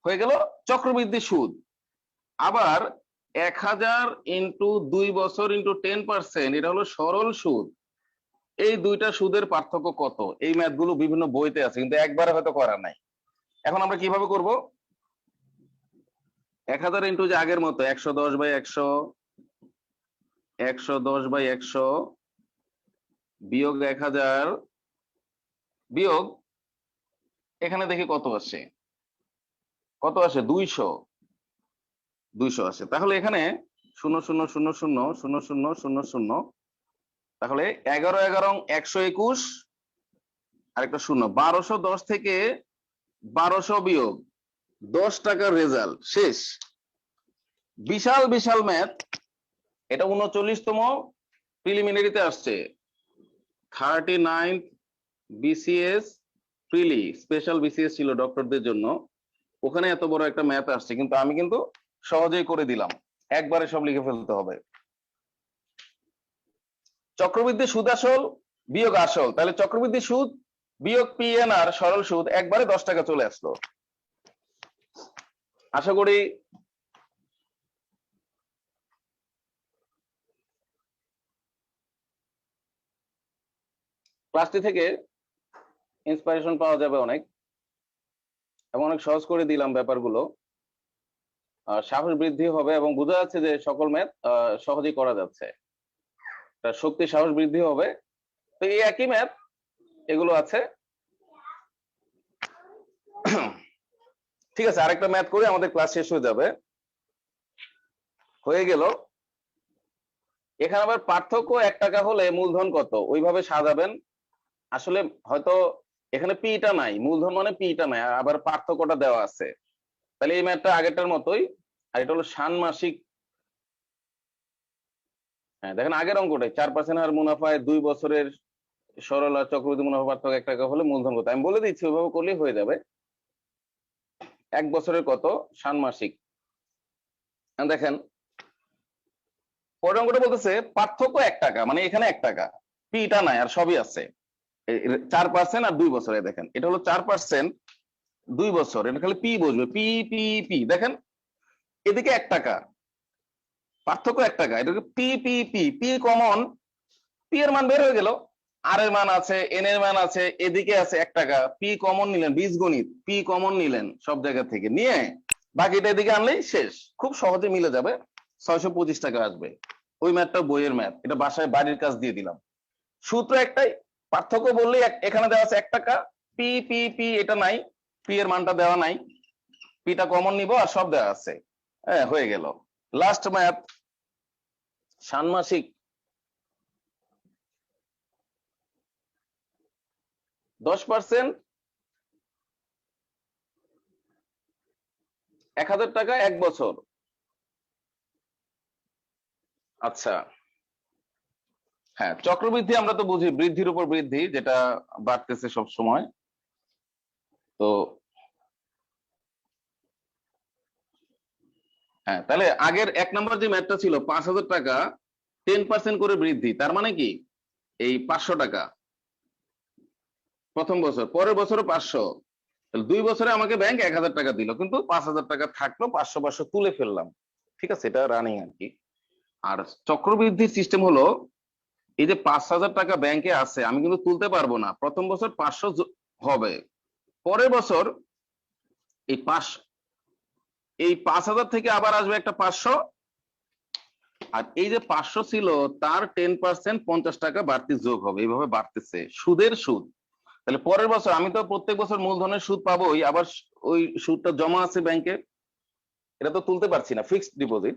হয়ে গেল চক্রবৃদ্ধি সুদ। আবার 1000 ইন্টু 2 বছর ইন্টু 10%, এটা হলো সরল সুদ। এই দুইটা সুদের পার্থক্য কত? এই ম্যাথগুলো বিভিন্ন বইতে আছে, কিন্তু একবারে হয়তো করা নাই। এখন আমরা কিভাবে করব? 1000 ইন্টু যে আগের মতো 110/100, 110/100 বিয়োগ 1000 বিয়োগ, এখানে দেখি কত আসে, 200 আসে। তাহলে এখানে 0,0,0,0,0,0,0,0, তাহলে 11 11 121 আরেকটা 0, 1210 থেকে 1200 বিয়োগ 10 টাকার রেজাল্ট, শেষ। বিশাল বিশাল ম্যাথ। এটা 39তম প্রিলিমিনারিতে আসছে, 39 বিসিএস প্রিলি, স্পেশাল বিসিএস ছিল ডক্টরদের জন্য, ওখানে এত বড় একটা ম্যাথ আসছে, কিন্তু আমি কিন্তু সহজেই করে দিলাম, একবারে সব লিখে ফেলতে হবে। চক্রবৃদ্ধি সুদ আসল বিয়োগ আসল, তাহলে চক্রবৃদ্ধি সুদ বিয়োগ পিএনআর সরল সুদ, একবারে 10 টাকা চলে আসলো। আশা করি ক্লাসটি থেকে ইন্সপিরেশন পাওয়া যাবে অনেক, এবং অনেক সহজ করে দিলাম ব্যাপারগুলো। সাহস বৃদ্ধি হবে এবং বোঝা যাচ্ছে যে সকল ম্যাথ সহজেই করা যাচ্ছে, শক্তি সাহস বৃদ্ধি হবে। তো এই একই ম্যাথ এগুলো আছে। ঠিক আছে, আরেকটা ম্যাথ করে আমাদের ক্লাস শেষ হয়ে যাবে। হয়ে গেল। এখানে আবার পার্থক্য 1 টাকা হলে মূলধন কত, ওইভাবে সাজাবেন। আসলে হয়তো এখানে পিটা নাই, মূলধন মানে পিটা নাই, আবার পার্থক্যটা দেওয়া আছে। তাহলে এই ম্যাথটা আগেরটার মতোই, আর এটা হলো ষান্মাসিক। হ্যাঁ দেখেন আগের অঙ্কটাই, 4% হার মুনাফায় 2 বছরের সরল আর চক্রবৃদ্ধি মুনাফা পার্থক্য 1 টাকা হলে মূলধন কত, আমি বলে দিচ্ছি, ওইভাবে করলেই হয়ে যাবে। 1 বছরের কত ষান্মাসিক। দেখেন পরের অঙ্কটা বলতেছে পার্থক্য 1 টাকা, মানে এখানে 1 টাকা, পিটা নাই আর সবই আছে। 4% আর 2 বছরে, দেখেন এটা হলো 4% 2 বছর, এটা খালি পি বসবে, পি পি পি। দেখেন এদিকে 1 টাকা, পার্থক্য 1 টাকা। এটাকে P P P P common, P এর মান বের হয়ে গেল, আর এর মান আছে, এন এর মান আছে, এদিকে আছে 1 টাকা, পি কমন নিলেন, বীজগণিত পি কমন নিলেন সব জায়গা থেকে নিয়ে বাকিটা এদিকে আনলেই শেষ, খুব সহজে মিলে যাবে, 625 টাকা আসবে। ওই ম্যাথটা বইয়ের ম্যাথ, এটা বাসায় বাড়ির কাজ দিয়ে দিলাম। সূত্র একটাই, পার্থক্য বললেই এখানে দেওয়া আছে 1 টাকা, পি পি পি এটা নাই, পি এর মানটা দেওয়া নাই, পিটা কমন নিব আর সব দেওয়া আছে, হ্যাঁ হয়ে গেল। লাস্ট ম্যাথ, ষান্মাসিক 10%, 1000 টাকা 1 বছর। আচ্ছা হ্যাঁ, চক্রবৃদ্ধি আমরা তো বুঝি বৃদ্ধির উপর বৃদ্ধি, যেটা বাড়তেছে সব সময়। তো হ্যাঁ, তাহলে আগের 1 নম্বর যে ম্যাথটা ছিল 5000 টাকা 10% করে বৃদ্ধি, তার মানে কি এই 500 টাকা প্রথম বছর, পরের বছরও 500, তাহলে 2 বছরে আমাকে ব্যাংক 1000 টাকা দিল, কিন্তু 5000 টাকা থাকলো, 500 500 তুলে ফেললাম, ঠিক আছে, এটা রানিং আর কি। আর চক্রবৃদ্ধির সিস্টেম হলো, এই যে 5000 টাকা ব্যাংকে আছে, আমি কিন্তু তুলতে পারবো না, প্রথম বছর 500 হবে, পরের বছর এই 5000 থেকে আবার আসবে একটা 500, আর এই যে 500 ছিল তার 10% 50 টাকা বাড়তি যোগ হবে, এইভাবে বাড়তেছে, সুদের সুদ। তাহলে পরের বছর আমি তো প্রত্যেক বছর মূলধনের সুদ পাবোই, আবার ওই সুদটা জমা আছে ব্যাংকে, এটা তো তুলতে পারছি না, ফিক্সড ডিপোজিট,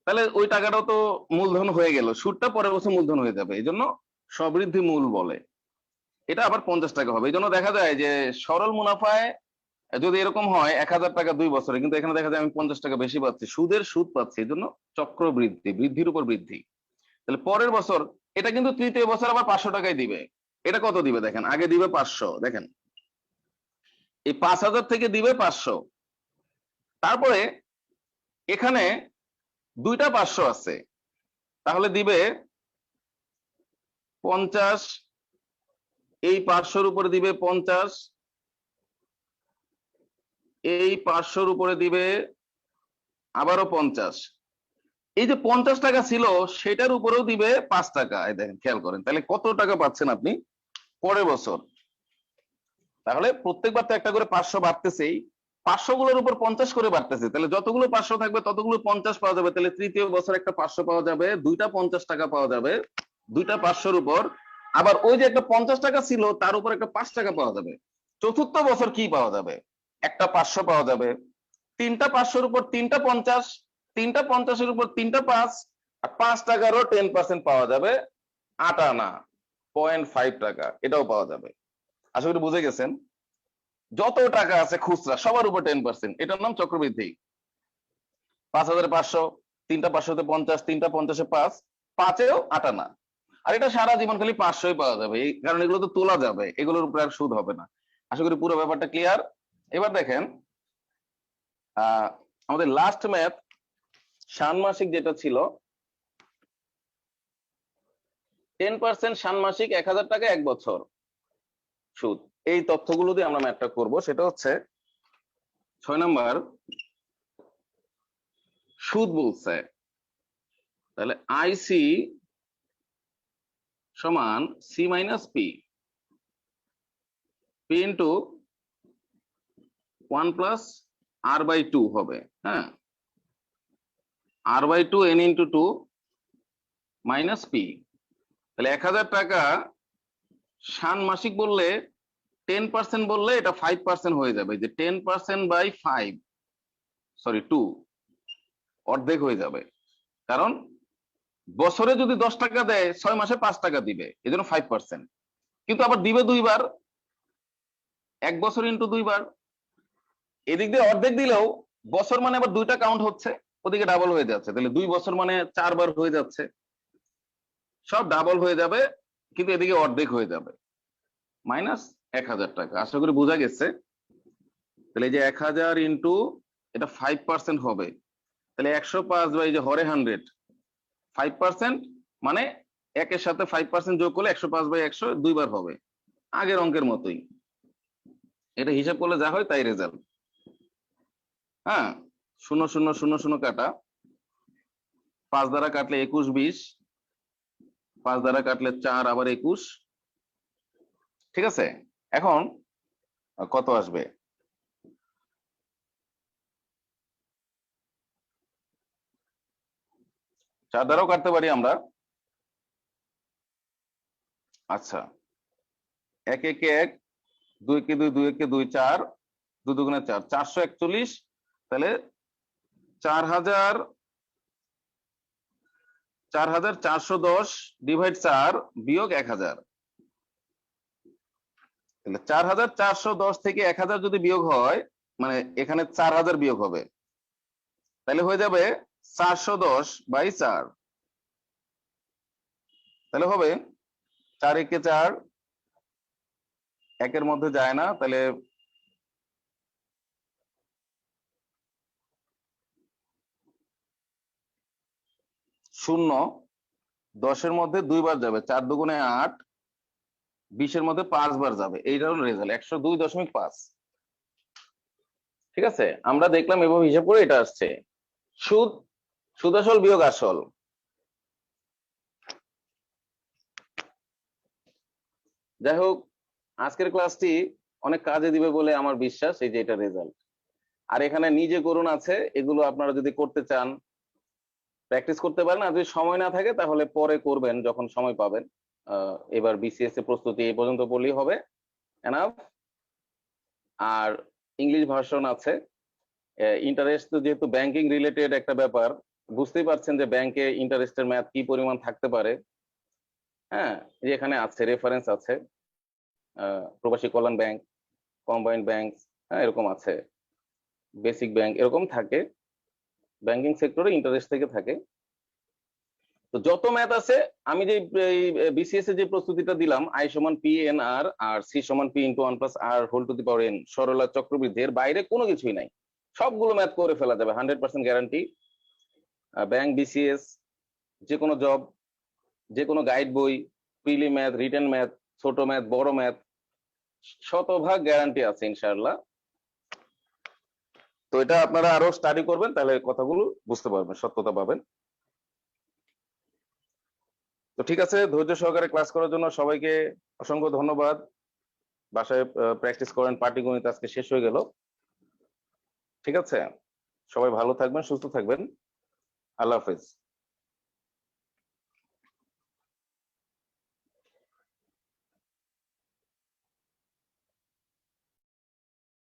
তাহলে ওই টাকাটাও তো মূলধন হয়ে গেল, সুদটা পরের বছর মূলধন হয়ে যাবে, এই জন্য সবৃদ্ধি মূল বলে। এটা আবার 50 টাকা হবে, এই জন্য দেখা যায় যে সরল মুনাফায় যদি এরকম হয় 1000 টাকা 2 বছরে, কিন্তু এখানে দেখা যায় আমি 50 টাকা বেশি পাচ্ছি, সুদের সুদ পাচ্ছি, এই জন্য চক্রবৃদ্ধি, বৃদ্ধির উপর বৃদ্ধি। তাহলে পরের বছর এটা কিন্তু তৃতীয় বছর আবার 500 টাকায় দিবে। এটা কত দিবে দেখেন, আগে দিবে 500, দেখেন এই 5000 থেকে দিবে 500, তারপরে এখানে দুইটা 500 আছে, তাহলে দিবে 50, এই 500-র উপরে দিবে 50, এই 500-র উপরে দিবে আবারও 50, এই যে 50 টাকা ছিল সেটার উপরেও দিবে 5 টাকা, এই দেখেন খেয়াল করেন, তাহলে কত টাকা পাচ্ছেন আপনি পরের বছর। তাহলে প্রত্যেকবার তো একটা করে 500 বাড়তেছেই, 500 গুলোর উপর 50 করে বাড়তেছে, তাহলে যতগুলো 500 থাকবে ততগুলো 50 পাওয়া যাবে, তাহলে তৃতীয় বছর একটা 500 পাওয়া যাবে, দুইটা 50 টাকা পাওয়া যাবে, দুইটা 500-র উপর, আবার ওই যে একটা 50 টাকা ছিল তার উপর একটা 5 টাকা পাওয়া যাবে। চতুর্থ বছর কি পাওয়া যাবে, একটা 500 পাওয়া যাবে, তিনটা 500-র উপর তিনটা 50, তিনটা 50-এর উপর তিনটা 5, আর 5 টাকারও 10% পাওয়া যাবে, 8 আনা 0.5 টাকা, এটাও পাওয়া যাবে। আশা করি বুঝে গেছেন, যত টাকা আছে খুচরা সবার উপর 10%, এটার নাম চক্রবৃদ্ধি। 5500, তিনটা 500-তে 50, তিনটা 50-এ 5, 5-এও 8 আনা, আর এটা সারা জীবন খালি 500-ই পাওয়া যাবে, এই কারণ এগুলো তো তোলা যাবে, এগুলোর উপর আর সুদ হবে না। আশা করি পুরো ব্যাপারটা ক্লিয়ার। এবার দেখেন আমাদের লাস্ট ম্যাথ, ষান্মাসিক যেটা ছিল 10% ষান্মাসিক, 1000 টাকা 1 বছর সুদ, এই তথ্যগুলো দিয়ে আমরা ম্যাথটা করব। সেটা হচ্ছে 6 নাম্বার, সুদ বলছে, তাহলে আইসি সমান C minus P, P into 1 plus R by 2 হবে, হ্যাঁ, R by 2 N into 2 minus P. তাহলে 1000 টাকা ষান্মাসিক বললে 10% বললে এটা 5% হয়ে যাবে, যে 10% বাই 5, সরি 2, অর্ধেক হয়ে যাবে, কারণ বছরে যদি 10 টাকা দেয় 6 মাসে 5 টাকা দিবে, এই জন্য 5%, কিন্তু আবার দিবে 2 বার, 1 বছর ইন্টু 2 বার, এদিক দিয়ে অর্ধেক দিলেও বছর মানে আবার দুইটা কাউন্ট হচ্ছে, ওদিকে ডাবল হয়ে যাচ্ছে, তাহলে 2 বছর মানে 4 বার হয়ে যাচ্ছে, সব ডাবল হয়ে যাবে, কিন্তু এদিকে অর্ধেক হয়ে যাবে, মাইনাস 1000 টাকা। আশা করি বোঝা গেছে। তাহলে এই যে 1000 ইন্টু এটা 5% হবে, তাহলে 105 বাই যে হরে 100, 5% মানে একের সাথে 5% যোগ করলে 105 বাই 100 2 বার হবে, আগের অঙ্কের মতোই, এটা হিসাব করলে যা হয় তাই রেজাল্ট। হ্যাঁ, 0 0 0 0 কাটা, 5 দ্বারা কাটলে 21 20, 5 দ্বারা কাটলে 4 আবার 21। ঠিক আছে, এখন কত আসবে? 4 দ্বারাও কাটতে পারি আমরা। আচ্ছা, 1 1 1, 2 1 2, 2 1 2, 4, 2 2 4, 441। তাহলে 4410 ডিভাইড 4 বিয়োগ 1000। তাহলে 4410 থেকে 1000 যদি বিয়োগ হয়, মানে এখানে 4000 বিয়োগ হবে, তাহলে হয়ে যাবে 410/4। তাহলে হবে 4 1 4, একের মধ্যে যায় না, তাহলে 0। 10-এর মধ্যে 2 বার যাবে, 4 2 8, 20-এর মধ্যে 5 বার যাবে। এইটা হলো রেজাল্ট, 102.5। ঠিক আছে, আমরা দেখলাম এভাবে হিসাব করে এটা আসছে। সুদ, সুদ আসল বিয়োগ আসল। যাই হোক, আজকের ক্লাসটি অনেক কাজে দিবে বলে আমার বিশ্বাস। এই যে এটা রেজাল্ট, আর এখানে নিজে করুন আছে, এগুলো আপনারা যদি করতে চান প্র্যাকটিস করতে পারেন। আর যদি সময় না থাকে তাহলে পরে করবেন যখন সময় পাবেন। এবার বিসিএস এর প্রস্তুতি এই পর্যন্ত বললেই হবে, এনাফ। আর ইংলিশ ভার্সন আছে। ইন্টারেস্ট যেহেতু ব্যাংকিং রিলেটেড একটা ব্যাপার, বুঝতেই পারছেন যে ব্যাংকে ইন্টারেস্টের ম্যাথ কি পরিমাণ থাকতে পারে। হ্যাঁ, যে এখানে আছে রেফারেন্স আছে, প্রবাসী কল্যাণ ব্যাংক, কম্বাইন্ড ব্যাংক, হ্যাঁ এরকম আছে, বেসিক ব্যাংক এরকম থাকে। ব্যাংকিং সেক্টরে ইন্টারেস্ট থেকে থাকে। তো যত ম্যাথ আছে, আমি যে বিসিএস এর যে প্রস্তুতিটা দিলাম, আই সমান পি এন আর, আর সি সমান P into 1 plus R whole to the power N, সরলা চক্রবৃদ্ধি, এর বাইরে কোনো কিছুই নাই। সবগুলো ম্যাথ করে ফেলা যাবে, 100% গ্যারান্টি। ব্যাংক, বিসিএস, যে কোনো জব, যে কোনো গাইড বই, প্রিলি ম্যাথ, রিটেন ম্যাথ, ছোট ম্যাথ, বড় ম্যাথ, শতভাগ গ্যারান্টি আছে ইনশাআল্লাহ। তো এটা আপনারা আরো স্টাডি করবেন, তাহলে কথাগুলো বুঝতে পারবেন, সত্যতা পাবেন। তো ঠিক আছে, ধৈর্য সহকারে ক্লাস করার জন্য সবাইকে অসংখ্য ধন্যবাদ। বাসায় প্র্যাকটিস করেন, পাটিগণিত আজকে শেষ হয়ে গেল। ঠিক আছে, সবাই ভালো থাকবেন, সুস্থ থাকবেন। আল্লাহ হাফেজ।